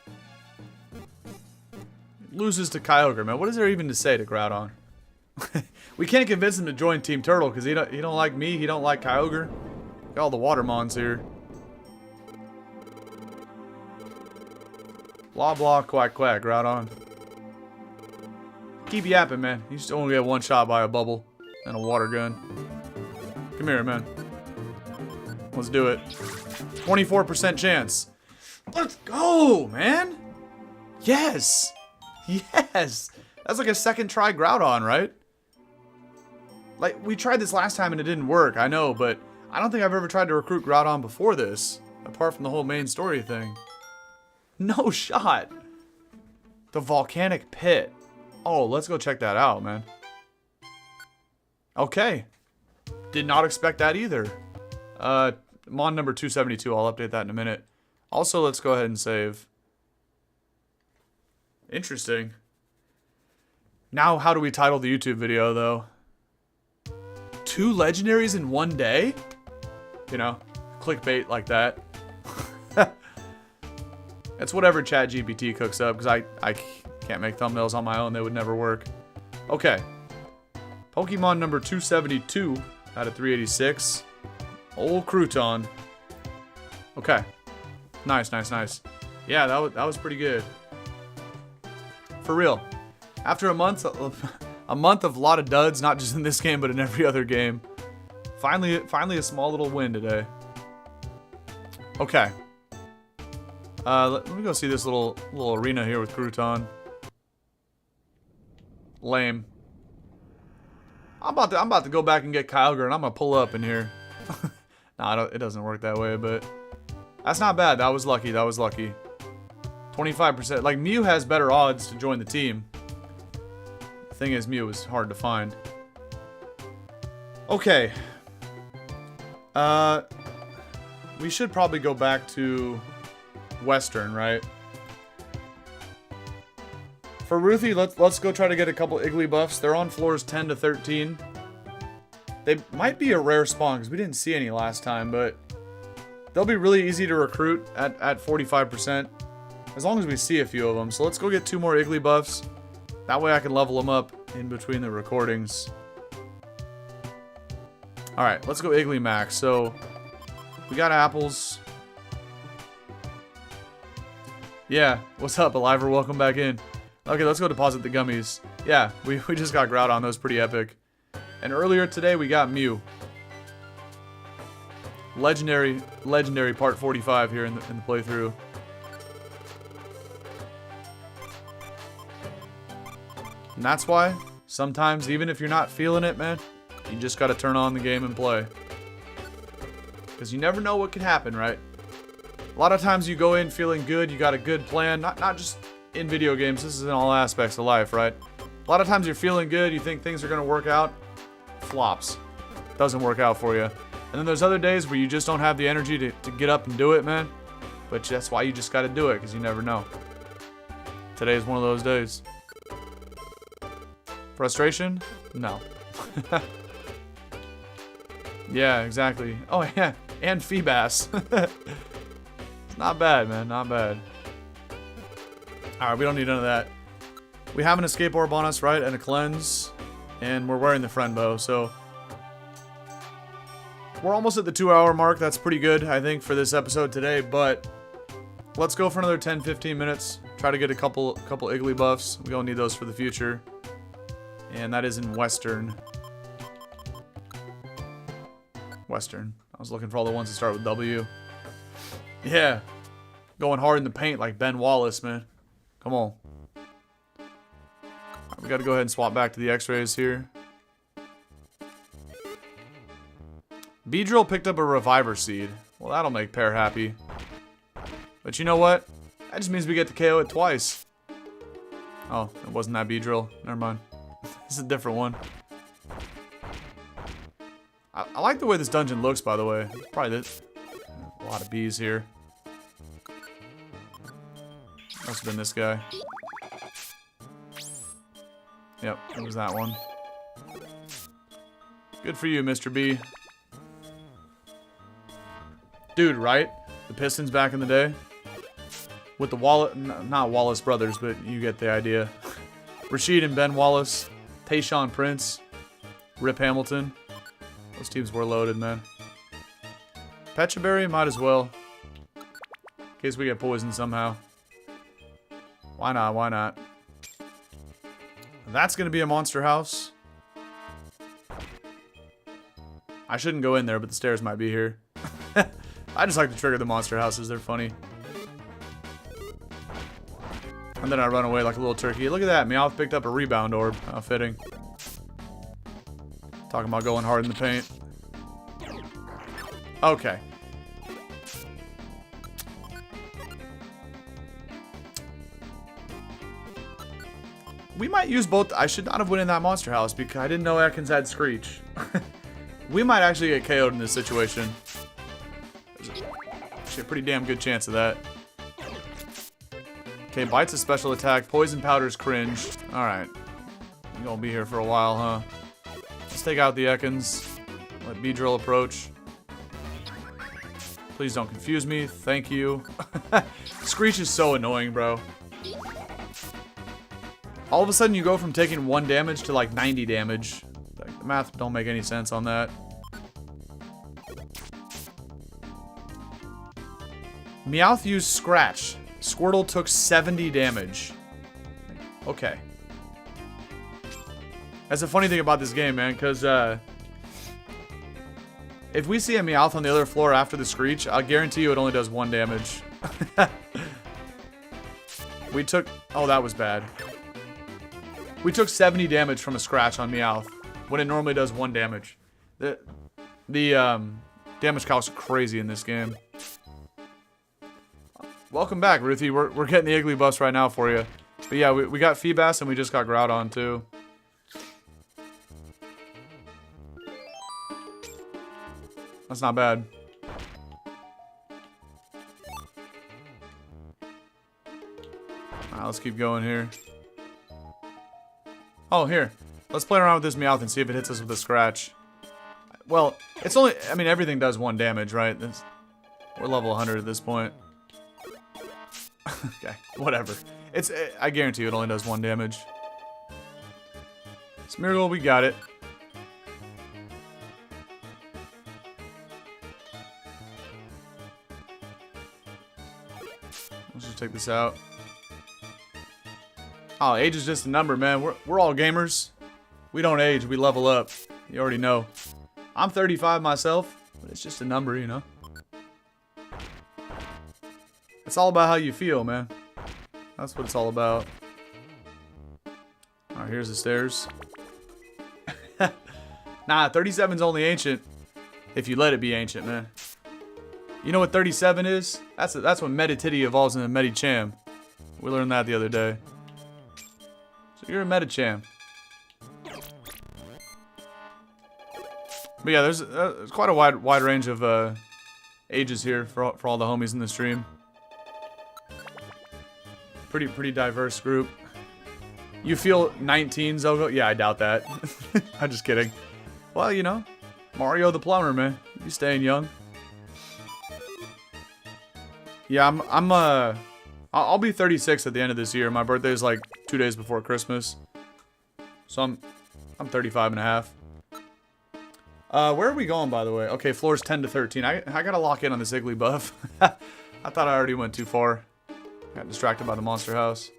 Loses to Kyogre, man. What is there even to say to Groudon? We can't convince him to join Team Turtle because he don't like me. He don't like Kyogre. Got all the Watermons here. Blah blah quack quack. Groudon. Keep yapping, man. You just only get one shot by a bubble and a water gun. Come here, man. Let's do it. 24% chance. Let's go, man. Yes. Yes! That's like a second try Groudon, right? Like, we tried this last time and it didn't work, I know, but I don't think I've ever tried to recruit Groudon before this, apart from the whole main story thing. No shot. The volcanic pit. Oh, let's go check that out, man. Okay. Did not expect that either. Mon number 272. I'll update that in a minute. Also, let's go ahead and save. Interesting. Now, how do we title the YouTube video, though? 2 legendaries in one day? You know, clickbait like that. It's whatever ChatGPT cooks up, because I can't make thumbnails on my own. They would never work. Okay. Pokemon number 272 out of 386. Old Crouton. Okay. Nice, nice, nice. Yeah, that was pretty good. For real. After a month of a lot of duds, not just in this game, but in every other game. Finally a small little win today. Okay. Let me go see this little arena here with Crouton. Lame. I'm about to go back and get Kyogre, and I'm gonna pull up in here. Nah, it doesn't work that way, but that's not bad. That was lucky. That was lucky. 25%. Like, Mew has better odds to join the team. The thing is, Mew is hard to find. Okay. We should probably go back to Western, right? For Ruthie, let's go try to get a couple Iggly buffs. They're on floors 10 to 13. They might be a rare spawn because we didn't see any last time, but they'll be really easy to recruit at 45%. As long as we see a few of them. So let's go get 2 more Iggly buffs. That way I can level them up in between the recordings. Alright, let's go Iggly Max. So, we got apples. Yeah, what's up, Aliver? Welcome back in. Okay, let's go deposit the gummies. Yeah, we just got Groudon. That was pretty epic. And earlier today, we got Mew. Legendary part 45 here in the playthrough. And that's why, sometimes, even if you're not feeling it, man, you just gotta turn on the game and play. Because you never know what could happen, right? A lot of times you go in feeling good, you got a good plan, not just in video games, this is in all aspects of life, right? A lot of times you're feeling good, you think things are gonna work out, flops. Doesn't work out for you. And then there's other days where you just don't have the energy to get up and do it, man. But that's why you just gotta do it, because you never know. Today is one of those days. Frustration? No. Yeah, exactly. Oh, yeah. And Feebas. It's not bad, man. Not bad. Alright, we don't need none of that. We have an escape orb on us, right? And a cleanse. And we're wearing the friend bow, so we're almost at the 2-hour mark. That's pretty good, I think, for this episode today. But let's go for another 10-15 minutes. Try to get a couple Iggly buffs. We don't need those for the future. And that is in Western. Western. I was looking for all the ones that start with W. Yeah. Going hard in the paint like Ben Wallace, man. Come on. Right, we gotta go ahead and swap back to the X-rays here. Beedrill picked up a Reviver Seed. Well, that'll make Pear happy. But you know what? That just means we get to KO it twice. Oh, it wasn't that Beedrill. Never mind. This is a different one. I like the way this dungeon looks, by the way. Probably this. A lot of bees here. Must have been this guy. Yep, it was that one. Good for you, Mr. B. Dude, right? The Pistons back in the day. With the not Wallace brothers, but you get the idea. Rashid and Ben Wallace. Tayshaun Prince. Rip Hamilton. Those teams were loaded, man. Pechaberry, might as well. In case we get poisoned somehow. Why not? Why not? That's going to be a monster house. I shouldn't go in there, but the stairs might be here. I just like to trigger the monster houses. They're funny. And then I run away like a little turkey. Look at that. Meowth picked up a rebound orb. How fitting. Talking about going hard in the paint. Okay. We might use both. I should not have went in that monster house because I didn't know Ekans had Screech. We might actually get KO'd in this situation. There's actually a pretty damn good chance of that. Okay, Bite's a special attack. Poison Powder's cringe. Alright. You're gonna be here for a while, huh? Let's take out the Ekans. Let Beedrill approach. Please don't confuse me. Thank you. Screech is so annoying, bro. All of a sudden, you go from taking 1 damage to like 90 damage. Like, the math don't make any sense on that. Meowth used Scratch. Squirtle took 70 damage. Okay. That's a funny thing about this game, man, because if we see a Meowth on the other floor after the Screech, I'll guarantee you it only does 1 damage. We took... Oh, that was bad. We took 70 damage from a Scratch on Meowth, when it normally does 1 damage. The damage calcs are crazy in this game. Welcome back, Ruthie. We're getting the Iggly buffs right now for you. But yeah, we got Feebas and we just got Groudon too. That's not bad. Alright, let's keep going here. Oh, here. Let's play around with this Meowth and see if it hits us with a Scratch. Well, it's only... I mean, everything does 1 damage, right? We're level 100 at this point. Okay, whatever. I guarantee you it only does 1 damage. Smeargle, we got it. Let's just take this out. Oh, age is just a number, man. We're all gamers. We don't age, we level up. You already know. I'm 35 myself, but it's just a number, you know? It's all about how you feel, man. That's what it's all about. Alright, here's the stairs. Nah, 37's only ancient if you let it be ancient, man. You know what 37 is? That's when Meditity evolves into Medicham. We learned that the other day. So you're a Medicham. But yeah, there's quite a wide range of ages here for all the homies in the stream. Pretty diverse group. You feel 19, Zogo? Yeah, I doubt that. I'm just kidding. Well, you know, Mario the Plumber, man. You staying young. Yeah, I'll be 36 at the end of this year. My birthday is like 2 days before Christmas. So I'm 35 and a half. Where are we going, by the way? Okay, floors 10 to 13. I gotta lock in on this Iggly buff. I thought I already went too far. Got distracted by the monster house.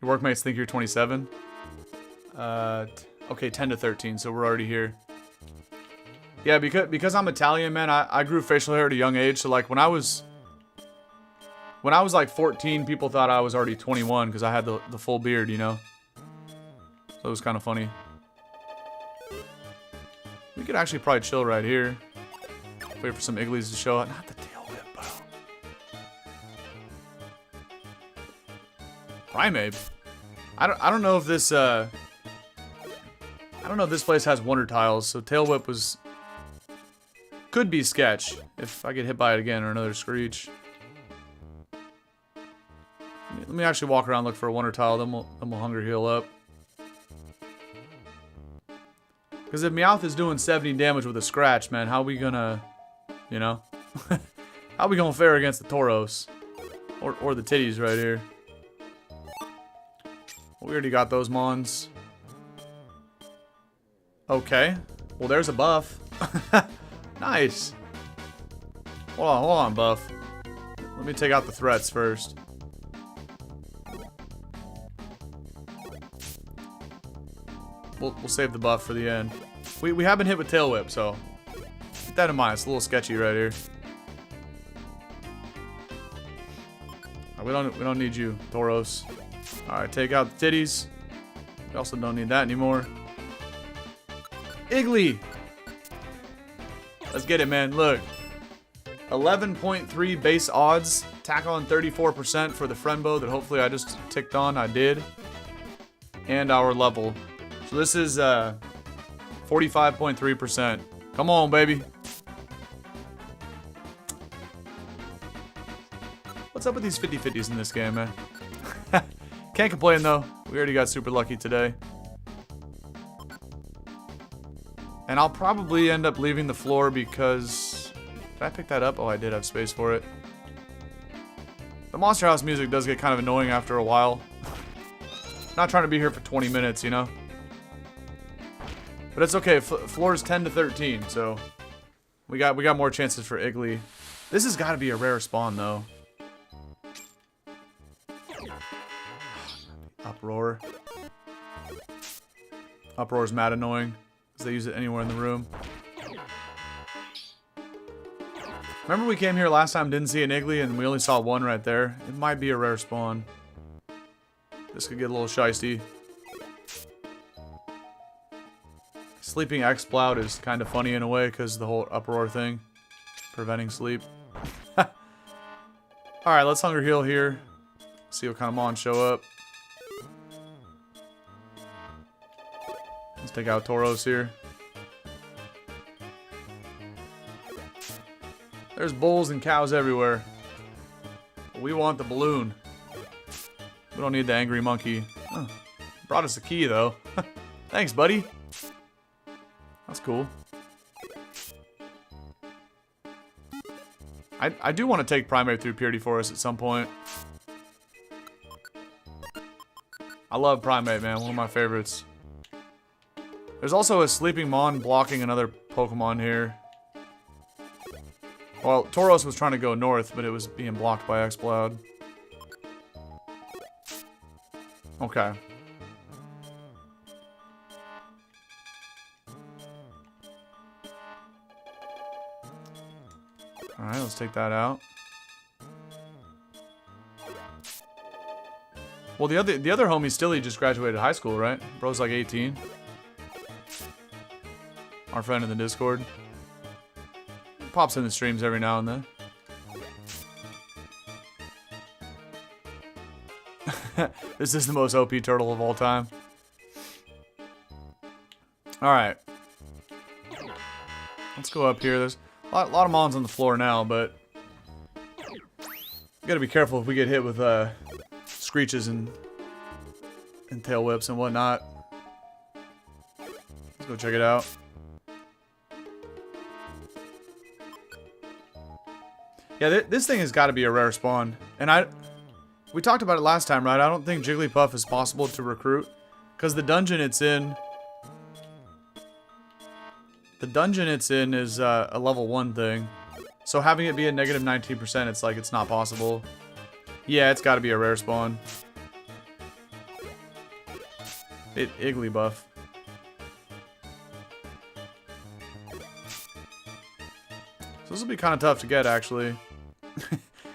Your workmates think you're 27? Okay, 10 to 13, so we're already here. Yeah, because I'm Italian, man, I grew facial hair at a young age, so like when I was like 14, people thought I was already 21 because I had the full beard, you know? So it was kind of funny. We could actually probably chill right here. Wait for some Igglies to show up. Not the tail whip, bro. Primeape. I don't know if this I don't know if this place has wonder tiles, so tail whip could be sketch if I get hit by it again or another Screech. Let me actually walk around, look for a wonder tile, then we'll hunger heal up. Because if Meowth is doing 70 damage with a Scratch, man, how are we gonna, you know? How are we gonna fare against the Tauros? Or the titties right here? We already got those Mons. Okay. Well, there's a buff. Nice. Hold on, buff. Let me take out the threats first. We'll save the buff for the end. We have been hit with Tail Whip, so keep that in mind. It's a little sketchy right here. We don't need you, Tauros. Alright, take out the titties. We also don't need that anymore. Iggly! Let's get it, man. Look. 11.3 base odds. Tack on 34% for the friendbow that hopefully I just ticked on. I did. And our level. So this is 45.3%. Come on, baby. What's up with these 50-50s in this game, man? Can't complain, though. We already got super lucky today. And I'll probably end up leaving the floor because... Did I pick that up? Oh, I did have space for it. The Monster House music does get kind of annoying after a while. Not trying to be here for 20 minutes, you know? But it's okay. Floor is 10 to 13, so... We got more chances for Iggly. This has got to be a rare spawn, though. Uproar. Uproar's mad annoying. Because they use it anywhere in the room. Remember we came here last time, didn't see an Iggly, and we only saw one right there? It might be a rare spawn. This could get a little shiesty. Sleeping X-Ploud is kind of funny in a way, because the whole Uproar thing. Preventing sleep. Alright, let's Hunger Heal here. See what kind of Mons show up. Let's take out Tauros here. There's bulls and cows everywhere. We want the balloon. We don't need the angry monkey. Oh, brought us a key, though. Thanks, buddy. That's cool. I do want to take Primate through Purity Forest at some point. I love Primate, man. One of my favorites. There's also a Sleeping Mon blocking another Pokemon here. Well, Tauros was trying to go north, but it was being blocked by X-Cloud. Okay. Alright, let's take that out. Well, the other homie, Stilly, just graduated high school, right? Bro's like 18. Our friend in the Discord. Pops in the streams every now and then. This is the most OP turtle of all time. Alright. Let's go up here. There's a lot of Mons on the floor now, but... We gotta be careful if we get hit with screeches and tail whips and whatnot. Let's go check it out. Yeah, this thing has got to be a rare spawn. And we talked about it last time, right? I don't think Jigglypuff is possible to recruit. Because the dungeon it's in... The dungeon it's in is a level 1 thing. So having it be a negative 19%, it's like it's not possible. Yeah, it's got to be a rare spawn. Igglybuff. So this will be kind of tough to get, actually.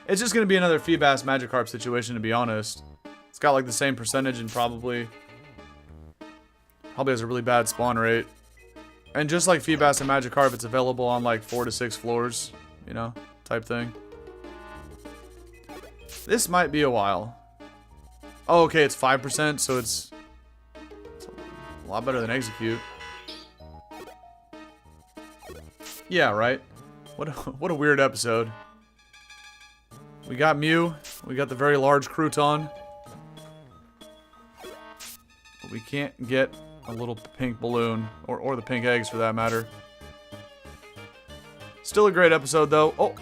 It's just going to be another Feebas Magikarp situation, to be honest. It's got like the same percentage and probably has a really bad spawn rate. And just like Feebas and Magikarp, it's available on like 4 to 6 floors, you know, type thing. This might be a while. Oh, okay, it's 5%, so it's a lot better than Execute. Yeah, right? What a weird episode. We got Mew. We got the very large Crouton. But we can't get a little pink balloon. Or the pink eggs, for that matter. Still a great episode, though. Oh.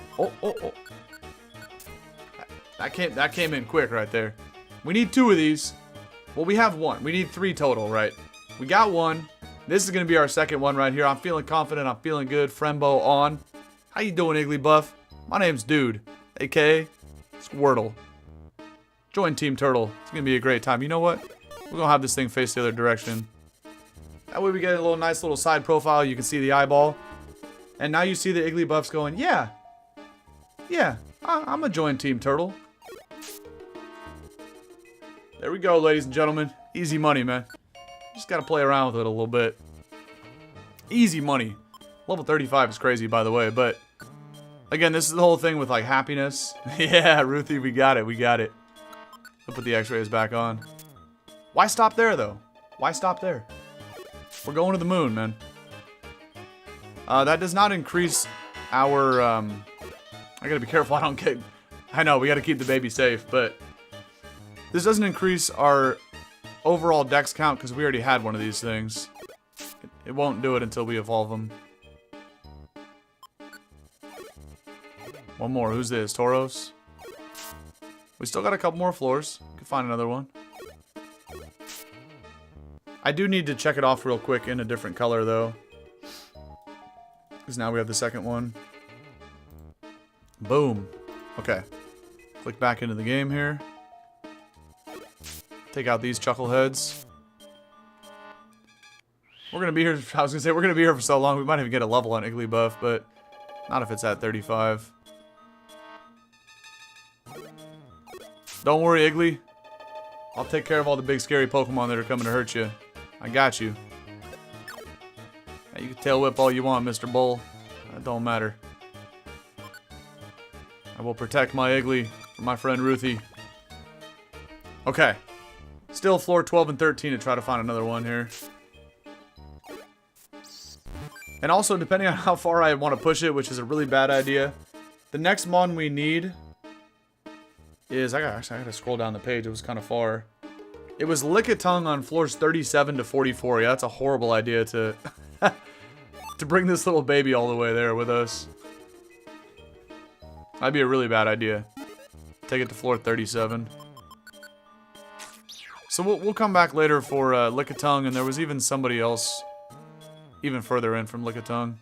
That came in quick right there. We need 2 of these. Well, we have 1. We need 3 total, right? We got 1. This is going to be our second one right here. I'm feeling confident. I'm feeling good. Friendbow on. How you doing, Igglybuff? My name's Dude, aka Squirtle. Join Team Turtle. It's gonna be a great time. You know what? We're gonna have this thing face the other direction. That way we get a nice little side profile. You can see the eyeball. And now you see the Igglybuffs going, yeah, I'm gonna join Team Turtle. There we go, ladies and gentlemen. Easy money, man. Just gotta play around with it a little bit. Easy money. Level 35 is crazy, by the way, but Again, this is the whole thing with like happiness. Yeah, Ruthie, we got it. We got it. I'll put the x-rays back on. Why stop there, though? Why stop there? We're going to the moon, man. That does not increase our, I gotta be careful I don't get... I know, we gotta keep the baby safe, but... This doesn't increase our overall dex count because we already had one of these things. It won't do it until we evolve them. One more. Who's this? Tauros? We still got a couple more floors. We can find another one. I do need to check it off real quick in a different color, though. Because now we have the second one. Boom. Okay. Click back into the game here. Take out these chuckleheads. We're going to be here, I was going to say, we're going to be here for so long, we might even get a level on Igglybuff, but not if it's at 35. Don't worry, Iggly. I'll take care of all the big scary Pokemon that are coming to hurt you. I got you. Yeah, you can tail whip all you want, Mr. Bull. That don't matter. I will protect my Iggly from my friend Ruthie. Okay. Still floor 12 and 13 to try to find another one here. And also, depending on how far I want to push it, which is a really bad idea, the next mon we need is... I gotta scroll down the page. It was kind of far. It was Lickitung on floors 37 to 44. Yeah, that's a horrible idea to... to bring this little baby all the way there with us. That'd be a really bad idea. Take it to floor 37. So we'll come back later for Lickitung, and there was even somebody else even further in from Lickitung.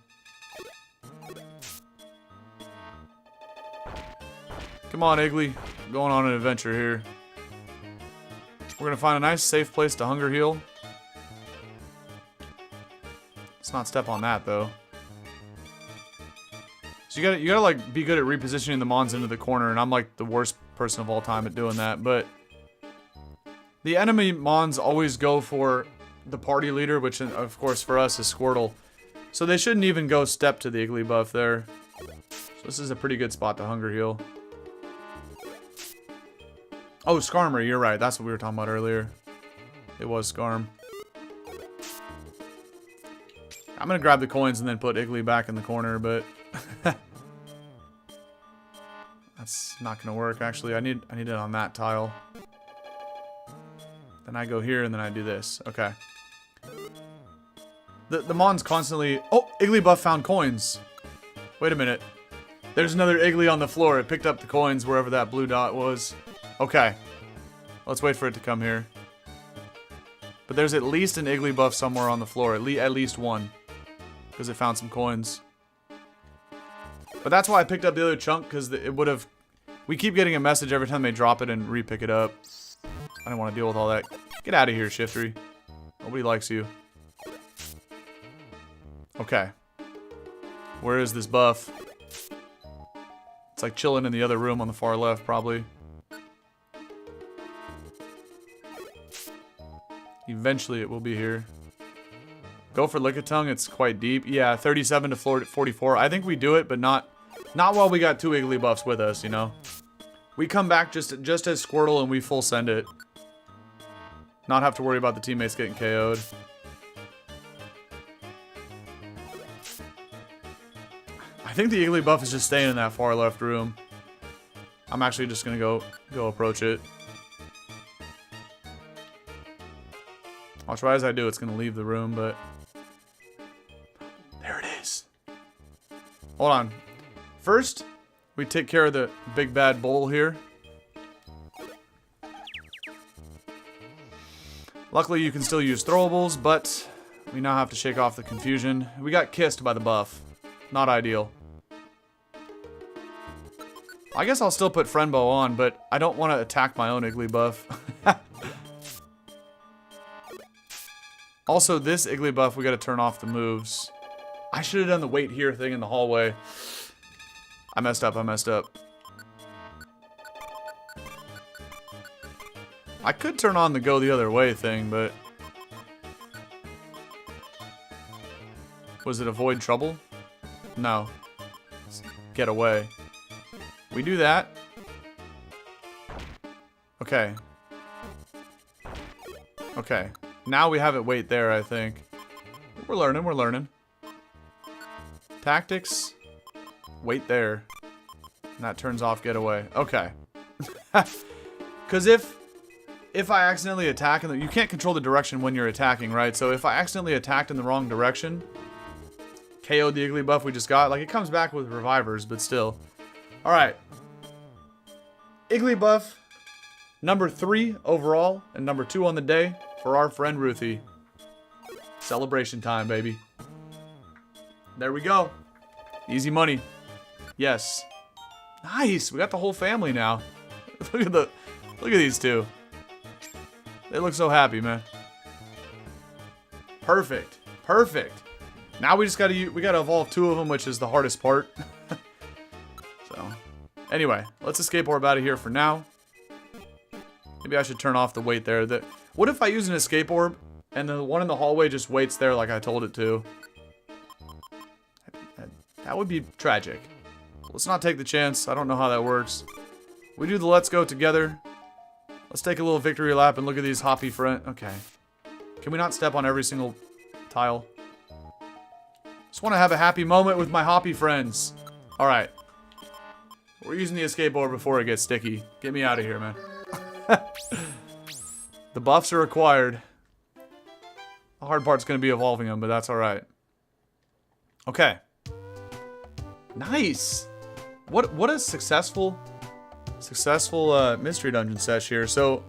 Come on, Iggly. Going on an adventure here. We're gonna find a nice, safe place to hunger heal. Let's not step on that, though. So you gotta like be good at repositioning the mons into the corner, and I'm like the worst person of all time at doing that. But the enemy mons always go for the party leader, which of course for us is Squirtle. So they shouldn't even go step to the Igglybuff there. So this is a pretty good spot to hunger heal. Oh, Skarmory, you're right. That's what we were talking about earlier. It was Skarm. I'm gonna grab the coins and then put Iggly back in the corner, but that's not gonna work. Actually, I need it on that tile. Then I go here and then I do this. Okay. The Mon's constantly... Oh! Igglybuff found coins. Wait a minute. There's another Iggly on the floor. It picked up the coins wherever that blue dot was. Okay. Let's wait for it to come here. But there's at least an Igglybuff somewhere on the floor. At least one. Because it found some coins. But that's why I picked up the other chunk, because it would have... We keep getting a message every time they drop it and re-pick it up. I don't want to deal with all that. Get out of here, Shiftry. Nobody likes you. Okay. Where is this buff? It's like chilling in the other room on the far left, probably. Eventually it will be here. Go for Lickitung, it's quite deep. Yeah, 37 to 44. I think we do it, but not while we got two Igglybuffs with us, you know? We come back just as Squirtle and we full send it. Not have to worry about the teammates getting KO'd. I think the Igglybuff is just staying in that far left room. I'm actually just gonna go approach it. I'll try as I do, it's gonna leave the room, but... There it is. Hold on. First, we take care of the big bad bull here. Luckily, you can still use throwables, but we now have to shake off the confusion. We got kissed by the buff. Not ideal. I guess I'll still put Friendbow on, but I don't want to attack my own Igglybuff. Also, this Igglybuff, we gotta turn off the moves. I should have done the wait here thing in the hallway. I messed up, I messed up. I could turn on the go the other way thing, but... Was it avoid trouble? No. get away. We do that. Okay. Okay. Now we have it wait there, I think. We're learning, we're learning. Tactics. Wait there. And that turns off get away. Okay. Because if I accidentally attack, and you can't control the direction when you're attacking, right? So if I accidentally attacked in the wrong direction, KO'd the Igglybuff we just got. Like, it comes back with revivers, but still. Alright. Igglybuff, number 3 overall, and number 2 on the day for our friend Ruthie. Celebration time, baby. There we go. Easy money. Yes. Nice. We got the whole family now. Look at these two. They look so happy, man. Perfect. Perfect. Now we just gotta evolve 2 of them, which is the hardest part. So, anyway, let's escape orb out of here for now. Maybe I should turn off the wait there. What if I use an escape orb and the one in the hallway just waits there like I told it to? That would be tragic. Let's not take the chance. I don't know how that works. We do the let's go together. Let's take a little victory lap and look at these hoppy friends. Okay. Can we not step on every single tile? Just want to have a happy moment with my hoppy friends. Alright. We're using the escape orb before it gets sticky. Get me out of here, man. The buffs are acquired. The hard part's going to be evolving them, but that's alright. Okay. Nice! What a successful mystery dungeon sesh here. So,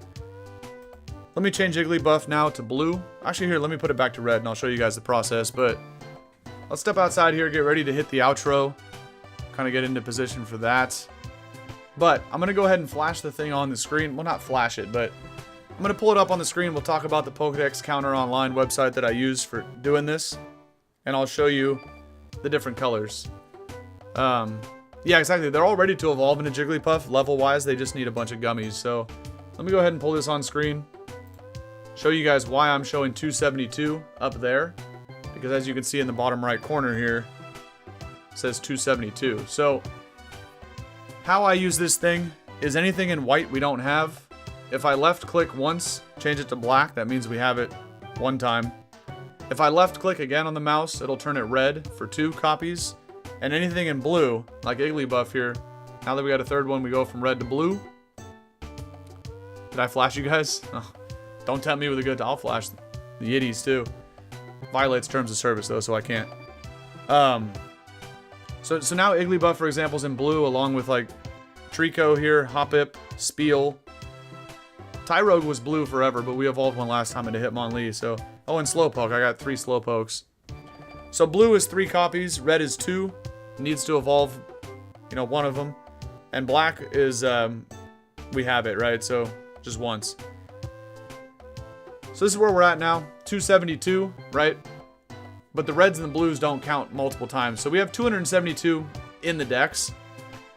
let me change Igglybuff now to blue. Actually, here, let me put it back to red, and I'll show you guys the process, but let's step outside here, get ready to hit the outro. Kind of get into position for that. But, I'm going to go ahead and flash the thing on the screen. Well, not flash it, but I'm going to pull it up on the screen. We'll talk about the Pokedex Counter Online website that I use for doing this. And I'll show you the different colors. Yeah, exactly. They're all ready to evolve into Jigglypuff. Level-wise, they just need a bunch of gummies. So, let me go ahead and pull this on screen. Show you guys why I'm showing 272 up there. Because as you can see in the bottom right corner here, it says 272. So, how I use this thing is anything in white we don't have. If I left-click once, change it to black, that means we have it one time. If I left-click again on the mouse, it'll turn it red for 2 copies. And anything in blue, like Igglybuff here, now that we got a third one, we go from red to blue. Did I flash you guys? Oh, don't tempt me with a good... I'll flash the Yiddies too. Violates terms of service though, so I can't. So now Igglybuff, for example, is in blue, along with like Trico here, Hoppip, Spiel. Tyrogue was blue forever, but we evolved one last time into Hitmonlee, so... Oh, and Slowpoke. I got 3 Slowpokes. So blue is 3 copies, red is 2. Needs to evolve, you know, 1 of them. And black is, we have it, right? So, just once. So this is where we're at now. 272, right? But the reds and the blues don't count multiple times. So we have 272 in the dex.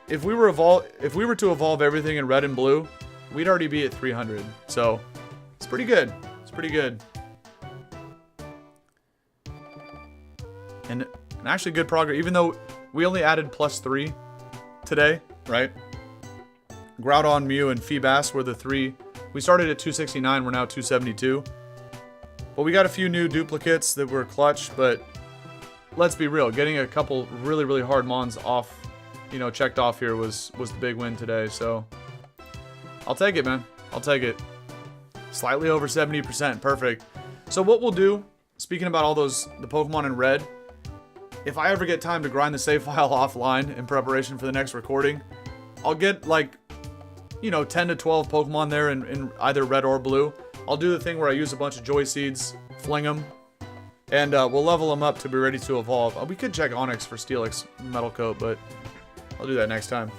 If we were to evolve everything in red and blue, we'd already be at 300. So, it's pretty good. It's pretty good. And actually good progress, even though we only added +3 today, right? Groudon, Mew, and Feebas were the 3. We started at 269, we're now 272. But we got a few new duplicates that were clutch, but let's be real, getting a couple really, really hard mons off, you know, checked off here was the big win today, so I'll take it, man. I'll take it. Slightly over 70%, perfect. So what we'll do, speaking about all the Pokemon in red, if I ever get time to grind the save file offline in preparation for the next recording, I'll get like, you know, 10 to 12 Pokemon there in either red or blue. I'll do the thing where I use a bunch of Joy Seeds, fling them, and we'll level them up to be ready to evolve. We could check Onyx for Steelix Metal Coat, but I'll do that next time.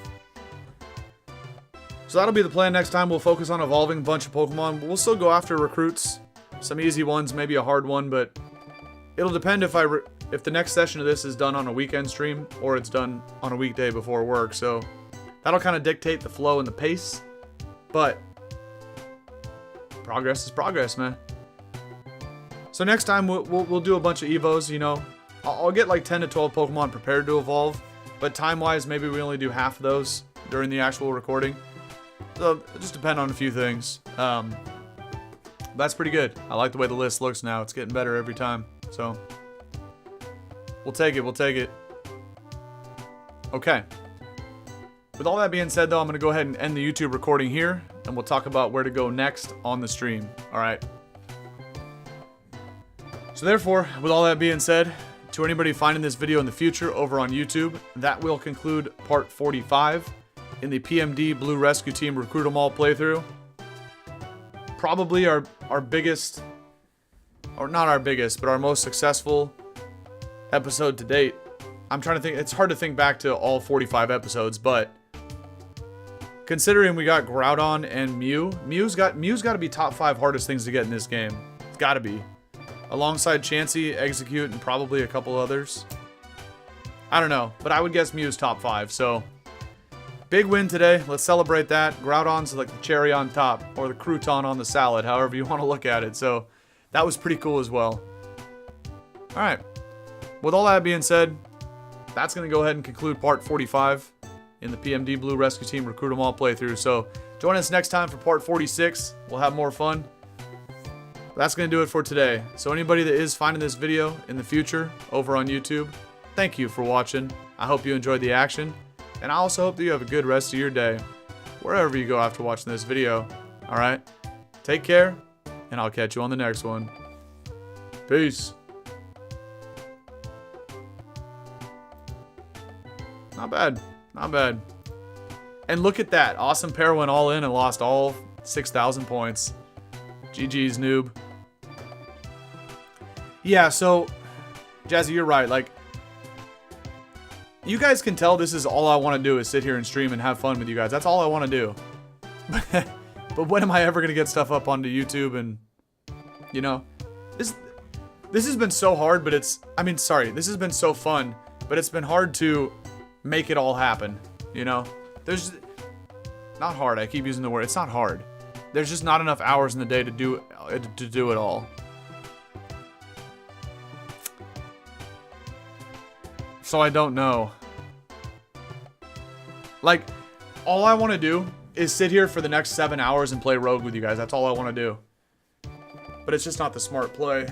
So that'll be the plan next time. We'll focus on evolving a bunch of Pokemon. We'll still go after recruits. Some easy ones, maybe a hard one, but it'll depend if the next session of this is done on a weekend stream or it's done on a weekday before work. So that'll kind of dictate the flow and the pace. But progress is progress, man. So next time we'll do a bunch of Evos, you know. I'll get like 10 to 12 Pokemon prepared to evolve. but time-wise, maybe we only do half of those during the actual recording. So it just depends on a few things. That's pretty good. I like the way the list looks now. It's getting better every time. So we'll take it. We'll take it. Okay. With all that being said, though, I'm going to go ahead and end the YouTube recording here, and we'll talk about where to go next on the stream. All right. So therefore, with all that being said, to anybody finding this video in the future over on YouTube, that will conclude part 45 in the PMD Blue Rescue Team Recruit 'em All playthrough. Probably our biggest, or not our biggest, but our most successful episode to date. I'm trying to think, it's hard to think back to all 45 episodes, but considering we got Groudon and Mew's got to be top 5 hardest things to get in this game. It's got to be. Alongside Chansey, Execute, and probably a couple others. I don't know, but I would guess Mew's top 5, so big win today. Let's celebrate that. Groudon's like the cherry on top, or the crouton on the salad, however you want to look at it. So that was pretty cool as well. All right. With all that being said, that's going to go ahead and conclude part 45 in the PMD Blue Rescue Team Recruit 'em All playthrough. So join us next time for part 46. We'll have more fun. That's going to do it for today. So anybody that is finding this video in the future over on YouTube, thank you for watching. I hope you enjoyed the action. And I also hope that you have a good rest of your day, wherever you go after watching this video. Alright? Take care, and I'll catch you on the next one. Peace. Not bad. Not bad. And look at that. Awesome Pair went all in and lost all 6,000 points. GG's, noob. Yeah, so, Jazzy, you're right. Like, you guys can tell this is all I want to do is sit here and stream and have fun with you guys. That's all I want to do. But when am I ever going to get stuff up onto YouTube? And, you know, this has been so hard, but this has been so fun, but it's been hard to make it all happen, you know? Not hard, I keep using the word. It's not hard. There's just not enough hours in the day to do it all. So I don't know. Like, all I want to do is sit here for the next 7 hours and play Rogue with you guys. That's all I want to do. But it's just not the smart play.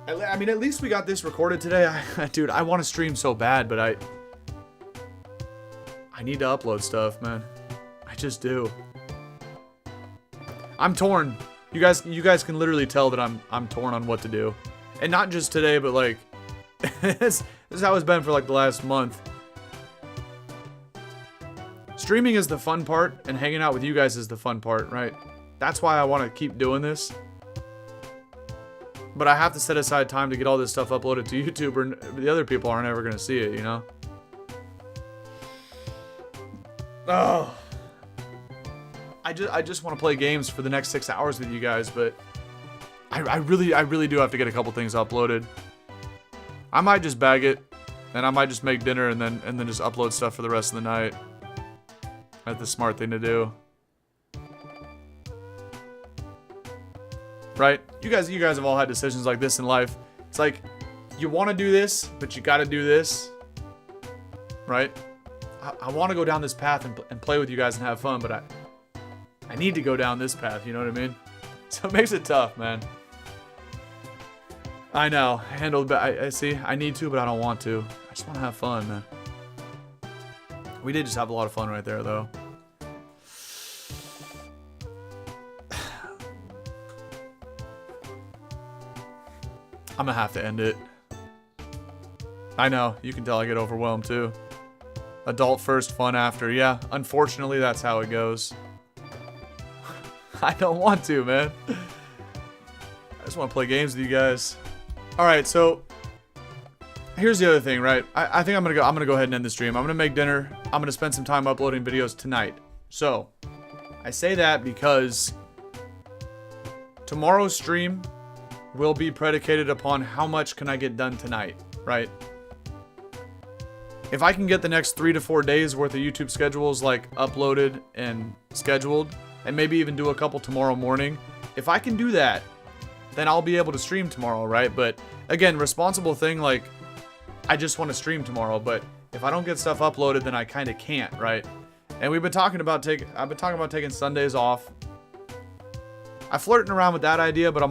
I mean, at least we got this recorded today. Dude, I want to stream so bad, but I need to upload stuff, man. I just do. I'm torn. You guys can literally tell that I'm torn on what to do. And not just today, but like this is how it's been for like the last month. Streaming is the fun part, and hanging out with you guys is the fun part, right? That's why I want to keep doing this. But I have to set aside time to get all this stuff uploaded to YouTube, or the other people aren't ever going to see it, you know? Oh. I just want to play games for the next 6 hours with you guys, but I really do have to get a couple things uploaded. I might just bag it, and I might just make dinner and then just upload stuff for the rest of the night. That's the smart thing to do. Right? You guys have all had decisions like this in life. It's like, you want to do this, but you got to do this. Right? I want to go down this path and play with you guys and have fun, but I need to go down this path, you know what I mean? So it makes it tough, man. I know. I see. I need to, but I don't want to. I just want to have fun, man. We did just have a lot of fun right there, though. I'm gonna have to end it. I know. You can tell I get overwhelmed, too. Adult first, fun after. Yeah, unfortunately, that's how it goes. I don't want to, man. I just want to play games with you guys. Alright, so here's the other thing, right? I think I'm gonna go ahead and end the stream. I'm gonna make dinner. I'm gonna spend some time uploading videos tonight. So I say that because tomorrow's stream will be predicated upon how much can I get done tonight, right? If I can get the next 3 to 4 days worth of YouTube schedules like uploaded and scheduled, and maybe even do a couple tomorrow morning, if I can do that, then I'll be able to stream tomorrow, right? But again, responsible thing, like, I just want to stream tomorrow, but if I don't get stuff uploaded, then I kind of can't, right? And I've been talking about taking Sundays off. I'm flirting around with that idea, but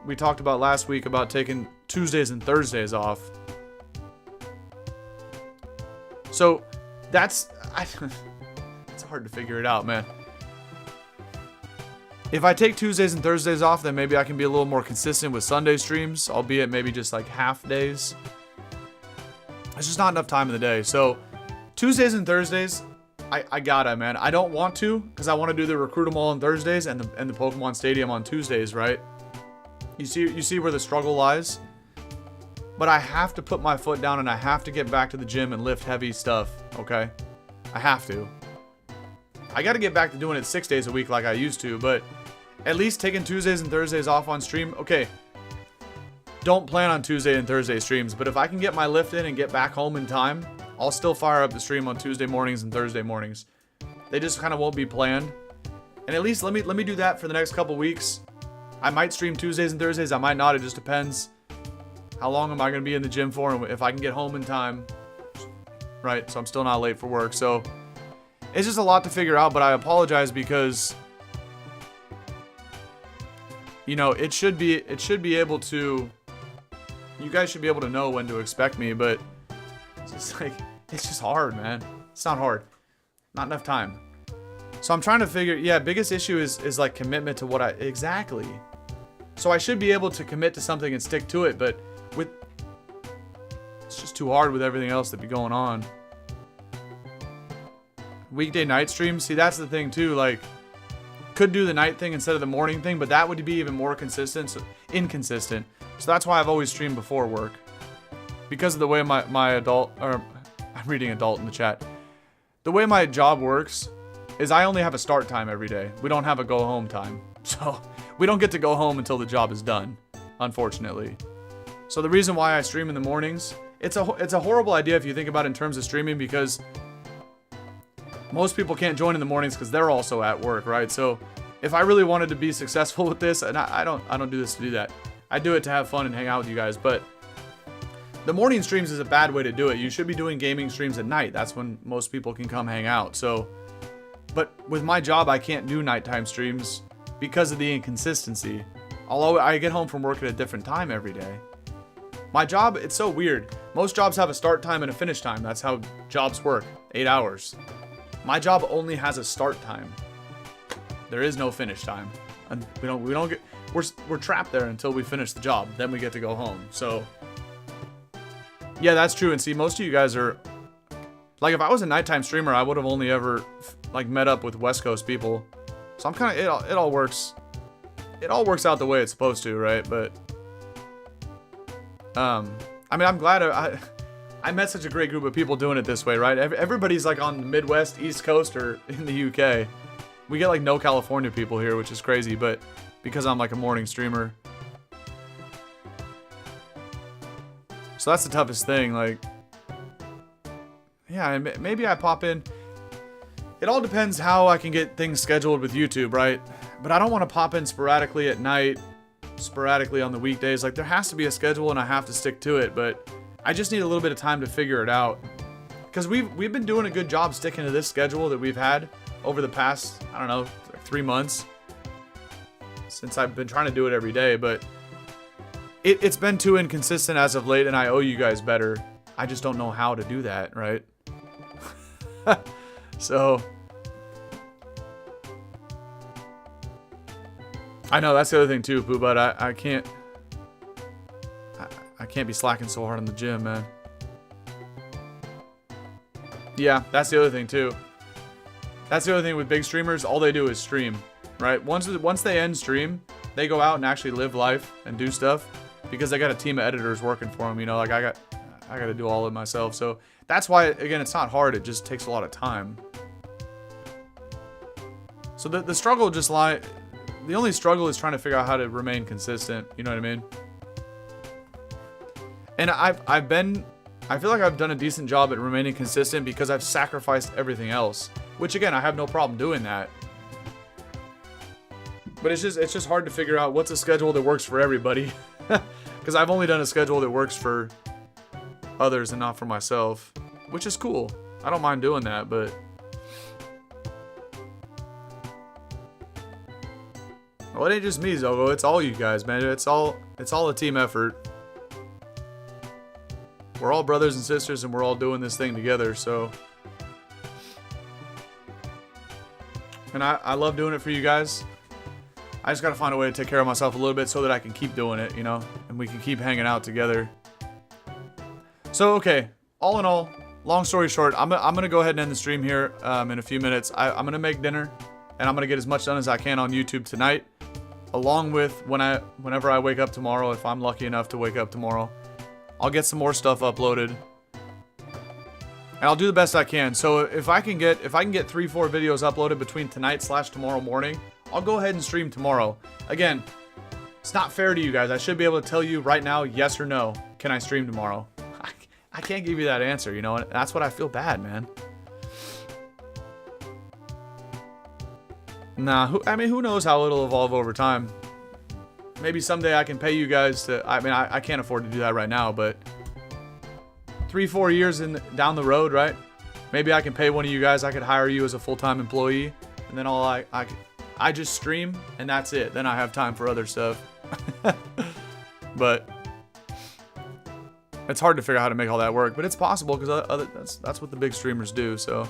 we talked about last week about taking Tuesdays and Thursdays off. So it's hard to figure it out, man. If I take Tuesdays and Thursdays off, then maybe I can be a little more consistent with Sunday streams, albeit maybe just like half days. It's just not enough time in the day. So Tuesdays and Thursdays, I gotta, man. I don't want to, because I want to do the Recruit 'em All on Thursdays and the Pokemon Stadium on Tuesdays, right? You see where the struggle lies? But I have to put my foot down and I have to get back to the gym and lift heavy stuff, okay? I have to. I gotta get back to doing it 6 days a week like I used to, but at least taking Tuesdays and Thursdays off on stream, okay. Don't plan on Tuesday and Thursday streams, but if I can get my lift in and get back home in time, I'll still fire up the stream on Tuesday mornings and Thursday mornings. They just kind of won't be planned. And at least let me do that for the next couple weeks. I might stream Tuesdays and Thursdays, I might not, it just depends. How long am I going to be in the gym for, and if I can get home in time, right? So I'm still not late for work. So it's just a lot to figure out, but I apologize because, you know, it should be able to, you guys should be able to know when to expect me, but it's just like, it's just hard, man. It's not hard. Not enough time. So I'm trying to figure, yeah, biggest issue is like commitment to exactly. So I should be able to commit to something and stick to it, but it's just too hard with everything else that be going on. Weekday night streams, see, that's the thing too, like, could do the night thing instead of the morning thing, but that would be even more inconsistent. So that's why I've always streamed before work. Because of the way my adult, or I'm reading adult in the chat. The way my job works is I only have a start time every day. We don't have a go home time. So we don't get to go home until the job is done, unfortunately. So the reason why I stream in the mornings, it's a horrible idea if you think about it in terms of streaming, because most people can't join in the mornings because they're also at work, right? So if I really wanted to be successful with this, and I don't do this to do that. I do it to have fun and hang out with you guys, but the morning streams is a bad way to do it. You should be doing gaming streams at night. That's when most people can come hang out. So, but with my job, I can't do nighttime streams because of the inconsistency. Although I get home from work at a different time every day. My job, it's so weird. Most jobs have a start time and a finish time. That's how jobs work. 8 hours. My job only has a start time. There is no finish time. And we're trapped there until we finish the job. Then we get to go home. So yeah, that's true. And see, most of you guys are like, if I was a nighttime streamer, I would have only ever like met up with West Coast people. So I'm kind of, it all works. It all works out the way it's supposed to, right? But I mean, I'm glad I met such a great group of people doing it this way, right? Everybody's like on the Midwest, East Coast, or in the UK. We get like no California people here, which is crazy, but because I'm like a morning streamer. So that's the toughest thing, like, yeah, maybe I pop in. It all depends how I can get things scheduled with YouTube, right? But I don't want to pop in sporadically at night, sporadically on the weekdays. Like, there has to be a schedule and I have to stick to it, but I just need a little bit of time to figure it out. Because we've been doing a good job sticking to this schedule that we've had over the past, I don't know, like 3 months. Since I've been trying to do it every day, but it's been too inconsistent as of late, and I owe you guys better. I just don't know how to do that, right? So I know that's the other thing too, Pooh, but I can't be slacking so hard in the gym, man. Yeah, that's the other thing too. That's the other thing with big streamers. All they do is stream, right? Once they end stream, they go out and actually live life and do stuff because they got a team of editors working for them. You know, like I got to do all of it myself. So that's why, again, it's not hard. It just takes a lot of time. So the struggle just the only struggle is trying to figure out how to remain consistent. You know what I mean? And I feel like I've done a decent job at remaining consistent because I've sacrificed everything else. Which again, I have no problem doing that. But it's just hard to figure out what's a schedule that works for everybody. Because I've only done a schedule that works for others and not for myself, which is cool. I don't mind doing that, but well, it ain't just me, Zogo. It's all you guys, man. It's all a team effort. We're all brothers and sisters, and we're all doing this thing together. So, and I love doing it for you guys. I just gotta find a way to take care of myself a little bit so that I can keep doing it, you know, and we can keep hanging out together. So, okay, all in all, long story short, I'm gonna go ahead and end the stream here in a few minutes. I'm gonna make dinner, and I'm gonna get as much done as I can on YouTube tonight, along with whenever I wake up tomorrow, if I'm lucky enough to wake up tomorrow. I'll get some more stuff uploaded, and I'll do the best I can. So if I can get 3-4 videos uploaded between tonight / tomorrow morning, I'll go ahead and stream tomorrow. Again, it's not fair to you guys. I should be able to tell you right now, yes or no, can I stream tomorrow? I can't give you that answer, you know, and that's what I feel bad, man. Nah, who knows how it'll evolve over time. Maybe someday I can pay you guys to, I can't afford to do that right now, but 3-4 years down the road, right? Maybe I can pay one of you guys. I could hire you as a full-time employee, and then I just stream, and that's it. Then I have time for other stuff. But it's hard to figure out how to make all that work, but it's possible because that's what the big streamers do. So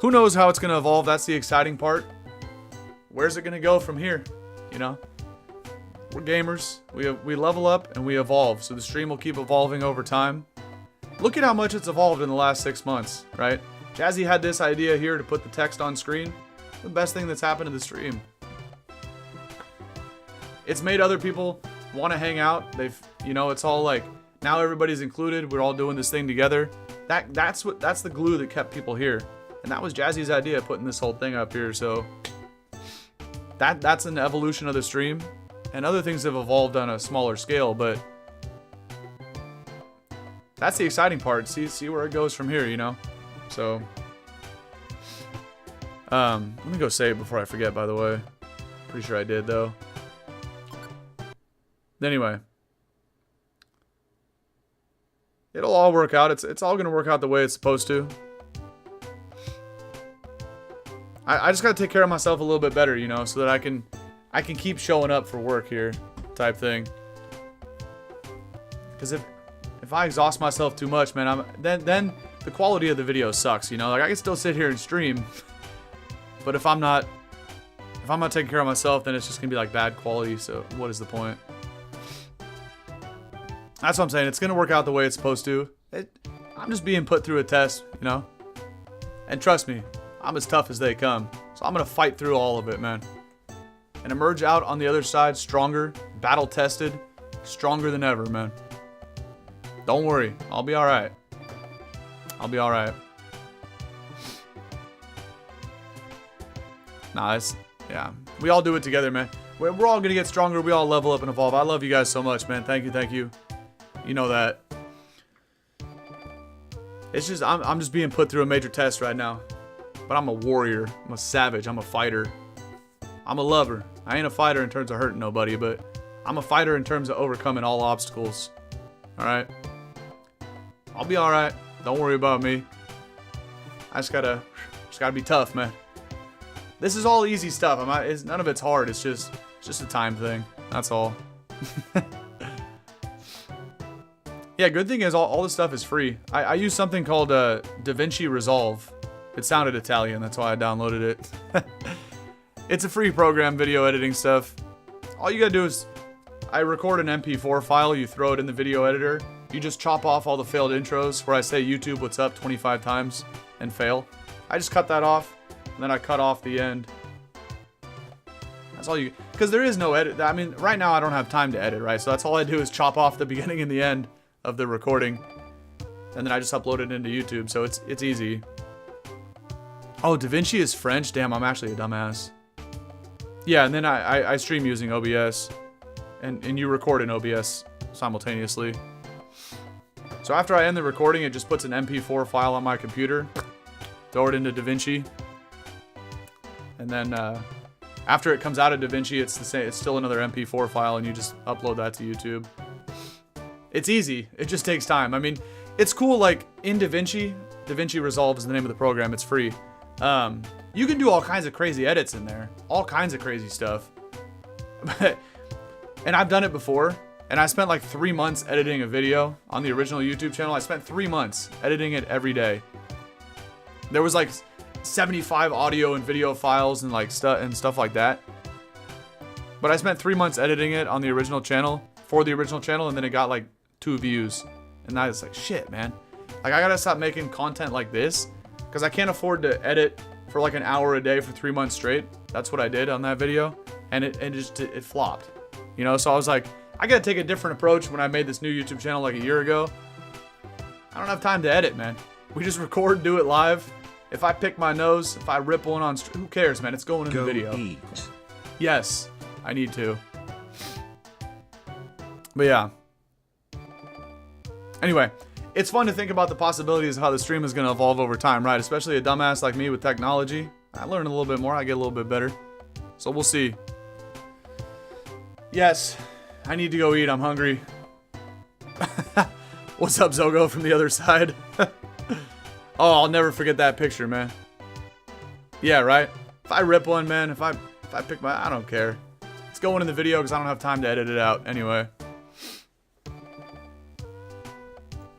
who knows how it's going to evolve? That's the exciting part. Where's it going to go from here? You know, we're gamers. We level up and we evolve. So the stream will keep evolving over time. Look at how much it's evolved in the last 6 months, right? Jazzy had this idea here to put the text on screen. The best thing that's happened to the stream. It's made other people want to hang out. It's all like, now everybody's included. We're all doing this thing together. That's the glue that kept people here. And that was Jazzy's idea, putting this whole thing up here. So that's an evolution of the stream. And other things have evolved on a smaller scale, but that's the exciting part. See where it goes from here, you know? So let me go save before I forget, by the way. Pretty sure I did, though. Anyway, it'll all work out. It's all going to work out the way it's supposed to. I just got to take care of myself a little bit better, you know, so that I can keep showing up for work here, type thing. Because if I exhaust myself too much, man, then the quality of the video sucks, you know. Like, I can still sit here and stream, but if I'm not taking care of myself, then it's just gonna be like bad quality. So what is the point? That's what I'm saying. It's gonna work out the way it's supposed to. I'm just being put through a test, you know. And trust me, I'm as tough as they come. So I'm gonna fight through all of it, man, and emerge out on the other side stronger, battle tested, stronger than ever, man. Don't worry, I'll be all right. I'll be all right. Nah, yeah. We all do it together, man. We're all gonna get stronger. We all level up and evolve. I love you guys so much, man. Thank you. You know that. It's just I'm just being put through a major test right now. But I'm a warrior. I'm a savage. I'm a fighter. I'm a lover. I ain't a fighter in terms of hurting nobody, but I'm a fighter in terms of overcoming all obstacles. All right. I'll be all right. Don't worry about me. I just gotta be tough, man. This is all easy stuff. None of it's hard. It's just a time thing. That's all. Yeah, good thing is all this stuff is free. I use something called DaVinci Resolve. It sounded Italian. That's why I downloaded it. It's a free program, video editing stuff. All you gotta do is, I record an MP4 file. You throw it in the video editor. You just chop off all the failed intros where I say YouTube what's up 25 times and fail. I just cut that off, and then I cut off the end. That's all you, because there is no edit. I mean, right now I don't have time to edit, right? So that's all I do is chop off the beginning and the end of the recording, and then I just upload it into YouTube. So it's easy. Oh, DaVinci is French? Damn, I'm actually a dumbass. Yeah, and then I stream using OBS, and you record in OBS simultaneously. So after I end the recording, it just puts an MP4 file on my computer, throw it into DaVinci, and then after it comes out of DaVinci, it's the same. It's still another MP4 file, and you just upload that to YouTube. It's easy. It just takes time. I mean, it's cool. Like in DaVinci Resolve is the name of the program. It's free. You can do all kinds of crazy edits in there, all kinds of crazy stuff. And I've done it before, and I spent like 3 months editing a video on the original YouTube channel. I spent 3 months editing it every day. There was like 75 audio and video files and like stuff like that. But I spent 3 months editing it on the original channel, for the original channel, and then it got like 2 views. And I was like, shit, man. Like, I gotta stop making content like this, because I can't afford to edit for like an hour a day for 3 months straight. That's what I did on that video, and it flopped. You know, so I was like, I gotta take a different approach when I made this new YouTube channel like a year ago. I don't have time to edit, man. We just record, do it live. If I pick my nose, if I rip one on who cares, man? It's going in the video. Eat. Yes, I need to. But yeah. Anyway, it's fun to think about the possibilities of how the stream is going to evolve over time, right? Especially a dumbass like me with technology. I learn a little bit more, I get a little bit better. So we'll see. Yes, I need to go eat, I'm hungry. What's up, Zogo, from the other side? Oh, I'll never forget that picture, man. Yeah, right? If I rip one, man, if I pick I don't care. It's going in the video because I don't have time to edit it out anyway.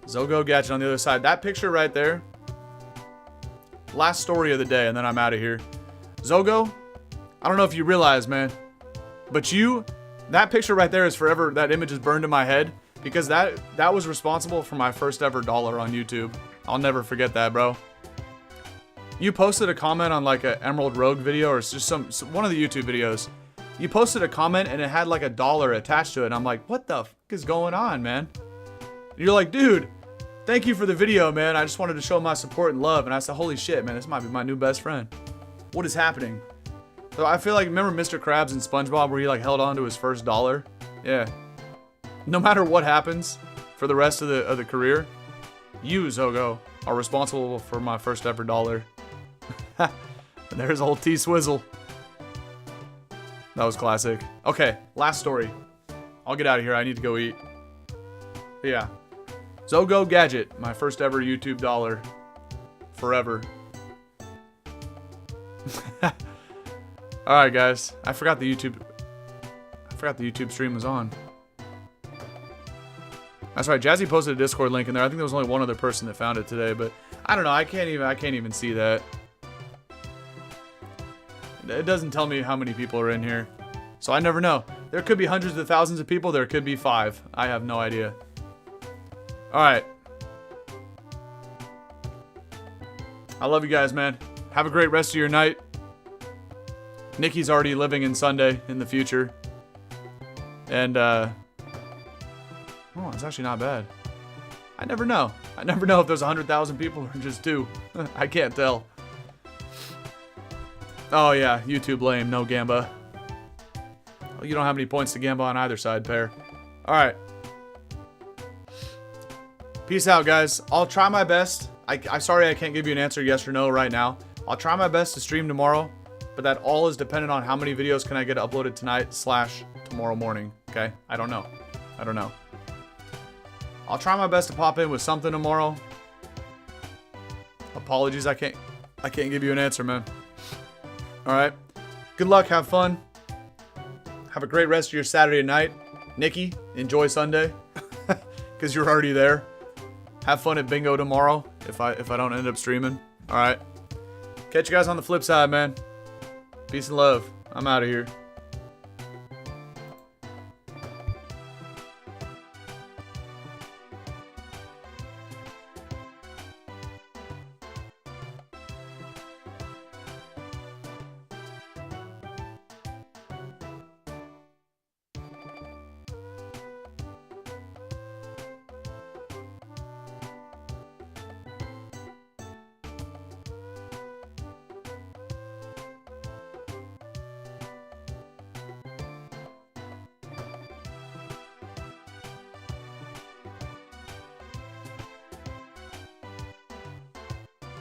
Zogo Gadget on the other side. That picture right there. Last story of the day, and then I'm out of here. Zogo, I don't know if you realize, man, but that picture right there is forever. That image is burned in my head because that was responsible for my first ever dollar on YouTube. I'll never forget that, bro. You posted a comment on like a Emerald Rogue video, or it's just one of the YouTube videos. You posted a comment and it had like $1 attached to it. And I'm like, what the fuck is going on, man? And you're like, dude, thank you for the video, man. I just wanted to show my support and love. And I said, holy shit, man, this might be my new best friend. What is happening? So I feel like, remember Mr. Krabs in SpongeBob where he like held on to his first $1? Yeah. No matter what happens for the rest of the career, you, Zogo, are responsible for my first ever $1. And there's old T-Swizzle. That was classic. Okay, last story. I'll get out of here. I need to go eat. But yeah. Zogo Gadget, my first ever YouTube $1. Forever. Alright, guys. I forgot the YouTube stream was on. That's right. Jazzy posted a Discord link in there. I think there was only one other person that found it today, but I don't know. I can't even see that. It doesn't tell me how many people are in here. So I never know. There could be hundreds of thousands of people. There could be 5. I have no idea. Alright. I love you guys, man. Have a great rest of your night. Nikki's already living in Sunday in the future. And, oh, it's actually not bad. I never know. I never know if there's 100,000 people or just 2. I can't tell. Oh, yeah. YouTube lame. No Gamba. Well, you don't have any points to Gamba on either side, pair. Alright. Peace out, guys. I'll try my best. I'm sorry I can't give you an answer yes or no right now. I'll try my best to stream tomorrow, but that all is dependent on how many videos can I get uploaded tonight / tomorrow morning, okay? I don't know. I'll try my best to pop in with something tomorrow. Apologies, I can't give you an answer, man. Alright. Good luck, have fun. Have a great rest of your Saturday night. Nikki, enjoy Sunday. Because you're already there. Have fun at bingo tomorrow if I don't end up streaming. Alright. Catch you guys on the flip side, man. Peace and love. I'm out of here.